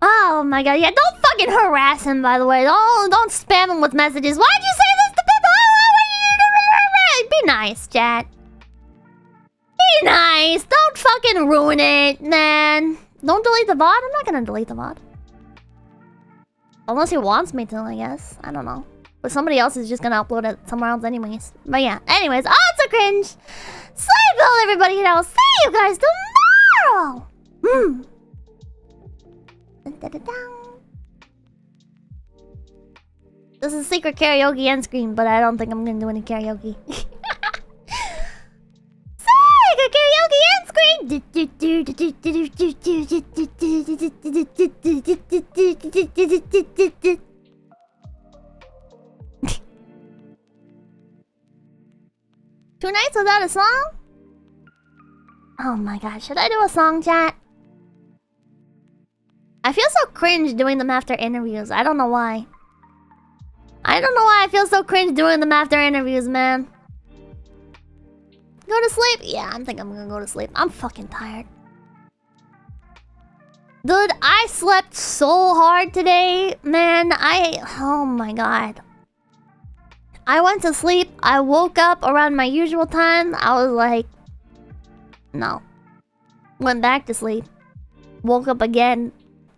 Speaker 1: Oh my god. Yeah, don't fucking harass him, by the way. Don't spam him with messages. Why'd you say this to people? Be nice, chat. Be nice. Don't fucking ruin it, man. Don't delete the VOD. I'm not gonna delete the VOD. Unless he wants me to, I guess. I don't know. But somebody else is just gonna upload it somewhere else anyways. But yeah. Anyways, oh, it's a cringe. Sleep well, everybody, and I'll see you guys tomorrow. This is secret karaoke end screen, but I don't think I'm gonna do any karaoke. Secret karaoke end screen! Two nights without a song? Oh my god, should I do a song, chat? I feel so cringe doing them after interviews. I don't know why. I don't know why I feel so cringe doing them after interviews, man. Go to sleep? Yeah, I think I'm gonna go to sleep. I'm fucking tired. Dude, I slept so hard today, man. oh my god. I went to sleep. I woke up around my usual time. I was like, no. Went back to sleep. Woke up again.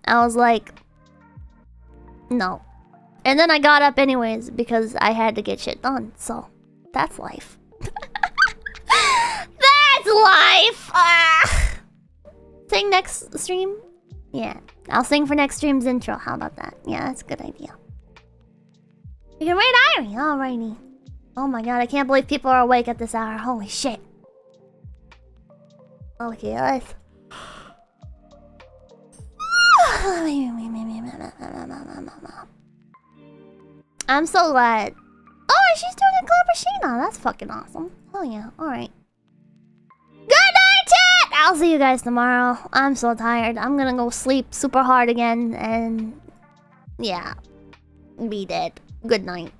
Speaker 1: I was like, no. And then I got up anyways because I had to get shit done. So, that's life. That's life! Sing next stream? Yeah. I'll sing for next stream's intro. How about that? Yeah, that's a good idea. You can read Irie. Alrighty. Oh my god, I can't believe people are awake at this hour. Holy shit. Okay, guys. I'm so glad. Oh, she's doing a Clappuccino. That's fucking awesome. Oh yeah, alright. Good night, chat! I'll see you guys tomorrow. I'm so tired. I'm gonna go sleep super hard again and... yeah. Be dead. Good night.